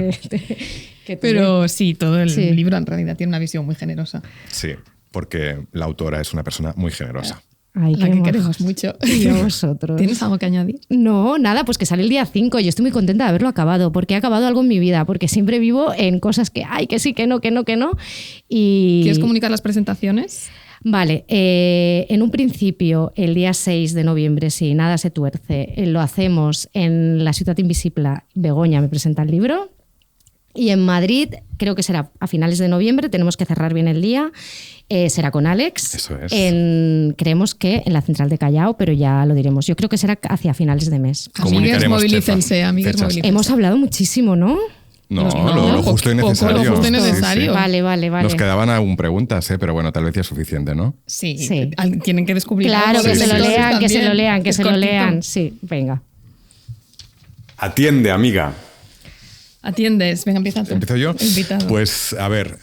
S2: Pero sí, todo el
S1: Sí.
S2: libro en realidad tiene una visión muy generosa.
S3: Sí, porque la autora es una persona muy generosa.
S1: Ay,
S2: La
S1: qué
S2: que
S1: majos.
S2: queremos mucho.
S1: Y a vosotros.
S2: ¿Tienes algo que añadir?
S1: No, nada, pues que sale el día 5 y estoy muy contenta de haberlo acabado, porque he acabado algo en mi vida, porque siempre vivo en cosas que, ay, que sí, que no. Y...
S2: ¿Quieres comunicar las presentaciones?
S1: Vale, en un principio, el día 6 de noviembre, si nada se tuerce, lo hacemos en la Ciutat Invisible. Begoña me presenta el libro. Y en Madrid, creo que será a finales de noviembre, tenemos que cerrar bien el día. Será con Alex.
S3: Eso es.
S1: Creemos que en la Central de Callao, pero ya lo diremos. Yo creo que será hacia finales de mes.
S2: Amigues,
S3: Comunicaremos,
S2: movilícense,
S3: Chefa.
S2: amigues,
S3: Fechas.
S2: movilícense.
S1: Hemos hablado muchísimo, ¿no?
S3: No,
S2: No,
S3: lo justo y
S2: poco,
S3: necesario.
S2: lo justo y
S3: Sí, sí.
S2: necesario.
S1: Vale.
S3: Nos quedaban aún preguntas, pero bueno, tal vez ya es suficiente, ¿no?
S2: Sí,
S1: Sí.
S2: tienen que descubrir
S1: Claro,
S2: algo
S1: que
S2: de
S1: se
S2: los
S1: lo
S2: lectores
S1: lean, que se
S2: también.
S1: lo lean, que
S2: Es
S1: se lo
S2: cortito.
S1: lean. Sí, venga.
S3: Atiende, amiga.
S2: Atiendes, venga, empieza tú.
S3: ¿Empiezo yo?
S2: Invitado.
S3: Pues a ver,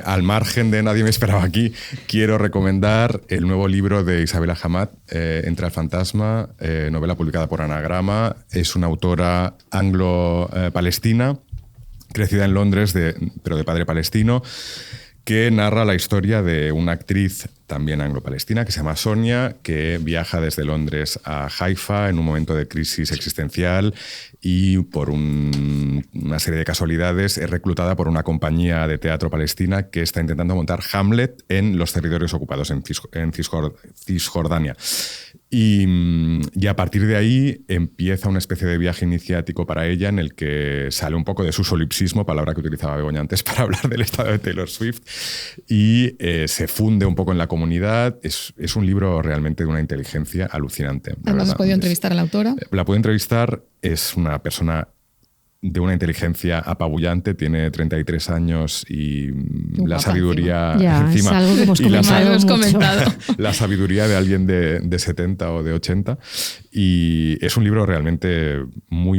S3: al margen de Nadie me esperaba aquí, quiero recomendar el nuevo libro de Isabela Hamad, Entra el fantasma, novela publicada por Anagrama. Es una autora anglo-palestina, crecida en Londres, pero de padre palestino, que narra la historia de una actriz también anglo-palestina que se llama Sonia, que viaja desde Londres a Haifa en un momento de crisis existencial y por una serie de casualidades es reclutada por una compañía de teatro palestina que está intentando montar Hamlet en los territorios ocupados en Cisjordania. Y a partir de ahí empieza una especie de viaje iniciático para ella en el que sale un poco de su solipsismo, palabra que utilizaba Begoña antes para hablar del estado de Taylor Swift, y se funde un poco en la comunidad. Es un libro realmente de una inteligencia alucinante.
S2: Además, has podido entrevistar a la autora.
S3: La pude entrevistar, es una persona de una inteligencia apabullante, tiene 33 años y la
S2: guapa
S3: sabiduría
S1: Ya, es algo que hemos
S3: y la
S1: comentado
S2: hemos
S1: mucho.
S2: comentado.
S3: la sabiduría de alguien de 70 o de 80. Y es un libro realmente muy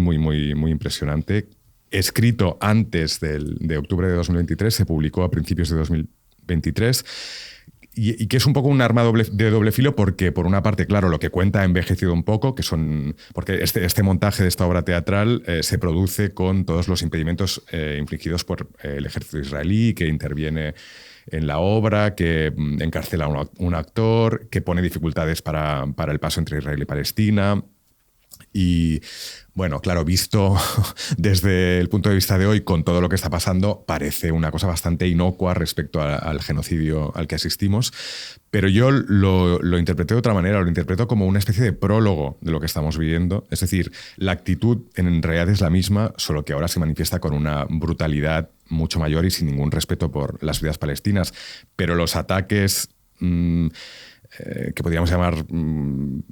S3: impresionante. Escrito antes de octubre de 2023, se publicó a principios de 2023 y que es un poco un arma de doble filo porque, por una parte, claro, lo que cuenta ha envejecido un poco, que son porque este montaje de esta obra teatral se produce con todos los impedimentos infligidos por el ejército israelí, que interviene en la obra, que encarcela a un actor, que pone dificultades para el paso entre Israel y Palestina. Y bueno, claro, visto desde el punto de vista de hoy, con todo lo que está pasando, parece una cosa bastante inocua respecto al genocidio al que asistimos, pero yo lo interpreté de otra manera, lo interpreto como una especie de prólogo de lo que estamos viviendo. Es decir, la actitud en realidad es la misma, solo que ahora se manifiesta con una brutalidad mucho mayor y sin ningún respeto por las vidas palestinas, pero los ataques que podríamos llamar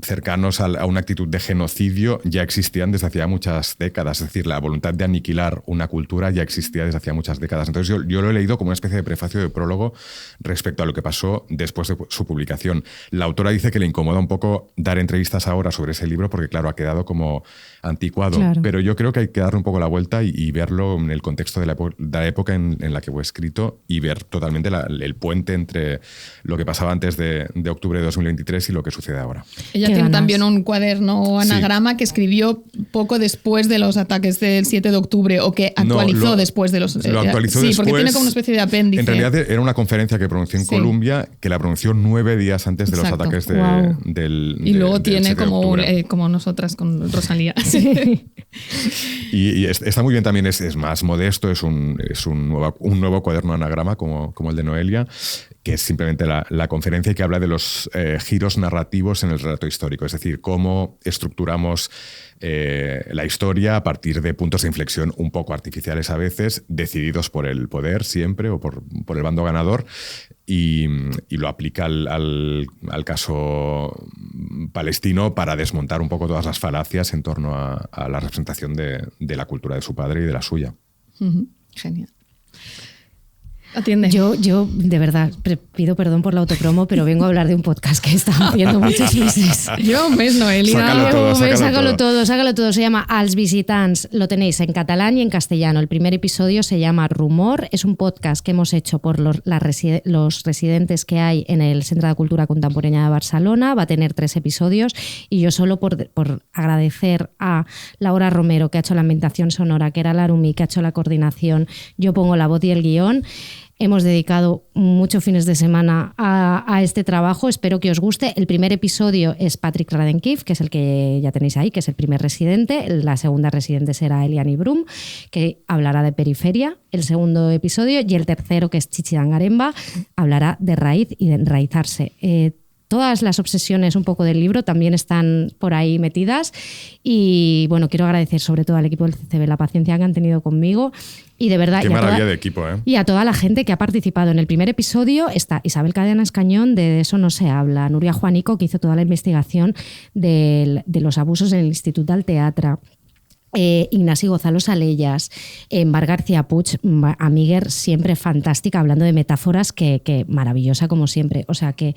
S3: cercanos a una actitud de genocidio ya existían desde hacía muchas décadas. Es decir, la voluntad de aniquilar una cultura ya existía desde hacía muchas décadas. Entonces yo lo he leído como una especie de prefacio de prólogo respecto a lo que pasó después de su publicación. La autora dice que le incomoda un poco dar entrevistas ahora sobre ese libro porque, claro, ha quedado como anticuado. Claro. Pero yo creo que hay que darle un poco la vuelta y verlo en el contexto de la época en la que fue escrito y ver totalmente el puente entre lo que pasaba antes de octubre de 2023 y lo que sucede ahora.
S2: Ella tiene también un cuaderno anagrama que escribió poco después de los ataques del 7 de octubre o que actualizó después de los...
S3: Lo actualizó después.
S2: Sí, porque tiene como una especie de apéndice.
S3: En realidad era una conferencia que pronunció en Colombia, que la pronunció 9 días antes de los ataques del
S2: Y luego tiene
S3: del
S2: como nosotras con Rosalía.
S3: Y está muy bien también, es más modesto, es un nuevo cuaderno anagrama como el de Noelia, que es simplemente la conferencia que habla de los giros narrativos en el relato histórico, es decir, cómo estructuramos la historia a partir de puntos de inflexión un poco artificiales a veces, decididos por el poder siempre o por el bando ganador, y lo aplica al caso palestino para desmontar un poco todas las falacias en torno a la representación de la cultura de su padre y de la suya.
S2: Genial. Atiende.
S1: Yo de verdad pido perdón por la autopromo, pero vengo a hablar de un podcast que he estado haciendo muchos meses.
S2: Lleva un mes, Noelia.
S1: Sácalo todo. Se llama Els Visitants. Lo tenéis en catalán y en castellano. El primer episodio se llama Rumor. Es un podcast que hemos hecho por los residentes que hay en el Centre de Cultura Contemporánea de Barcelona. Va a tener 3 episodios y yo solo por agradecer a Laura Romero, que ha hecho la ambientación sonora, que era Larumi, que ha hecho la coordinación, yo pongo la voz y el guión. Hemos dedicado muchos fines de semana a este trabajo. Espero que os guste. El primer episodio es Patrick Radenkiff, que es el que ya tenéis ahí, que es el primer residente. La segunda residente será Eliani Brum, que hablará de periferia, el segundo episodio. Y el tercero, que es Chichi Dangaremba, hablará de raíz y de enraizarse. Todas las obsesiones un poco del libro también están por ahí metidas y bueno, quiero agradecer sobre todo al equipo del CCB la paciencia que han tenido conmigo y de verdad...
S3: Qué maravilla de equipo, ¿eh?
S1: Y a toda la gente que ha participado. En el primer episodio está Isabel Cadenas Cañón, de Eso no se habla, Nuria Juanico, que hizo toda la investigación de los abusos en el Institut del Teatre, Ignasi Gonzalo Salellas, Mar García Puig, Amiguer, siempre fantástica, hablando de metáforas, que maravillosa como siempre. O sea que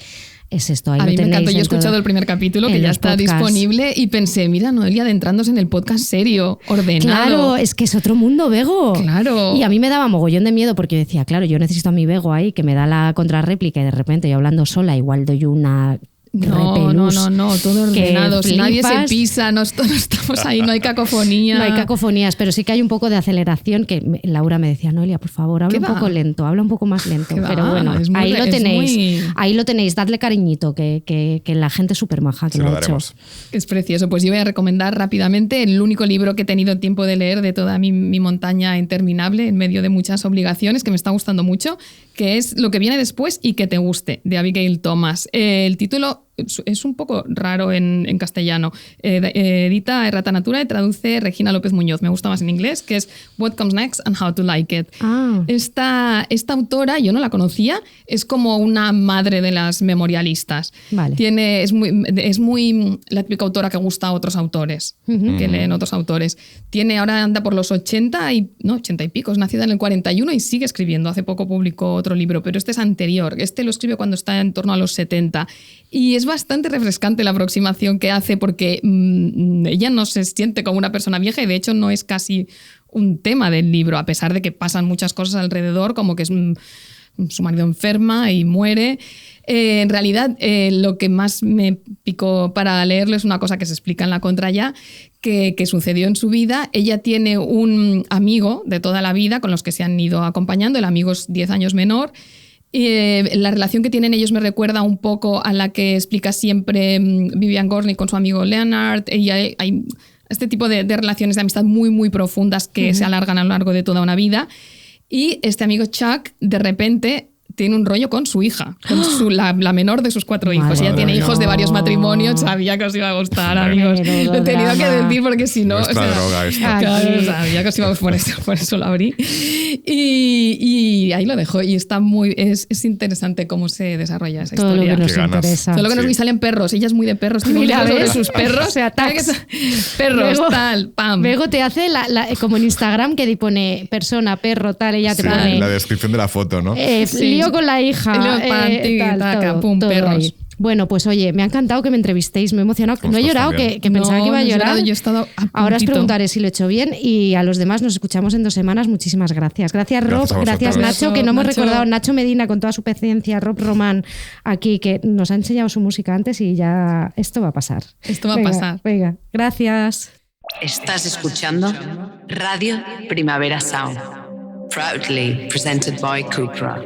S1: es esto. Ahí
S2: a mí me encantó. Yo he escuchado
S1: todo,
S2: el primer capítulo, que ya está disponible, y pensé, mira, Noelia adentrándose en el podcast serio, ordenado.
S1: Claro, es que es otro mundo, Bego.
S2: Claro.
S1: Y a mí me daba mogollón de miedo porque yo decía, claro, yo necesito a mi Bego ahí, que me da la contrarréplica y de repente yo hablando sola igual doy una...
S2: No, todo ordenado. Nadie se pisa, no estamos ahí, no hay cacofonía.
S1: No hay cacofonías, pero sí que hay un poco de aceleración que Laura me decía, Noelia, por favor, habla un poco lento, habla un poco más lento. Pero bueno, ahí lo tenéis, ahí lo tenéis, dadle cariñito, que la gente es súper maja que lo ha hecho.
S2: Es precioso. Pues yo voy a recomendar rápidamente el único libro que he tenido tiempo de leer de toda mi montaña interminable, en medio de muchas obligaciones, que me está gustando mucho, que es Lo que viene después y que te guste, de Abigail Thomas. El título es un poco raro en castellano. Edita Errata Natura y traduce Regina López Muñoz. Me gusta más en inglés, que es What Comes Next and How to Like It. Esta autora, yo no la conocía, es como una madre de las memorialistas.
S1: Vale.
S2: Es muy la típica autora que gusta a otros autores, que leen otros autores. Ahora anda por los 80 y pico, es nacida en el 41 y sigue escribiendo. Hace poco publicó otro libro, pero este es anterior. Este lo escribe cuando está en torno a los 70. Y es bastante refrescante la aproximación que hace porque ella no se siente como una persona vieja y de hecho no es casi un tema del libro, a pesar de que pasan muchas cosas alrededor, como que su marido enferma y muere. En realidad, lo que más me picó para leerlo es una cosa que se explica en la contra ya, que sucedió en su vida. Ella tiene un amigo de toda la vida con los que se han ido acompañando, el amigo es 10 años menor. La relación que tienen ellos me recuerda un poco a la que explica siempre Vivian Gornick con su amigo Leonard. Y hay este tipo de relaciones de amistad muy, muy profundas que se alargan a lo largo de toda una vida. Y este amigo Chuck, de repente, tiene un rollo con su hija, con la menor de sus 4 hijos. Ella tiene hijos de varios matrimonios. Sabía que os iba a gustar, amigos. Lo he tenido que decir porque si no...
S3: Droga esta.
S2: Claro, sabía que os iba, por eso lo abrí. Y ahí lo dejo. Y está es interesante cómo se desarrolla esa
S1: todo
S2: historia.
S1: Lo que nos interesa.
S2: Solo que nos salen perros. Ella es muy de perros. Tiene
S1: Mira,
S2: sobre
S1: ¿ves?
S2: sus perros.
S1: O sea, tags.
S2: Perros,
S1: Luego,
S2: tal, pam.
S1: Luego te hace como en Instagram que pone persona, perro, tal, ella te pone...
S3: La descripción de la foto, ¿no?
S1: Lío con la hija.
S2: Perros.
S1: Ahí. Bueno, pues oye, me ha encantado que me entrevistéis, me he emocionado. No he llorado, que pensaba que iba a llorar.
S2: Yo he estado
S1: ahora os preguntaré si lo he hecho bien y a los demás nos escuchamos en 2 semanas. Muchísimas gracias. Gracias Rob, gracias Nacho, que no hemos recordado. Nacho Medina con toda su paciencia, Rob Román aquí, que nos ha enseñado su música antes y ya esto va a pasar.
S2: Esto va a pasar.
S1: Venga, gracias.
S4: Estás escuchando Radio Primavera Sound. Proudly presented by Cupra.